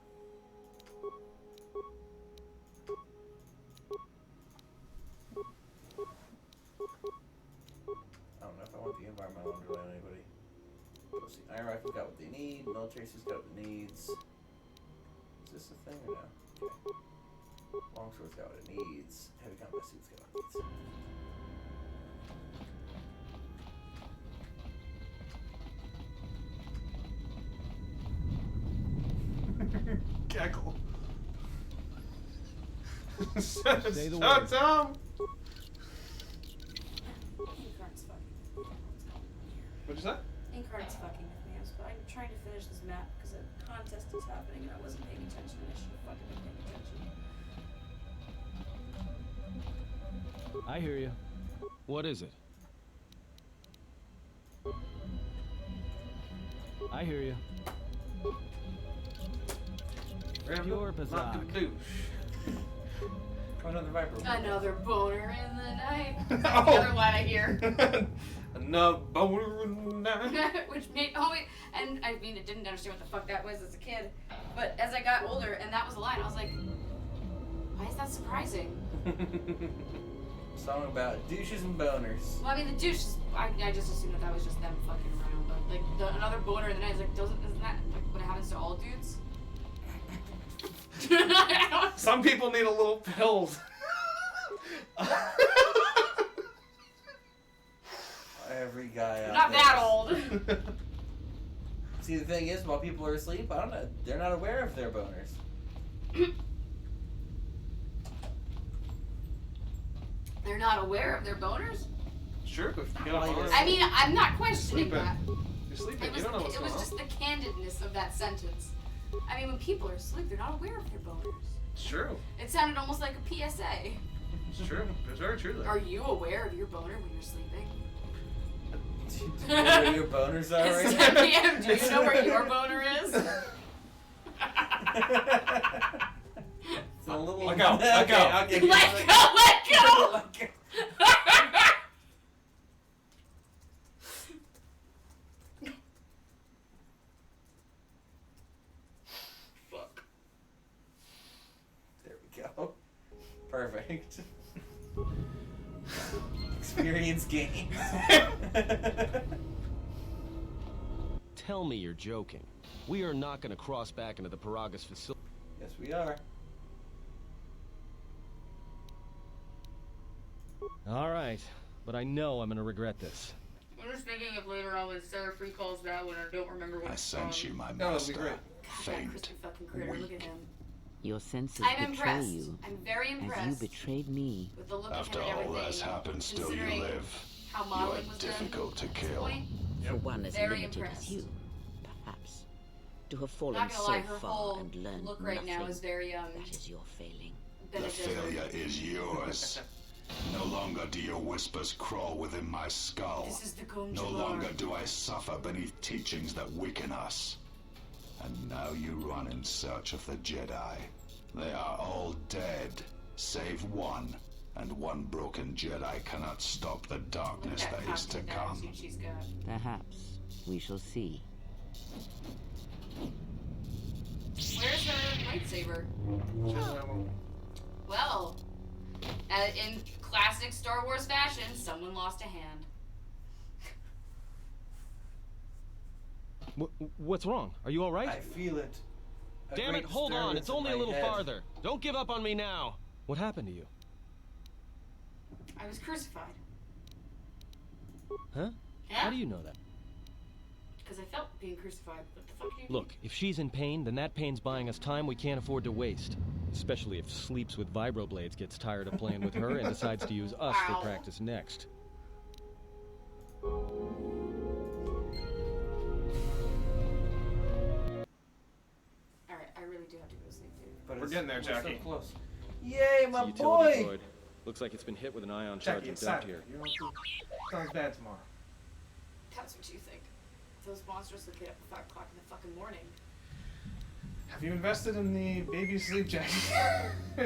I don't know if I want the environmental underlay on anybody. Let's see. Iron Rifle's got what they need. Military suit's got what it needs. Is this a thing or no? Okay. Longsword's got what it needs. Heavy combat suit's got what it needs. Gaggle. Say the so word. dumb. Incarnate's fucking. What'd you say? Incarnate's fucking with me. I'm trying to finish this map because a contest is happening and I wasn't paying attention. I should have fucking been paying attention. I hear you. What is it? I hear you. Pure bizarre. Another Viper. Another boner in the night. That's Oh. the other line I hear. Another boner in the night. Which made and I mean I didn't understand what the fuck that was as a kid, but as I got older and that was the line, I was like, why is that surprising? Song about douches and boners. Well, I mean the douches. I just assumed that was just them fucking around, but like another boner in the night is like isn't that like what happens to all dudes? Some people need a little pills. Every guy out Not there. that old. See, the thing is, while people are asleep, I don't know, they're not aware of their boners. They're not aware of their boners? Sure, if you get up on I mean, I'm not questioning that. You're sleeping. It was, You don't know what's it was going just the candidness of that sentence. I mean, when people are asleep, they're not aware of their boners. It's true. It sounded almost like a PSA. It's true. It's very true. Are you aware of your boner when you're sleeping? Do you know where your boners are right now? 7 p.m. Do you know where your boner is? It's a little... Let go. Let go. Okay, Let go! Let go! Let go. Fuck. There we go. Perfect. Experience gained. Tell me you're joking. We are not going to cross back into the Peragus facility. Yes, we are. All right, but I know I'm going to regret this. I'm just thinking if later on when Seraph recalls that when I don't remember what I it's sent from. you my That would be master. great. Faint, Christian fucking critter, look at him. Your senses I'm betray impressed. you, I'm very as impressed. you betrayed me. With the look After of him and all everything. that's happened, still you considering live. how You modeling are was difficult to done. At this kill. point, For one as Very limited impressed. as you. perhaps. To have fallen Not gonna so lie, her far whole and learned look right nothing. now is very That is your failing. The failure is yours. No longer do your whispers crawl within my skull. This is the No longer do I suffer beneath teachings that weaken us. And now you run in search of the Jedi. They are all dead, save one. And one broken Jedi cannot stop the darkness that is to come. Perhaps we shall see. Where's her lightsaber? Well, in classic Star Wars fashion, someone lost a hand. What's wrong? Are you all right? I feel it. Damn it, hold on. It's only a little farther. Don't give up on me now. What happened to you? I was crucified. Huh? Yeah. How do you know that? Because I felt being crucified. What the fuck do you mean? Look, if she's in pain, then that pain's buying us time we can't afford to waste. Especially if Sleeps with Vibroblades gets tired of playing with her and decides to use us for practice next. Alright, I really do have to go to sleep, dude. But we're getting there, Jackie. So close. Yay, my Utility boy! droid. Looks like it's been hit with an ion charge and dumped here. You don't think sounds bad tomorrow. That's what you think. Those monsters will get up at 5 o'clock in the fucking morning. Have you invested in the baby sleep jacket?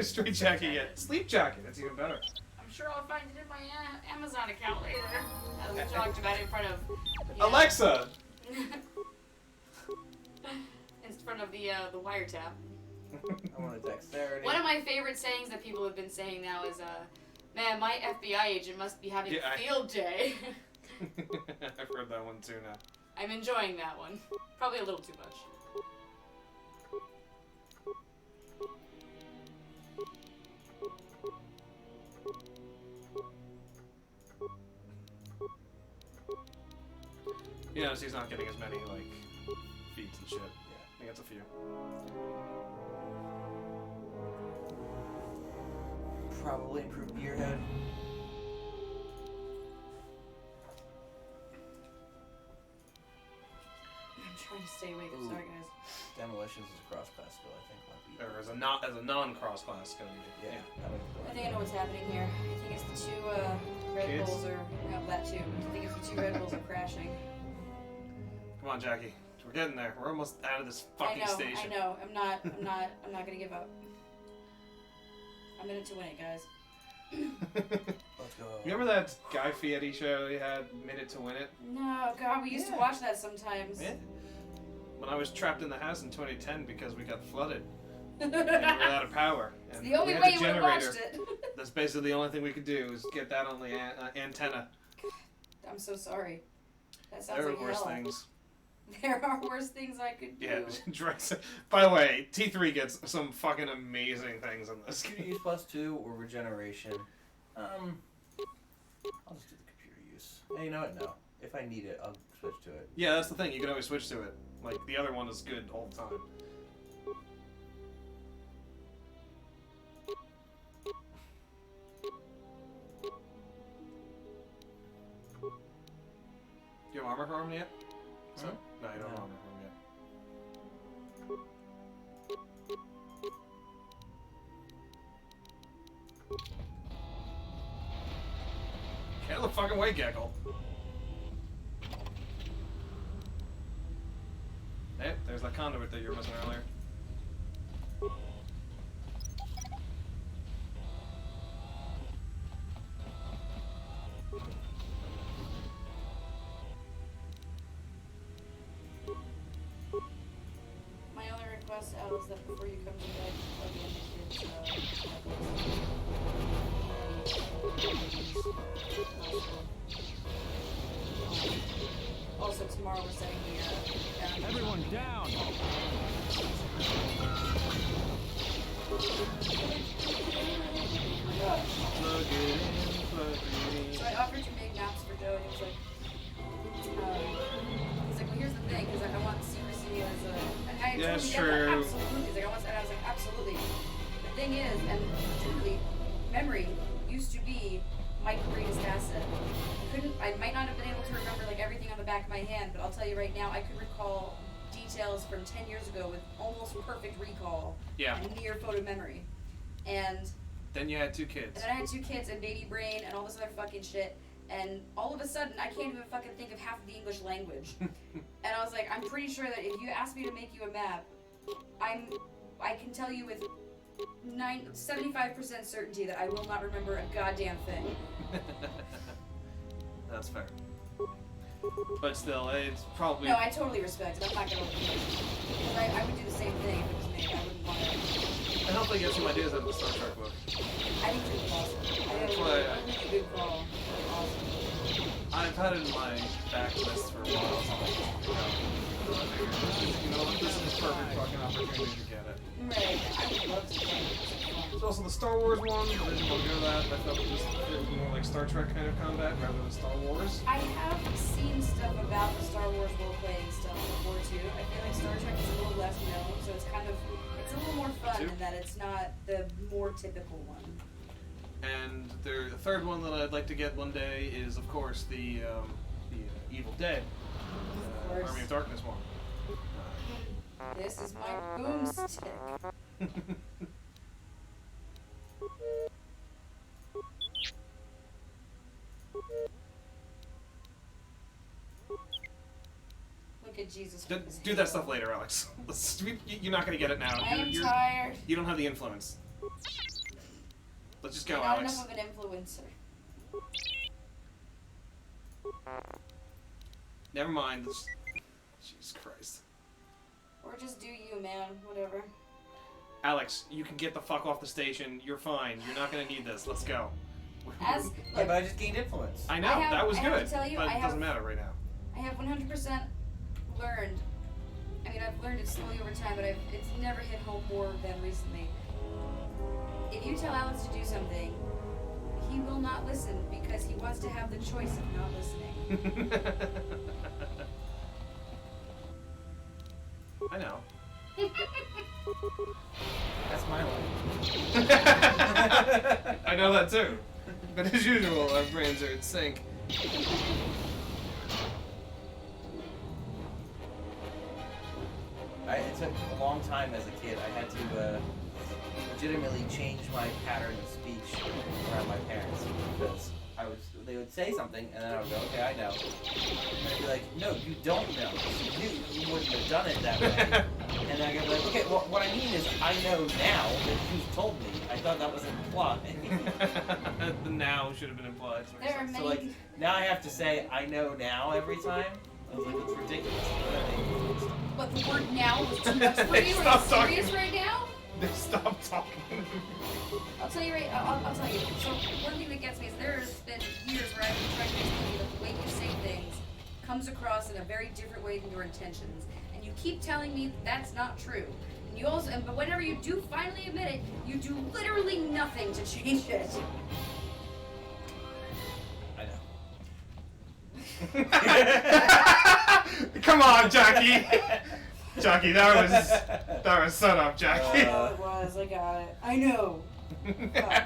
Street jacket yet? Sleep jacket, that's even better. I'm sure I'll find it in my Amazon account later. As we talked about it in front of... Alexa! In front of the wiretap. I want a dexterity. One of my favorite sayings that people have been saying now is, man, my FBI agent must be having a field day. I've heard that one too now. I'm enjoying that one. Probably a little too much. You notice he's not getting as many, like, feeds and shit. Yeah, I think it's a few. Probably improve gearhead. I'm trying to stay awake. I'm sorry, guys. Demolitions is a cross-class skill, I think. Might be. Or as a non-cross-class skill. Yeah. I think I know what's happening here. I think it's the two Red Kids? Bulls are... No, that too. I think it's the two Red Bulls are crashing. Come on, Jackie. We're getting there. We're almost out of this fucking station. I know. I'm not gonna give up. I'm in it to win it, guys. Let's go. Remember that Guy Fieri show he had, Minute to Win It? No, God, we used to watch that sometimes. Yeah. When I was trapped in the house in 2010 because we got flooded. And we were out of power. It's And the only we had way a you would have generator. watched it. That's basically the only thing we could do is get that on the antenna. I'm so sorry. That sounds There like are worse hell. things. There are worse things I could do. Yeah, by the way, T3 gets some fucking amazing things in this. Computer use +2 or regeneration. I'll just do the computer use. Hey, you know what? No. If I need it, I'll switch to it. Yeah, that's the thing. You can always switch to it. Like, the other one is good all the time. You have armor for him yet? So, no, you don't have armor for him yet. Get out of the fucking way, Gecko. Hey, there's that conduit that you were missing earlier. My only request, Al, is that before you come to bed, you plug in the kids' Also, tomorrow we're setting the Everyone down! So I offered to make maps for Joe, and he was like, well, here's the thing, because I want secrecy as a... And I Yeah, totally get true. that, absolutely. He's like, and I was like, absolutely. The thing is, and truly, memory used to be my greatest asset. I might not have been able to remember like everything on the back of my hand, but I'll tell you right now, I could recall details from 10 years ago with almost perfect recall Yeah. and near photo memory. And then you had 2 kids. And then I had 2 kids and baby brain and all this other fucking shit. And all of a sudden, I can't even fucking think of half of the English language. And I was like, I'm pretty sure that if you ask me to make you a map, I can tell you with 75% certainty that I will not remember a goddamn thing. That's fair. But still, it's probably... No, I totally respect it. I'm not gonna because I would do the same thing if it was me. I wouldn't want to... And hopefully get some ideas out of the Star Trek book. I think it's awesome. I think it's a good call. Awesome. I've had it in my backlist for a while, so you know what, this is a perfect fucking opportunity to get it. Right, I would love to play it. There's also the Star Wars one, I didn't want to go to that, I felt it just fit more like Star Trek kind of combat rather than Star Wars. I have seen stuff about the Star Wars role-playing stuff before too. I feel like Star Trek is a little less known, so it's a little more fun in that it's not the more typical one. And the third one that I'd like to get one day is, of course, the Evil Dead Army of Darkness one. This is my boomstick. Look at Jesus. Do that stuff later, Alex. You're not going to get it now. I am tired. You don't have the influence. Let's just go, You're Alex. not enough of an influencer. Never mind. Jesus Christ. Or just do you, man. Whatever. Alex, you can get the fuck off the station. You're fine. You're not going to need this. Let's go. Yeah, but I just gained influence. I know. That was good. I have to tell you, but it doesn't matter right now. I have 100% learned. I mean, I've learned it slowly over time, but it's never hit home more than recently. If you tell Alex to do something, he will not listen because he wants to have the choice of not listening. I know. That's my life. I know that too. But as usual, our brains are in sync. It took a long time as a kid. I had to legitimately change my pattern of speech around my parents because they would say something and then I would go, okay, I know. And they'd be like, no, you don't know. You wouldn't have done it that way. And then I go like, okay, well, what I mean is I know now that you've told me. I thought that was implied. The now should have been implied. So like, now I have to say I know now every time. I was like, it's ridiculous. But the word now was too much for you? Are you serious right now? They stopped talking. I'll tell you right. I'll tell you. So one thing that gets me is there's been years where I've been trying to explain you that the way you say things comes across in a very different way than your intentions, and you keep telling me that's not true. And you also, but whenever you do finally admit it, you do literally nothing to change it. Come on, Jackie. Jackie, that was set up, Jackie. It was. I got it. I know. Fuck.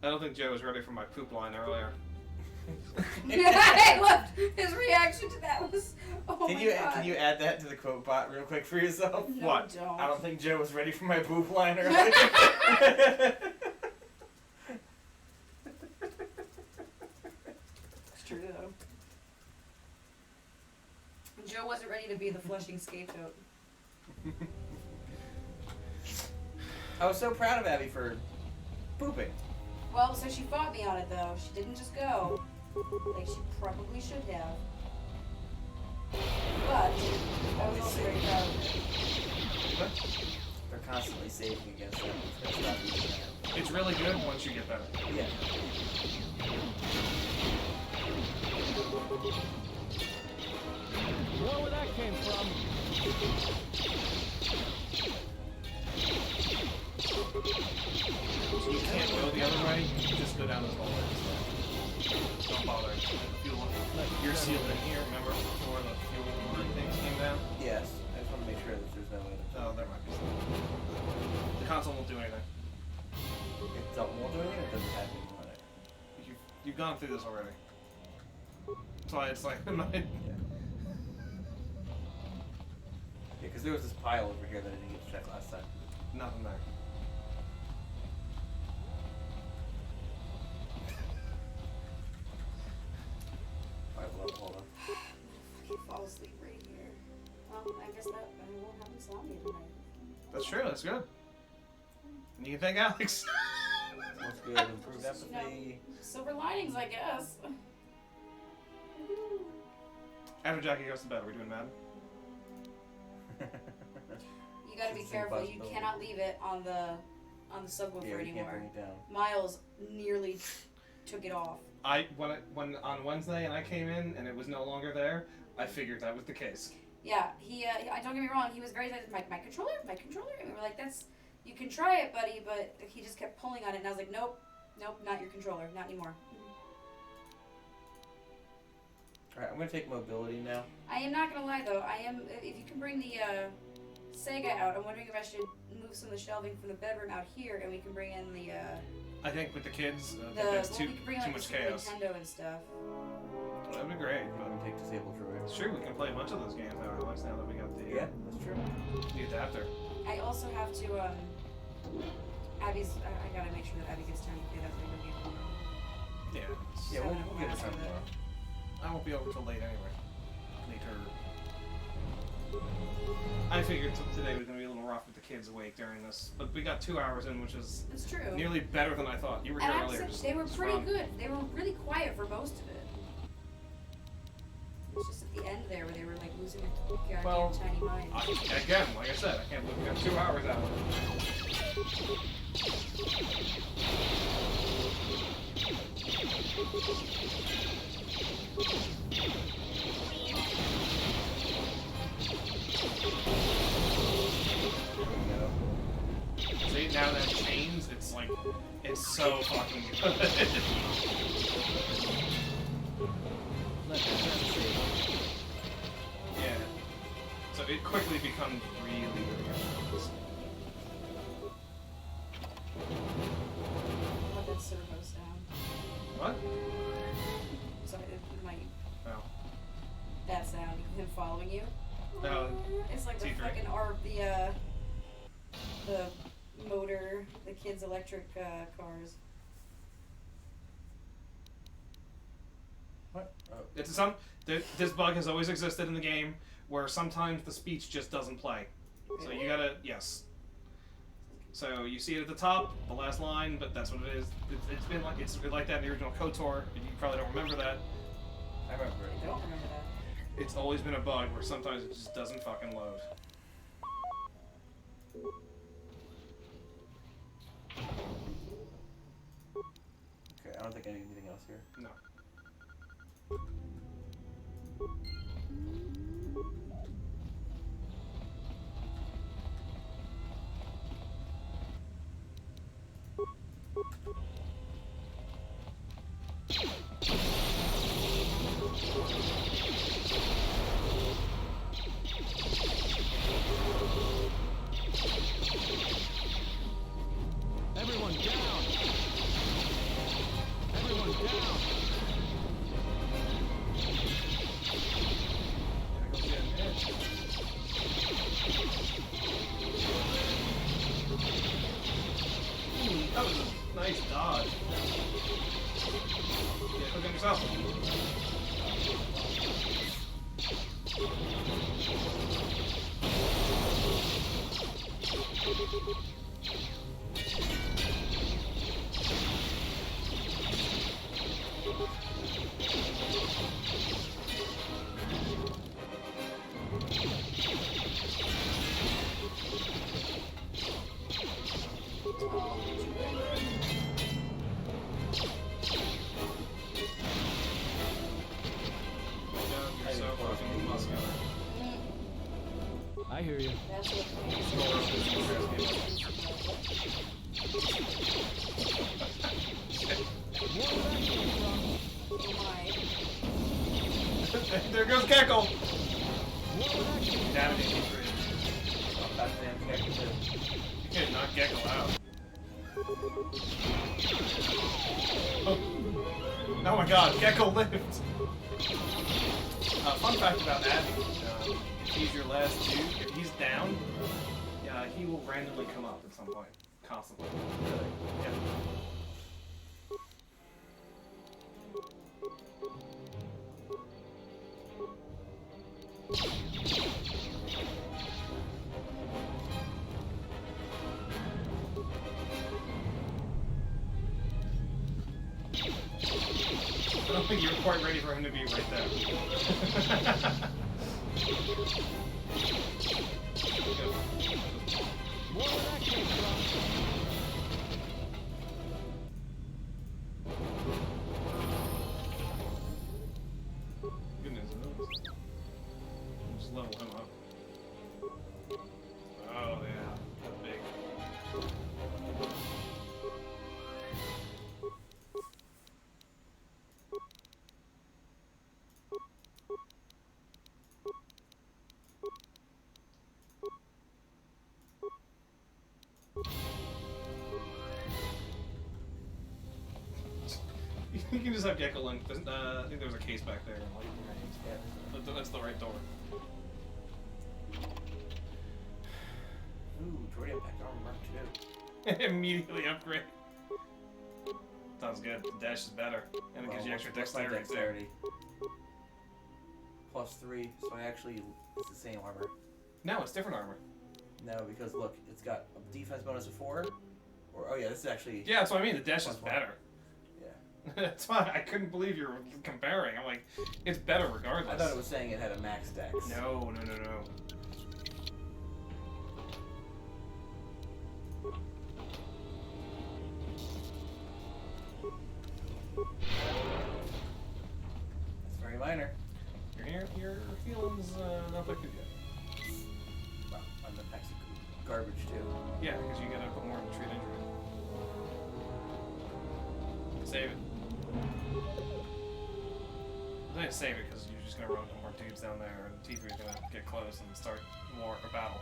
I don't think Joe was ready for my poop line earlier. I loved his reaction to that was. Oh Can you add that to the quote bot real quick for yourself? No, What? Don't. I don't think Joe was ready for my poop line earlier. It's true though. Joe wasn't ready to be the flushing scapegoat. I was so proud of Abby for pooping. Well, so she fought me on it though. She didn't just go like she probably should have. But I was also very proud of her. They're constantly saving against them. It's gonna stop using that. It's really good once you get better. Yeah. Wonder where that came from. So you can't go the other way, just go down this hallway instead. Don't bother. You're sealed in here, remember? Before the fuel things came down? Yes. I just want to make sure that there's no way to... Oh, there might be something. The console won't do anything. itself while doing it, or does it have anything on it? You've gone through this already. That's why it's like, Yeah, because there was this pile over here that I didn't get to check last time. nothing there. Alright, hold on. I fall asleep right here. Well, I guess that I won't have insomnia tonight. That's true, that's good. And you can thank Alex. That's good. Improved empathy. Silver linings, I guess. After Jackie goes to bed, are we doing Madden? You gotta be careful. You cannot leave it on the subwoofer anymore. Can't bring it down. Miles nearly took it off. When on Wednesday and I came in and it was no longer there, I figured that was the case. Yeah, don't get me wrong, he was very excited. My controller? And we were like, you can try it, buddy, but he just kept pulling on it, and I was like, nope, not your controller, not anymore. Alright, I'm gonna take mobility now. I am not gonna lie though, if you can bring the Sega out, I'm wondering if I should move some of the shelving from the bedroom out here, and we can bring in the I think with the kids, that's too much chaos. Nintendo and stuff. That'd be great, but we take disable droid. Sure, we can play a bunch of those games now that we got the that's true. The adapter. I also have to Abby's. I gotta make sure that Abby gets time to play that video game. Yeah. We'll give her time tomorrow. I won't be over till late anyway. I figured today was gonna be a little rough with the kids awake during this, but we got 2 hours in, which is nearly better than I thought. You were here earlier. They were pretty good. They were really quiet for most of it. It's just at the end there where they were like losing their tiny mind. Again, like I said, I can't believe we got 2 hours out of See, now that chains, it's so fucking good. Yeah. So it quickly becomes really, really good. Let that servo sound. What? Sorry, Oh. That sound, him following you. No. It's like the T3. fucking the motor, the kids' electric cars. What? Oh. This bug has always existed in the game, where sometimes the speech just doesn't play. So you gotta, yes. So you see it at the top, the last line, but that's what it is. It's been like that in the original KOTOR. You probably don't remember that. I remember it. I don't remember that. It's always been a bug where sometimes it just doesn't fucking load. Okay, I don't think I need anything else here. No. Everyone down! Everyone down! Ooh, that was a nice dodge. Yeah, look at yourself. You're so fucking muscular. I hear you. That's what There goes Gecko! Damn it, you can't knock Gecko out. Oh my god, Gecko lived! Fun fact about Abby, if he's your last dude, if he's down, he will randomly come up at some point. Constantly. Yeah. I don't think you're quite ready for him to be right there. More where that came from. Goodness knows. Just level him up. Oh yeah, that's big. You can just have Gecko Link. I think there's a case back there. Yeah, that's the right door. Ooh, Droid Impact Armor Mark 2. Immediately upgrade. Sounds good. The dash is better. And it gives you extra dexterity. +3, so I actually, it's the same armor. No, it's different armor. No, because look, it's got a defense bonus of 4. Or, oh yeah, this is actually... Yeah, that's what I mean. The dash is better. Yeah. That's why I couldn't believe you were comparing. I'm like, it's better regardless. I thought it was saying it had a max dex. No. It's very minor. Your healing's not that good yet. Well, I'm the packs of garbage too. Yeah, because you gotta put more in treat injury. Save it. I'm gonna save it because you're just gonna run into more dudes down there, and T3 is gonna get close and start a battle.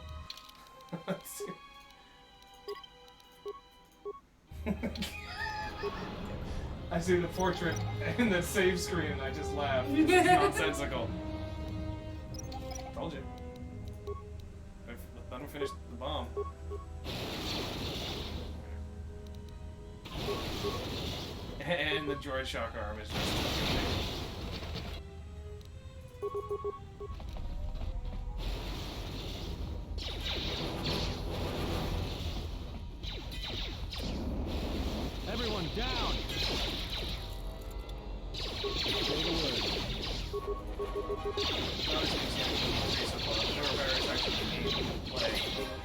I see the portrait in the save screen and I just laugh. It's nonsensical. Told you. Let him finish the bomb. And the droid shock arm is just Everyone down! Say the word. There were various actually play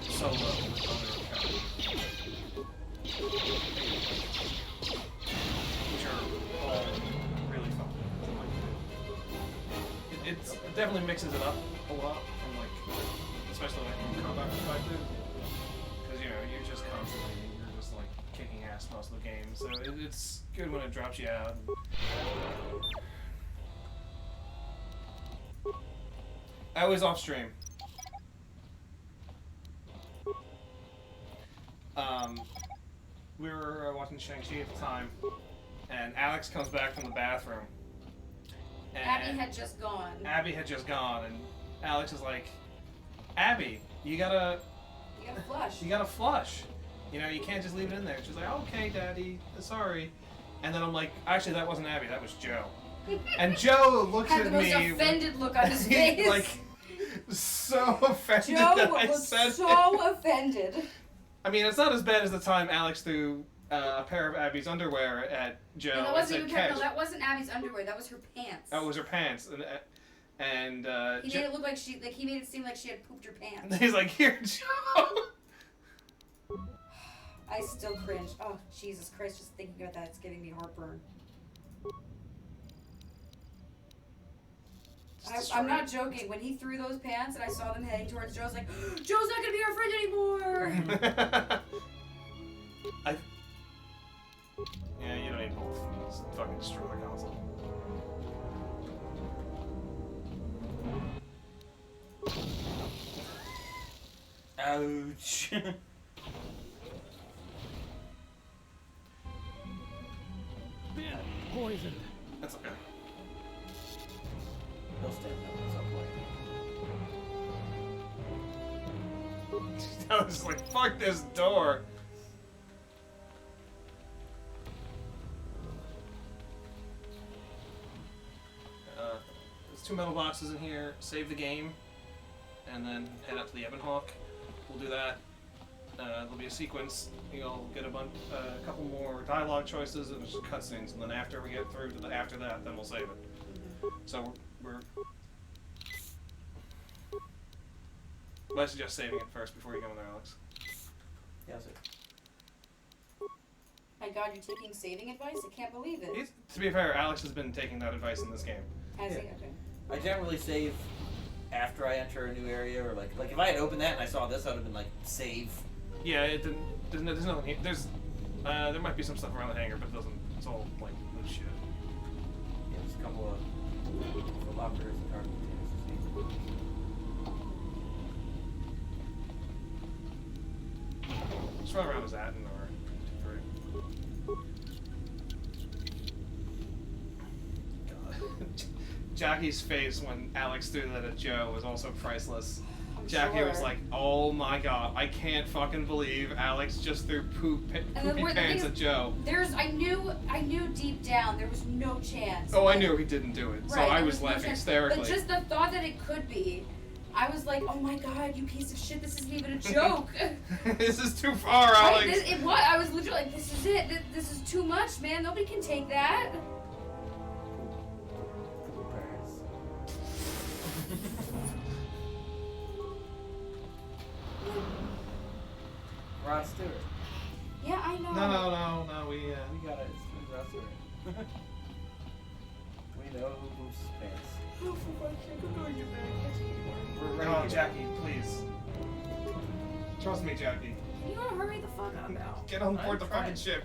solo with other characters. Which are all really fun. It definitely mixes it up a lot from like, especially like from a combat perspective. Because you're just constantly, you're just like kicking ass most of the game. So it's good when it drops you out. I was off stream. We were watching Shang-Chi at the time, and Alex comes back from the bathroom. And Abby had just gone. And Alex is like, Abby, you gotta flush. You gotta flush. You can't just leave it in there. She's like, okay, Daddy, sorry. And then I'm like, actually, that wasn't Abby, that was Joe. And Joe looks at me. Had the most offended look on his face. Like, so offended Joe that I was said so offended. I mean, it's not as bad as the time Alex threw a pair of Abby's underwear at Joe. No, that and wasn't said, even catch. No, that wasn't Abby's underwear. That was her pants. Oh, it was her pants, and he made it look like he made it seem like she had pooped her pants. He's like, here, Joe. I still cringe. Oh, Jesus Christ! Just thinking about that, it's giving me heartburn. I'm not joking. When he threw those pants and I saw them heading towards Joe, I was like, Joe's not gonna be our friend anymore. Yeah, you don't need both. Just fucking destroy the console. Ouch. Been poisoned. That's okay. He'll stand up at some point. I was like, fuck this door. There's 2 metal boxes in here. Save the game, and then head out to the Ebon Hawk. We'll do that. There'll be a sequence. You'll get a couple more dialogue choices and just cutscenes, and then after we get through to after that, then we'll save it. So we're. Let's suggest saving it first before you go in there, Alex. Yeah, that's it. My God, you're taking saving advice? I can't believe it. To be fair, Alex has been taking that advice in this game. Has he? Okay. I generally save after I enter a new area, or like if I had opened that and I saw this, I would have been like, save. Yeah, it didn't. There's nothing here. There might be some stuff around the hangar, but it doesn't. It's all like loose shit. Yeah, there's a couple of lockers and cargo containers. Just run around as Atten or God. Jackie's face when Alex threw that at Joe was also priceless. Jackie was like, "Oh my God, I can't fucking believe Alex just threw poopy pants at Joe." I knew deep down there was no chance. Oh, I knew he didn't do it, so I was laughing hysterically. But just the thought that it could be, I was like, "Oh my God, you piece of shit! This isn't even a joke." This is too far, Alex. I was literally like, "This is it. This is too much, man. Nobody can take that." Rod Stewart. Yeah, I know. No, we got it. It's Rod Stewart. We know who boosts his pants. Oh, for fuck's sake, I'm going to bed. We're ready. Oh, Jackie, please. Trust me, Jackie. You want to hurry the fuck up now? Get on board the fucking ship.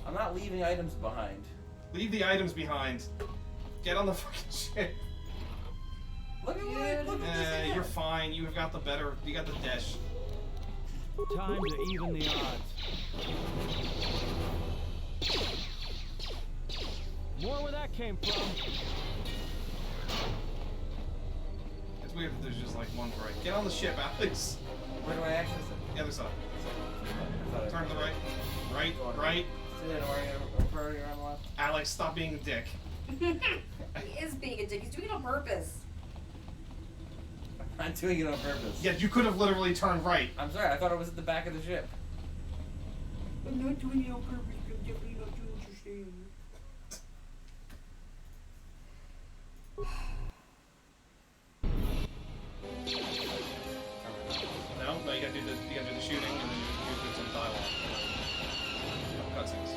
I'm not leaving items behind. Leave the items behind. Get on the fucking ship. Look at what you're fine. You've got the better. You got the dish. Time to even the odds. More where that came from. It's weird that there's just like one break. Get on the ship, Alex. Where do I access it? The other side. Turn to the right. Right. Alex, stop being a dick. He is being a dick. He's doing it on purpose. I'm doing it on purpose. Yeah, you could have literally turned right. I'm sorry, I thought it was at the back of the ship. I'm not doing it on purpose. I'm definitely not doing what you're saying. No, you gotta do the shooting and then you do some dialogue. Cutscenes.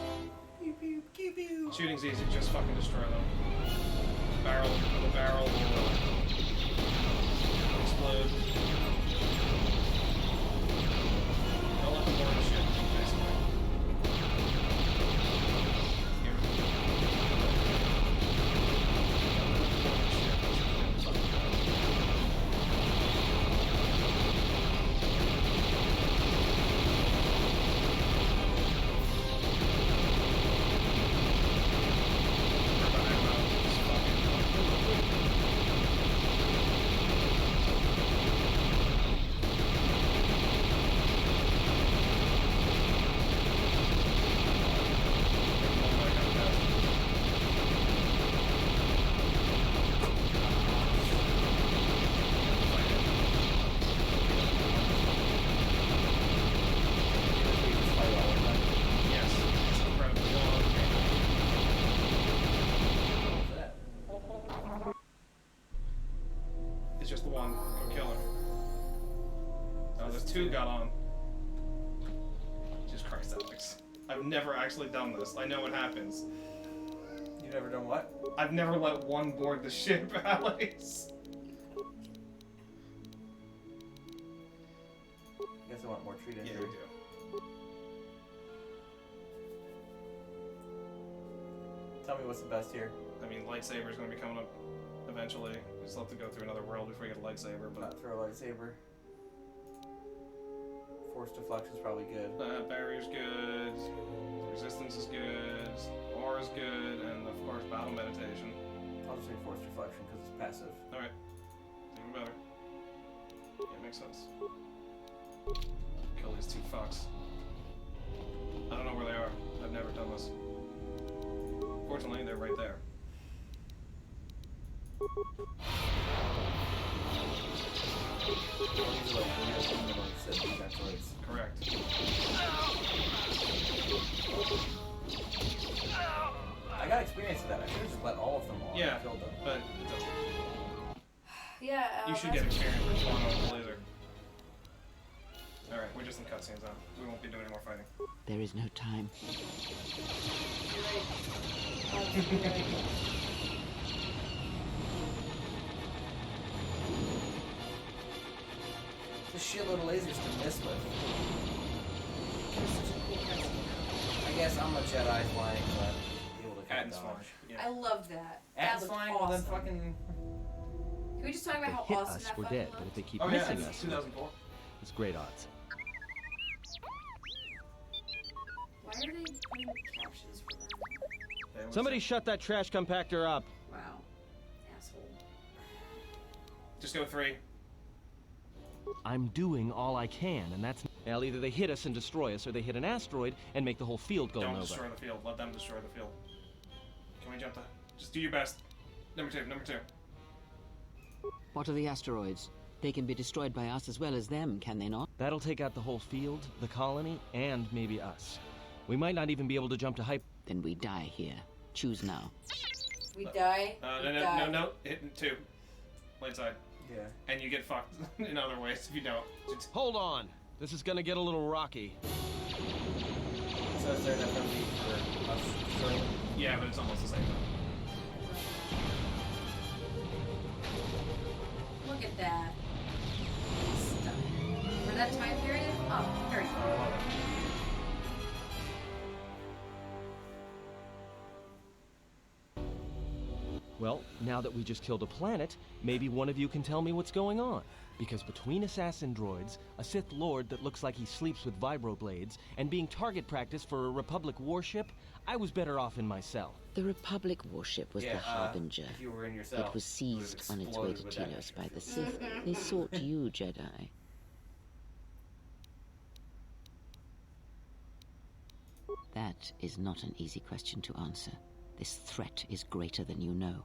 Shooting's easy, just fucking destroy them. The barrel will explode. Don't let them board the ship, basically. It's just the one. Go kill her. Oh, there's two got on. Jesus Christ, Alex. I've never actually done this. I know what happens. You've never done what? I've never let one board the ship, Alex. I guess I want more treat injury. Yeah, we do. Tell me what's the best here. I mean, lightsaber's gonna be coming up eventually. We still have to go through another world before we get a lightsaber, but... Not throw a lightsaber. Force deflection's probably good. Barrier's good. Resistance is good. Aura's good, and the course, battle meditation. I'll just say forced reflection because it's passive. Alright. Even better. Yeah, makes sense. Kill these two fucks. I don't know where they are. I've never done this. Fortunately, they're right there. Correct. I got experience with that. I should have just let all of them on and killed them. But it doesn't. Yeah. You should get experience for killing over the laser. Alright, we're just in cutscenes now. We won't be doing any more fighting. There is no time. Just a shitload of lasers to mess with. I guess I'm a Jedi flying, but able to kind of dodge. Yeah. I love that. Atten's That flying, awesome. well then fucking... Can we just talk about how hit awesome us, that we're fucking dead. looked? But if they keep Oh, missing yeah, us, 2004. it's great odds. Why are they putting captions for them? Somebody shut that trash compactor up. Wow. Asshole. Just go 3. I'm doing all I can, and that's... Well, either they hit us and destroy us, or they hit an asteroid and make the whole field go Don't nova. destroy the field. Let them destroy the field. Can we jump to... Just do your best. Number 2. What are the asteroids? They can be destroyed by us as well as them, can they not? That'll take out the whole field, the colony, and maybe us. We might not even be able to jump to hype... Then we die here. Choose now. We die. No. Hit 2. Light side. Yeah. And you get fucked in other ways if you don't. Hold on. This is gonna get a little rocky. So is there enough going to be for us destroying them? Yeah, but it's almost the same thing. Look at that. Stunning. For that time period, oh, very cool. Well, now that we just killed a planet, maybe one of you can tell me what's going on. Because between assassin droids, a Sith Lord that looks like he sleeps with vibroblades, and being target practice for a Republic warship, I was better off in my cell. The Republic warship was the Harbinger. If you were in your cell, it was seized on its way to Telos by the Sith. They sought you, Jedi. That is not an easy question to answer. This threat is greater than you know.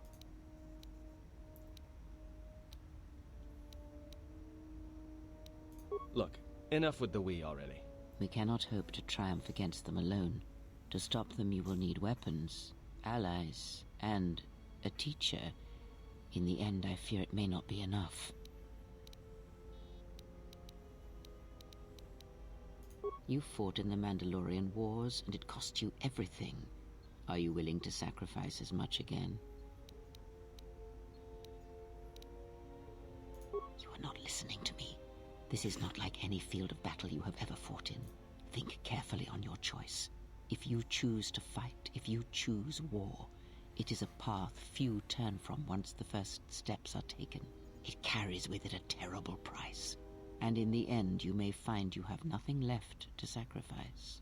Look, enough with the we already. We cannot hope to triumph against them alone. To stop them, you will need weapons, allies, and a teacher. In the end, I fear it may not be enough. You fought in the Mandalorian Wars, and it cost you everything. Are you willing to sacrifice as much again? You are not listening to me. This is not like any field of battle you have ever fought in. Think carefully on your choice. If you choose to fight, if you choose war, it is a path few turn from once the first steps are taken. It carries with it a terrible price. And in the end, you may find you have nothing left to sacrifice.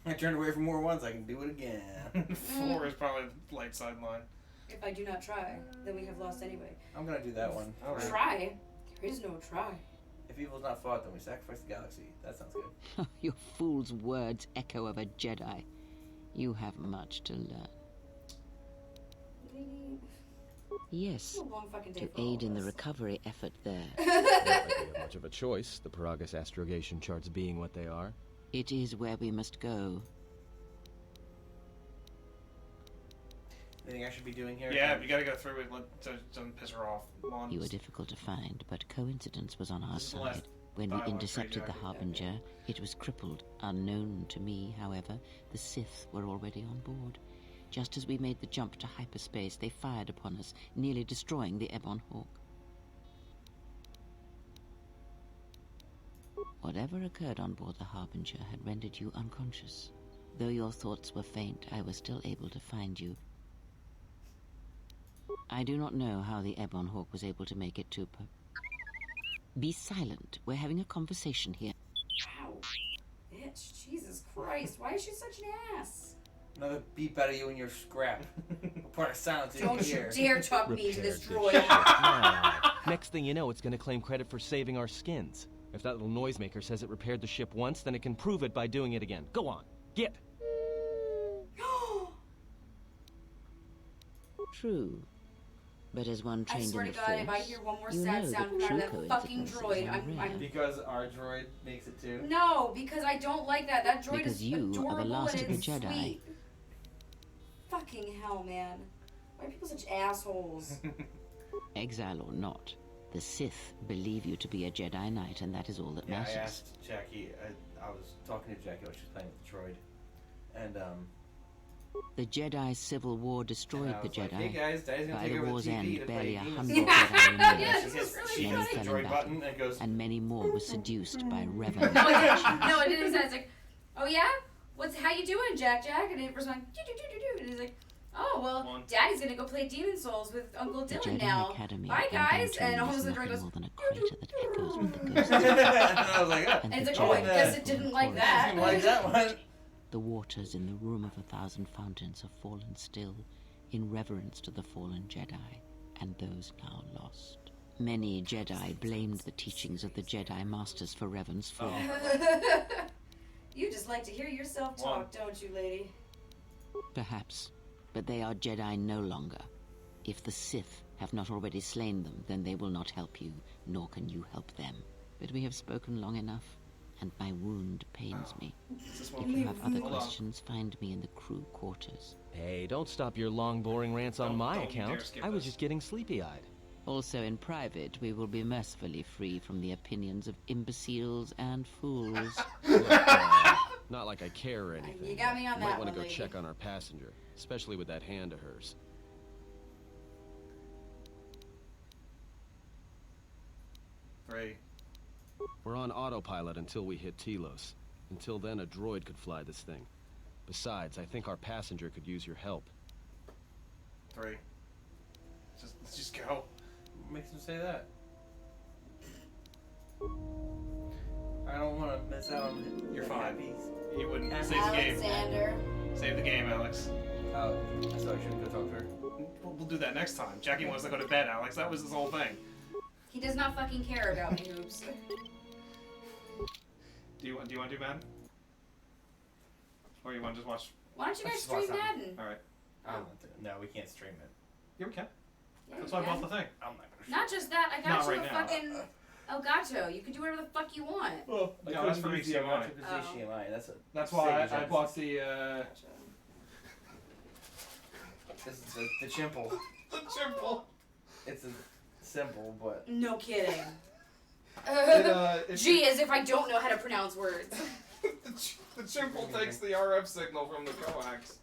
I turned away from war once, I can do it again. 4 is probably the light side line. If I do not try, then we have lost anyway. I'm gonna do that one. Try? There is no try. If evil's not fought, then we sacrifice the galaxy. That sounds good. Your fool's words echo of a Jedi. You have much to learn. Yes, to aid in the recovery effort there. Not like we have much of a choice, the Peragus astrogation charts being what they are. It is where we must go. Anything I should be doing here? Yeah, you gotta go through it. Don't piss her off. You were difficult to find, but coincidence was on our side. When we intercepted the Harbinger, it was crippled. Unknown to me, however, the Sith were already on board. Just as we made the jump to hyperspace, they fired upon us, nearly destroying the Ebon Hawk. Whatever occurred on board the Harbinger had rendered you unconscious. Though your thoughts were faint, I was still able to find you. I do not know how the Ebon Hawk was able to make it to Be silent. We're having a conversation here. Ow. Bitch, Jesus Christ. Christ, why is she such an ass? Another beep out of you and your scrap. Part of silence in Don't here. you dare talk me to this droid. Next thing you know, it's gonna claim credit for saving our skins. If that little noisemaker says it repaired the ship once, then it can prove it by doing it again. Go on, get. True. But as one trained I swear in to the God, if I Force, hear one more you sad know sound that come out true of that fucking coincidences droid, are rare. I'm... Because our droid makes it too? No, because I don't like that. That droid Because is you are the adorable last and of the it's Jedi. sweet. Fucking hell, man. Why are people such assholes? Exile or not, the Sith believe you to be a Jedi Knight, and that is all that Yeah, matters. I asked Jackie. I was talking to Jackie while she was playing with the droid, and The Jedi Civil War destroyed and I the was like, Jedi. hey guys, Daddy's gonna By take the over war's the TV end, to barely play 100 Demon's Jedi Souls. remained. Yeah, this is really Many funny. fell Droid in button, battle, and it goes, and many more were seduced by No, Revan. no, it didn't say. It's like, oh yeah, how you doing, Jack? And it was like, do, and he's like, oh well, Daddy's gonna go play Demon Souls with Uncle The Dylan Jedi now. Academy Bye of guys, and all of a is sudden the droid nothing goes, more than a crater that echoes with the ghosts. and I was like, oh, and it's like, the oh, I Jedi guess it people didn't of like Taurus that. didn't like that one. The waters in the room of 1,000 fountains have fallen still, in reverence to the fallen Jedi, and those now lost. Many Jedi blamed the teachings of the Jedi Masters for Revan's fall. You just like to hear yourself talk, don't you, lady? Perhaps, but they are Jedi no longer. If the Sith have not already slain them, then they will not help you, nor can you help them. But we have spoken long enough, and my wound pains me. If you have other questions, find me in the crew quarters. Hey, don't stop your long, boring rants on my account. I was just getting sleepy-eyed. Also in private, we will be mercifully free from the opinions of imbeciles and fools. Look, not like I care or anything. You got me on Might that want to one, go lady. check on our passenger, especially with that hand of hers. Right. We're on autopilot until we hit Telos. Until then, a droid could fly this thing. Besides, I think our passenger could use your help. 3. Let's just go. What makes him say that? I don't want to miss out on You're fine. happy. You wouldn't save the game. Alexander. Save the game, Alex. Oh, I thought I should go talk to her. We'll do that next time. Jackie wants to go to bed, Alex. That was his whole thing. He does not fucking care about me, Hoops. Do you want to do Madden? Or you want to just watch? Why don't you guys Let's just watch stream something. Madden? All right. I don't want to. No, we can't stream it. Yeah, we can. Yeah, That's you why I can. bought the thing. I'm not gonna. Not just that, I got Not you right a now. fucking Elgato. You can do whatever the fuck you want. Well, No, that's for HDMI. HDMI. That's why Sega I bought the This is the chimple. the chimple. It's a simple, but No kidding. It, Gee, as if I don't know how to pronounce words. the chimple takes the RF signal from the coax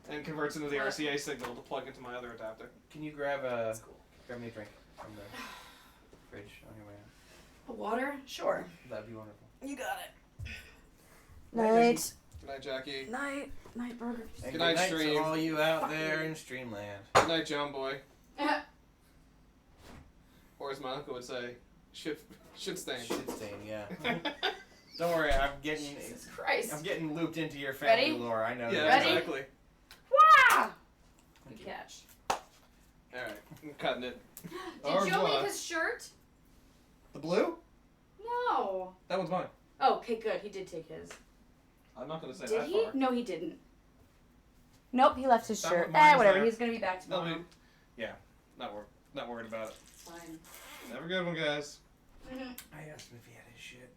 and converts into the RCA signal to plug into my other adapter. can you grab grab me a drink from the fridge on your way out? A water? Sure. That'd be wonderful. You got it. Night. Good night, Jackie. Night. Night, burger. And Good night, to stream. all you out there in Streamland. Good night, John Boy. Or as my uncle would say, shit stain. Shit stain, yeah. Don't worry, I'm getting Jesus Christ. I'm getting looped into your family Ready? lore. I know Yeah, that. Ready? exactly. Wah! Good catch. Alright, I'm cutting it. Did Joe leave his shirt? The blue? No. That one's mine. Oh, okay, good. He did take his. I'm not going to say Did that he? far. No, he didn't. Nope, he left his That shirt. one- mine is Whatever. there. He's gonna be back No, tomorrow. yeah, not worried about it. It's fine. Have a good one, guys. Mm-hmm. I asked him if he had his shit.